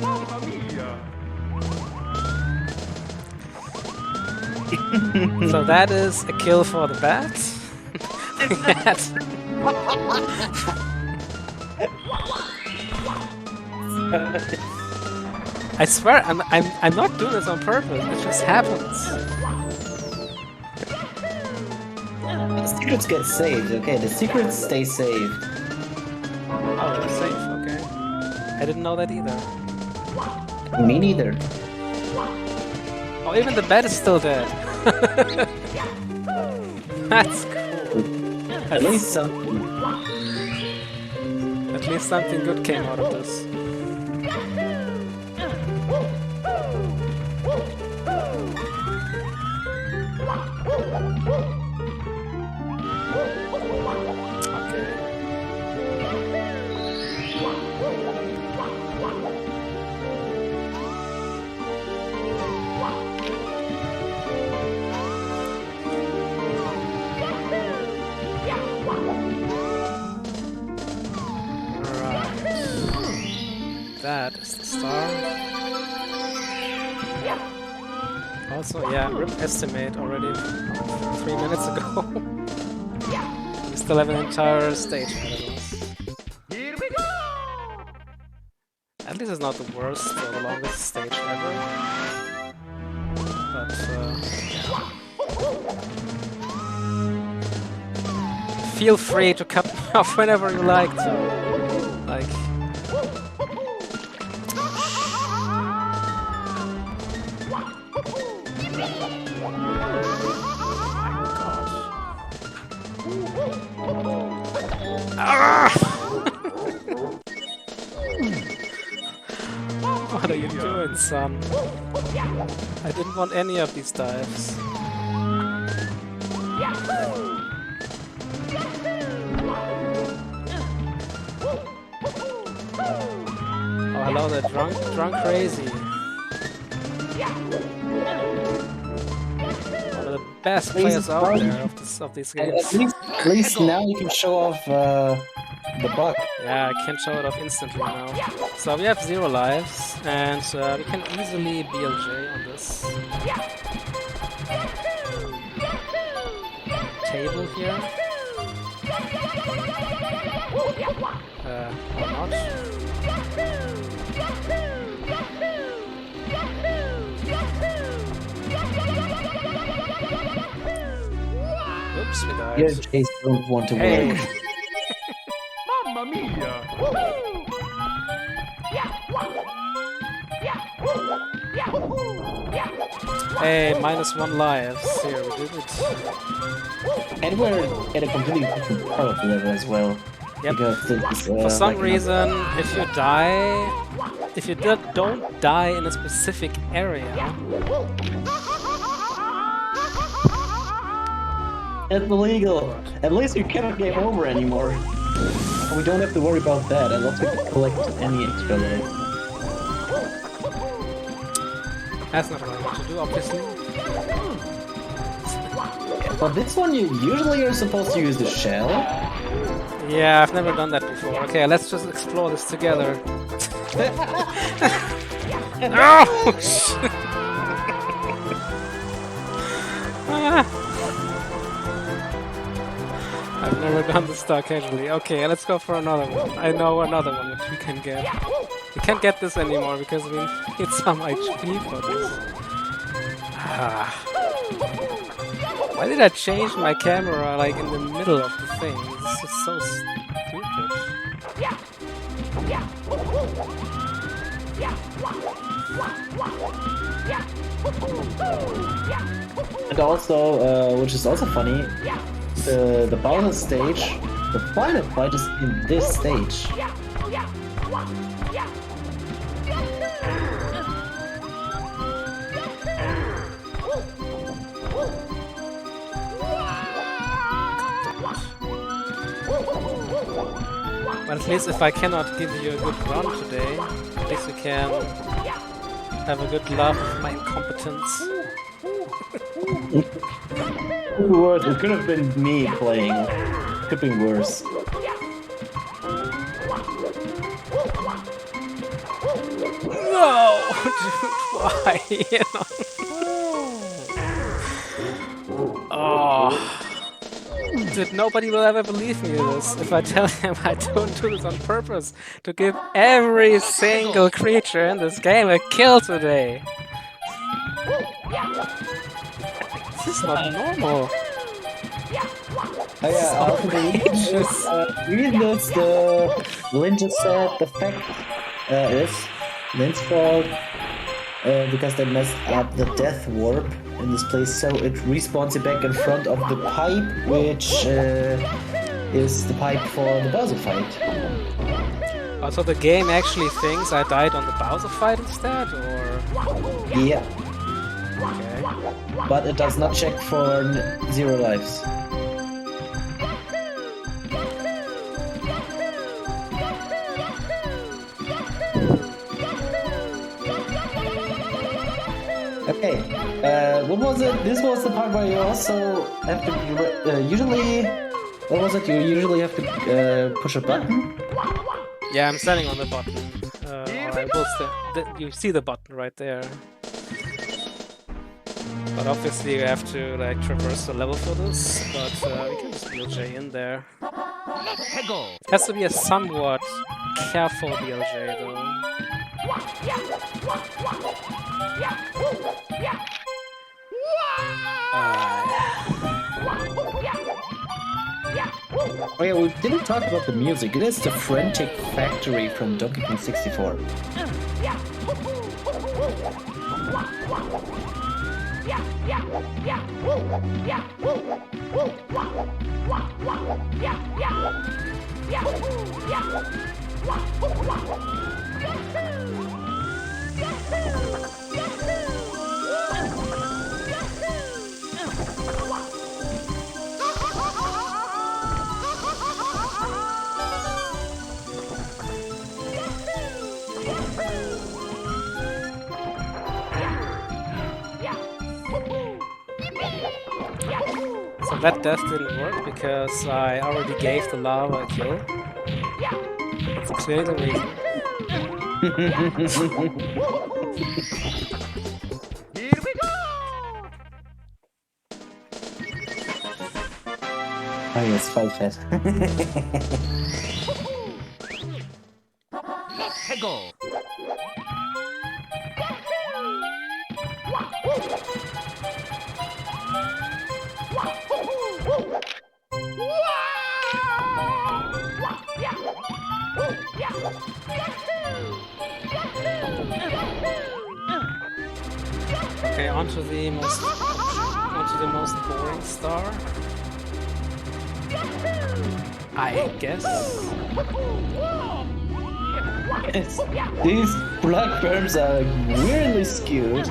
A: Mamma mia.
C: So that is a kill for the bat. I swear, I'm not doing this on purpose. It just happens.
B: The secrets get saved, okay? The secrets stay saved.
C: Oh, they're safe. Okay. I didn't know that either.
B: Me neither.
C: Oh, even the bat is still dead. That's cool.
B: At least something.
C: At least something good came out of this. that is the star. Also, yeah, RIP estimate already 3 minutes ago. We still have an entire stage ahead of us.
A: Here we go!
C: At least it's not the worst or the longest stage ever. But, feel free to cut me off whenever you like to. Like... What are you doing, son? I didn't want any of these dives. Oh, hello there, drunk crazy. One of the best players out there of these games.
B: At least now you can show off the bug.
C: Yeah, I can show it off instantly now. So we have 0 lives, and we can easily BLJ on this table here. Or not. Oops, we died.
B: Your Jace don't want to
C: Hey.
B: work.
A: Mamma mia!
C: Hey, -1 lives. Here, we did it.
B: And we're at a completely different part of the level as well.
C: Yep.
B: Because this,
C: For some
B: like
C: reason, if you die... If you don't die in a specific area...
B: It's illegal. At least you cannot game over anymore. We don't have to worry about that, and let's collect any extra life.
C: That's not what I want to do, obviously.
B: For this one, you usually are supposed to use the shell.
C: Yeah, I've never done that before. Okay, let's just explore this together. Oh! Shit. I've never done this stuff casually. Okay, let's go for another one. I know another one which we can get. We can't get this anymore because we need some HP for this. Why did I change my camera like in the middle of the thing? This is so stupid.
B: And also, which is also funny, the Bowser stage, the final fight is in this stage.
C: But at least if I cannot give you a good run today, at least we can have a good laugh of my incompetence.
B: Worse, it could have been me playing. Could have been worse.
C: No! Dude, why? You know? Oh. Dude, nobody will ever believe me this if I tell him I don't do this on purpose to give every single creature in this game a kill today. This is not normal.
B: Oh yeah, the reason is the Lynn just said the fact is Lynn's fault because they messed up the death warp in this place, so it respawns you back in front of the pipe, which is the pipe for the Bowser fight.
C: Oh, so the game actually thinks I died on the Bowser fight instead, or?
B: Yeah,
C: Okay.
B: but it does not check for 0 lives. Okay, what was it? This was the part where you also have to usually. What was it? You usually have to push a button.
C: Yeah, I'm standing on the button. Or I will you see the button right there. But obviously you have to like traverse the level for this, but we can just BLJ in there. It has to be a somewhat careful BLJ though.
B: Oh yeah, we didn't talk about the music. It is the Frantic Factory from Donkey Kong 64.
C: So that death didn't work because I already gave the lava a kill. That's clearly the reason.
A: Here we go!
B: Oh yes, Fight Fat.
A: Go!
C: Okay, onto the most boring star. I guess.
B: Yes. These blood berms are weirdly skewed.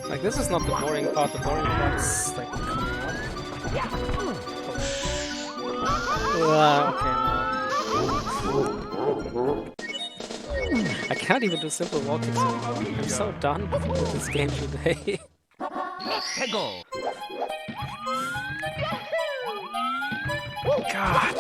C: Like this is not the boring part. The boring part is like coming up. Okay, no. I can't even do simple wall kicks anymore. I'm so done with this game today.
A: Go!
C: God.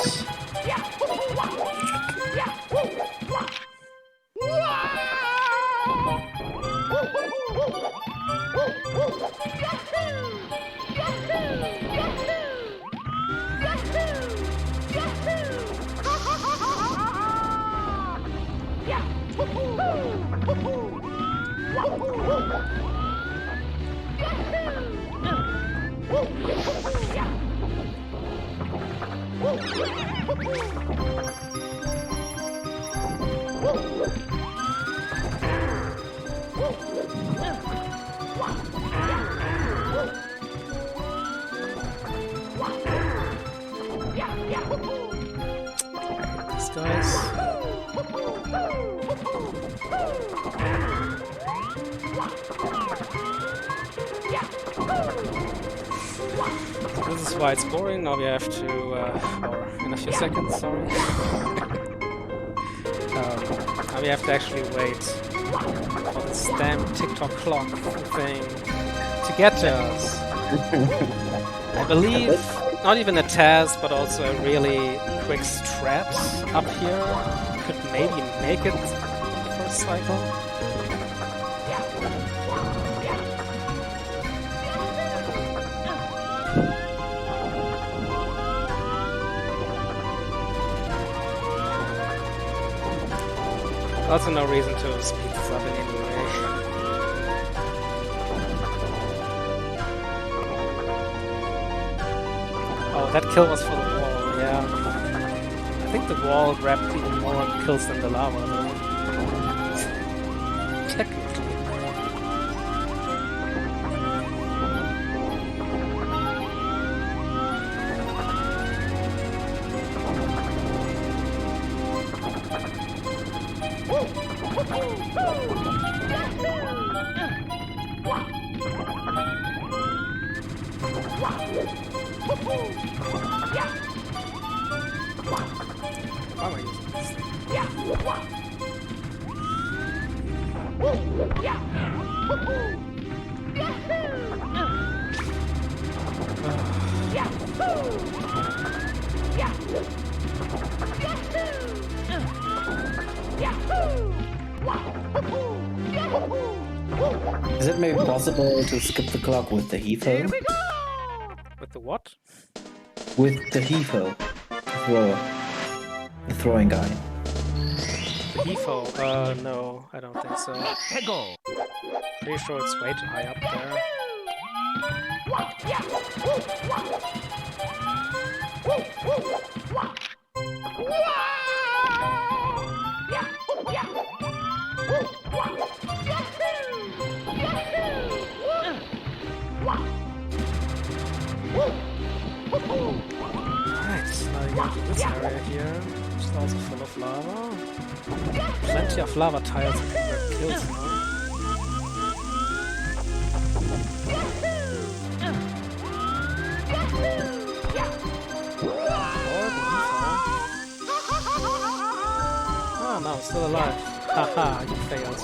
C: These guys. This is why it's boring. Now we have to, or in a few seconds, sorry. Now we have to actually wait for this damn TikTok clock thing to get to us. I believe not even a Taz, but also a really quick strat up here could maybe make it the first cycle. Also no reason to speed this up in any way. Oh, that kill was for the wall, yeah. I think the wall grabbed even more kills than the lava, though. Technically. Why am I using this thing?
B: Is it maybe possible to skip the clock with the Hefo?
C: With the what?
B: With the Hefo, the thrower, the throwing guy.
C: The Hefo? No, I don't think so.
A: Peggle.
C: Pretty sure it's way too high up there. Right, now you go to this area here, which is also full of lava. Plenty of lava tiles and red kills now. Oh no, I'm still alive. Haha, you failed.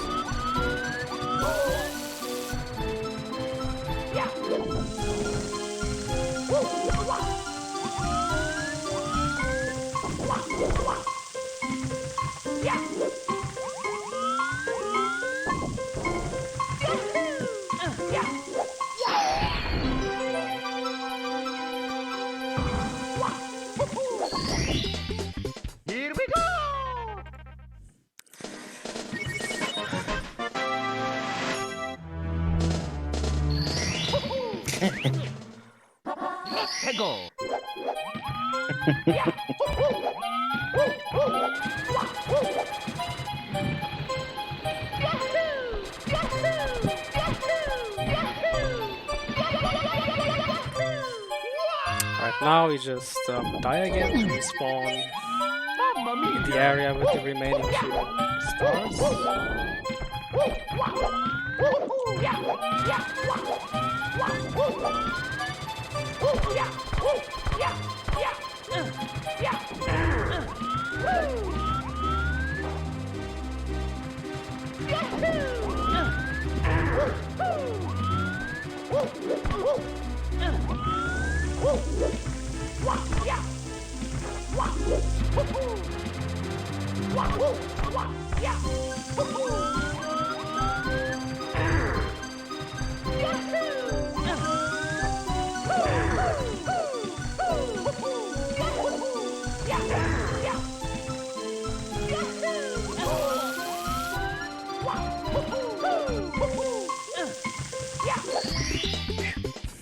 A: Here we go. Peggle.
C: Right now we just die again and respawn in the area with the remaining 2 stars.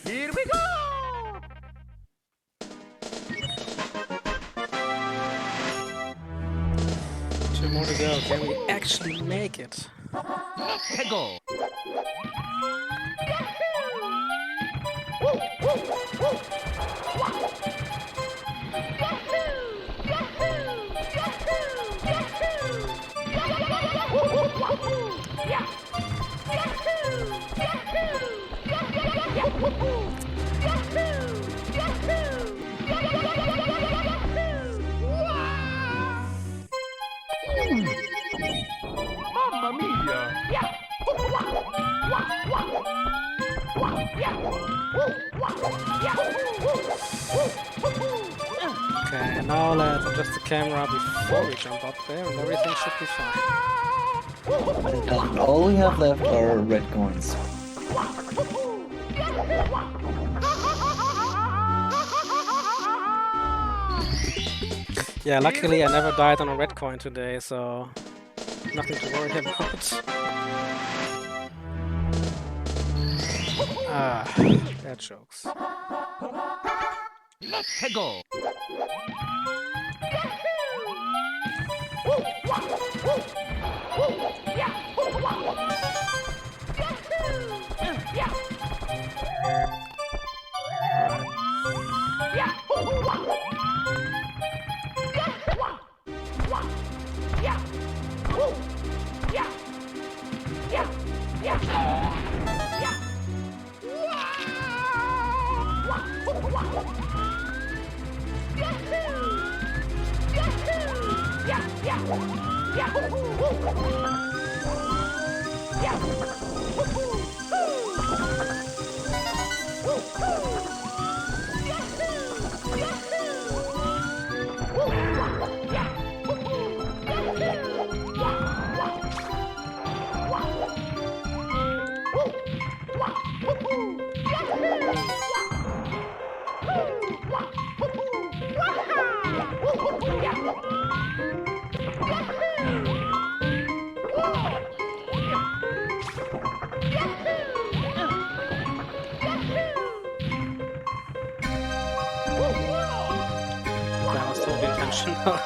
A: Here we go.
C: 2 more to go. Can we actually make it?
A: Peggle. Mamma mia.
C: Okay, now let's adjust the camera before we jump up there and everything should be fine.
B: And all we have left are red coins.
C: Yeah, luckily I never died on a red coin today, so nothing to worry about. Ah, bad jokes.
A: Peggle.
C: That was totally intentional.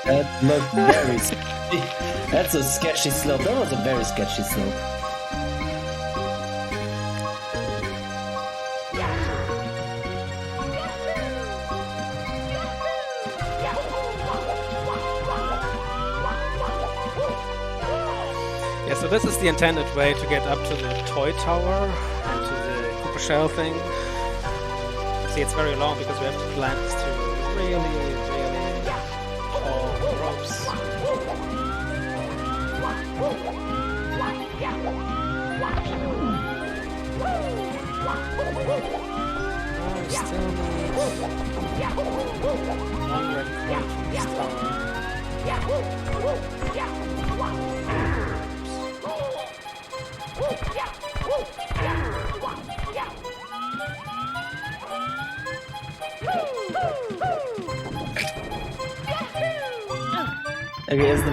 B: That looked very sketchy. That's a sketchy slope. That was a very sketchy slope.
C: Yeah, so this is the intended way to get up to the toy tower and to the Koopa shell thing. See, it's very long because we have to climb these two really tall ropes. Oh, we still need one red coin from this tower.
B: Okay, is the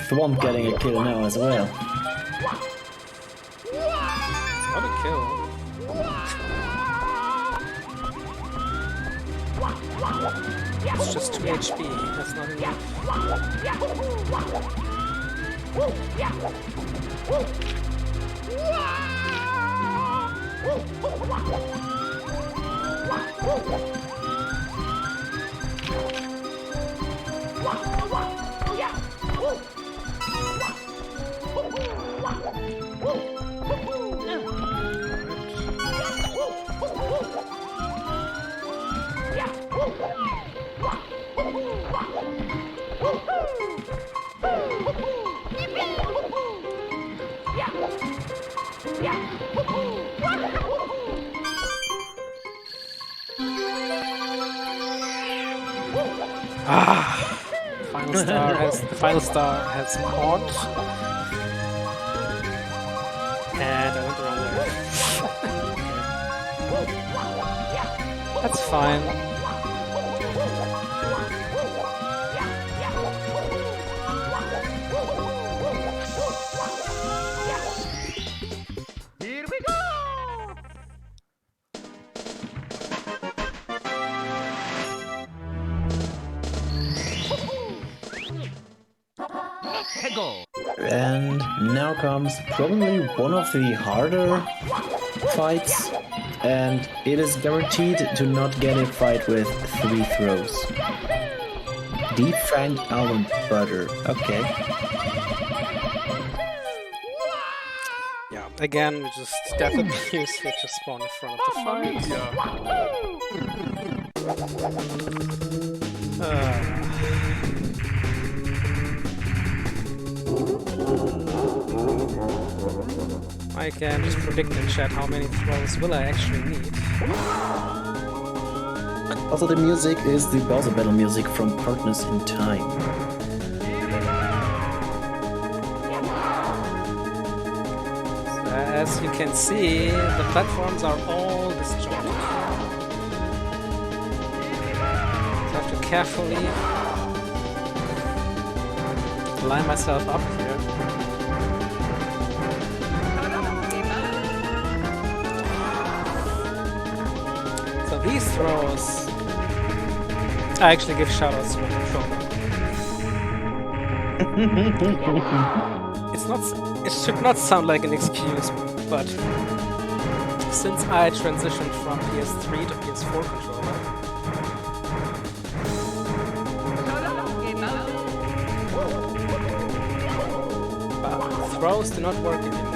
B: Thwomp getting a kill now as well?
C: It's not a kill. It's just 2 HP, that's not enough. The final star has caught, and I went the wrong way. That's fine.
A: Here we go! Go.
B: And now comes probably one of the harder fights, and it is guaranteed to not get a fight with 3 throws. Deep fried almond butter. Okay.
C: Yeah, again, we just death abuse, we just spawn in front of the fight. I can just predict in chat how many throws will I actually need.
B: Also, the music is the Bowser Battle music from Partners in Time.
C: So as you can see, the platforms are all disjointed. So I have to carefully line myself up here. These throws, I actually give shoutouts to the controller. It should not sound like an excuse, but since I transitioned from PS3 to PS4 controller, throws do not work anymore.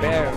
C: Bear.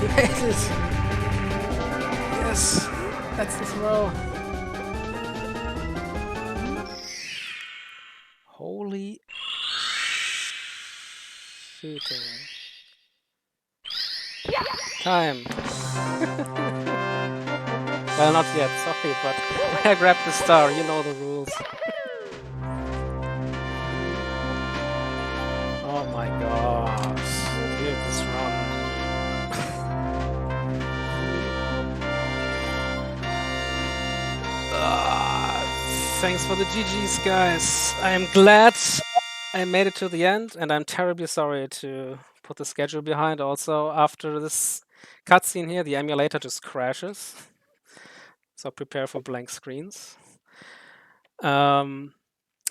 C: He made it! Yes! That's the throw! Holy shooting. Time! Well, not yet, sorry, but when I grab the star, you know the rules. Oh my gosh. Dude, this run. Thanks for the GGs, guys. I'm glad I made it to the end, and I'm terribly sorry to put the schedule behind. Also, after this cutscene here, the emulator just crashes. So prepare for blank screens. I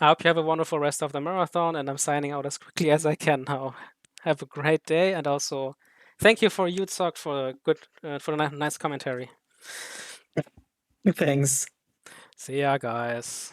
C: hope you have a wonderful rest of the marathon, and I'm signing out as quickly as I can now. Have a great day, and also thank you for Yutsok for the nice commentary.
B: Thanks.
C: See ya, guys.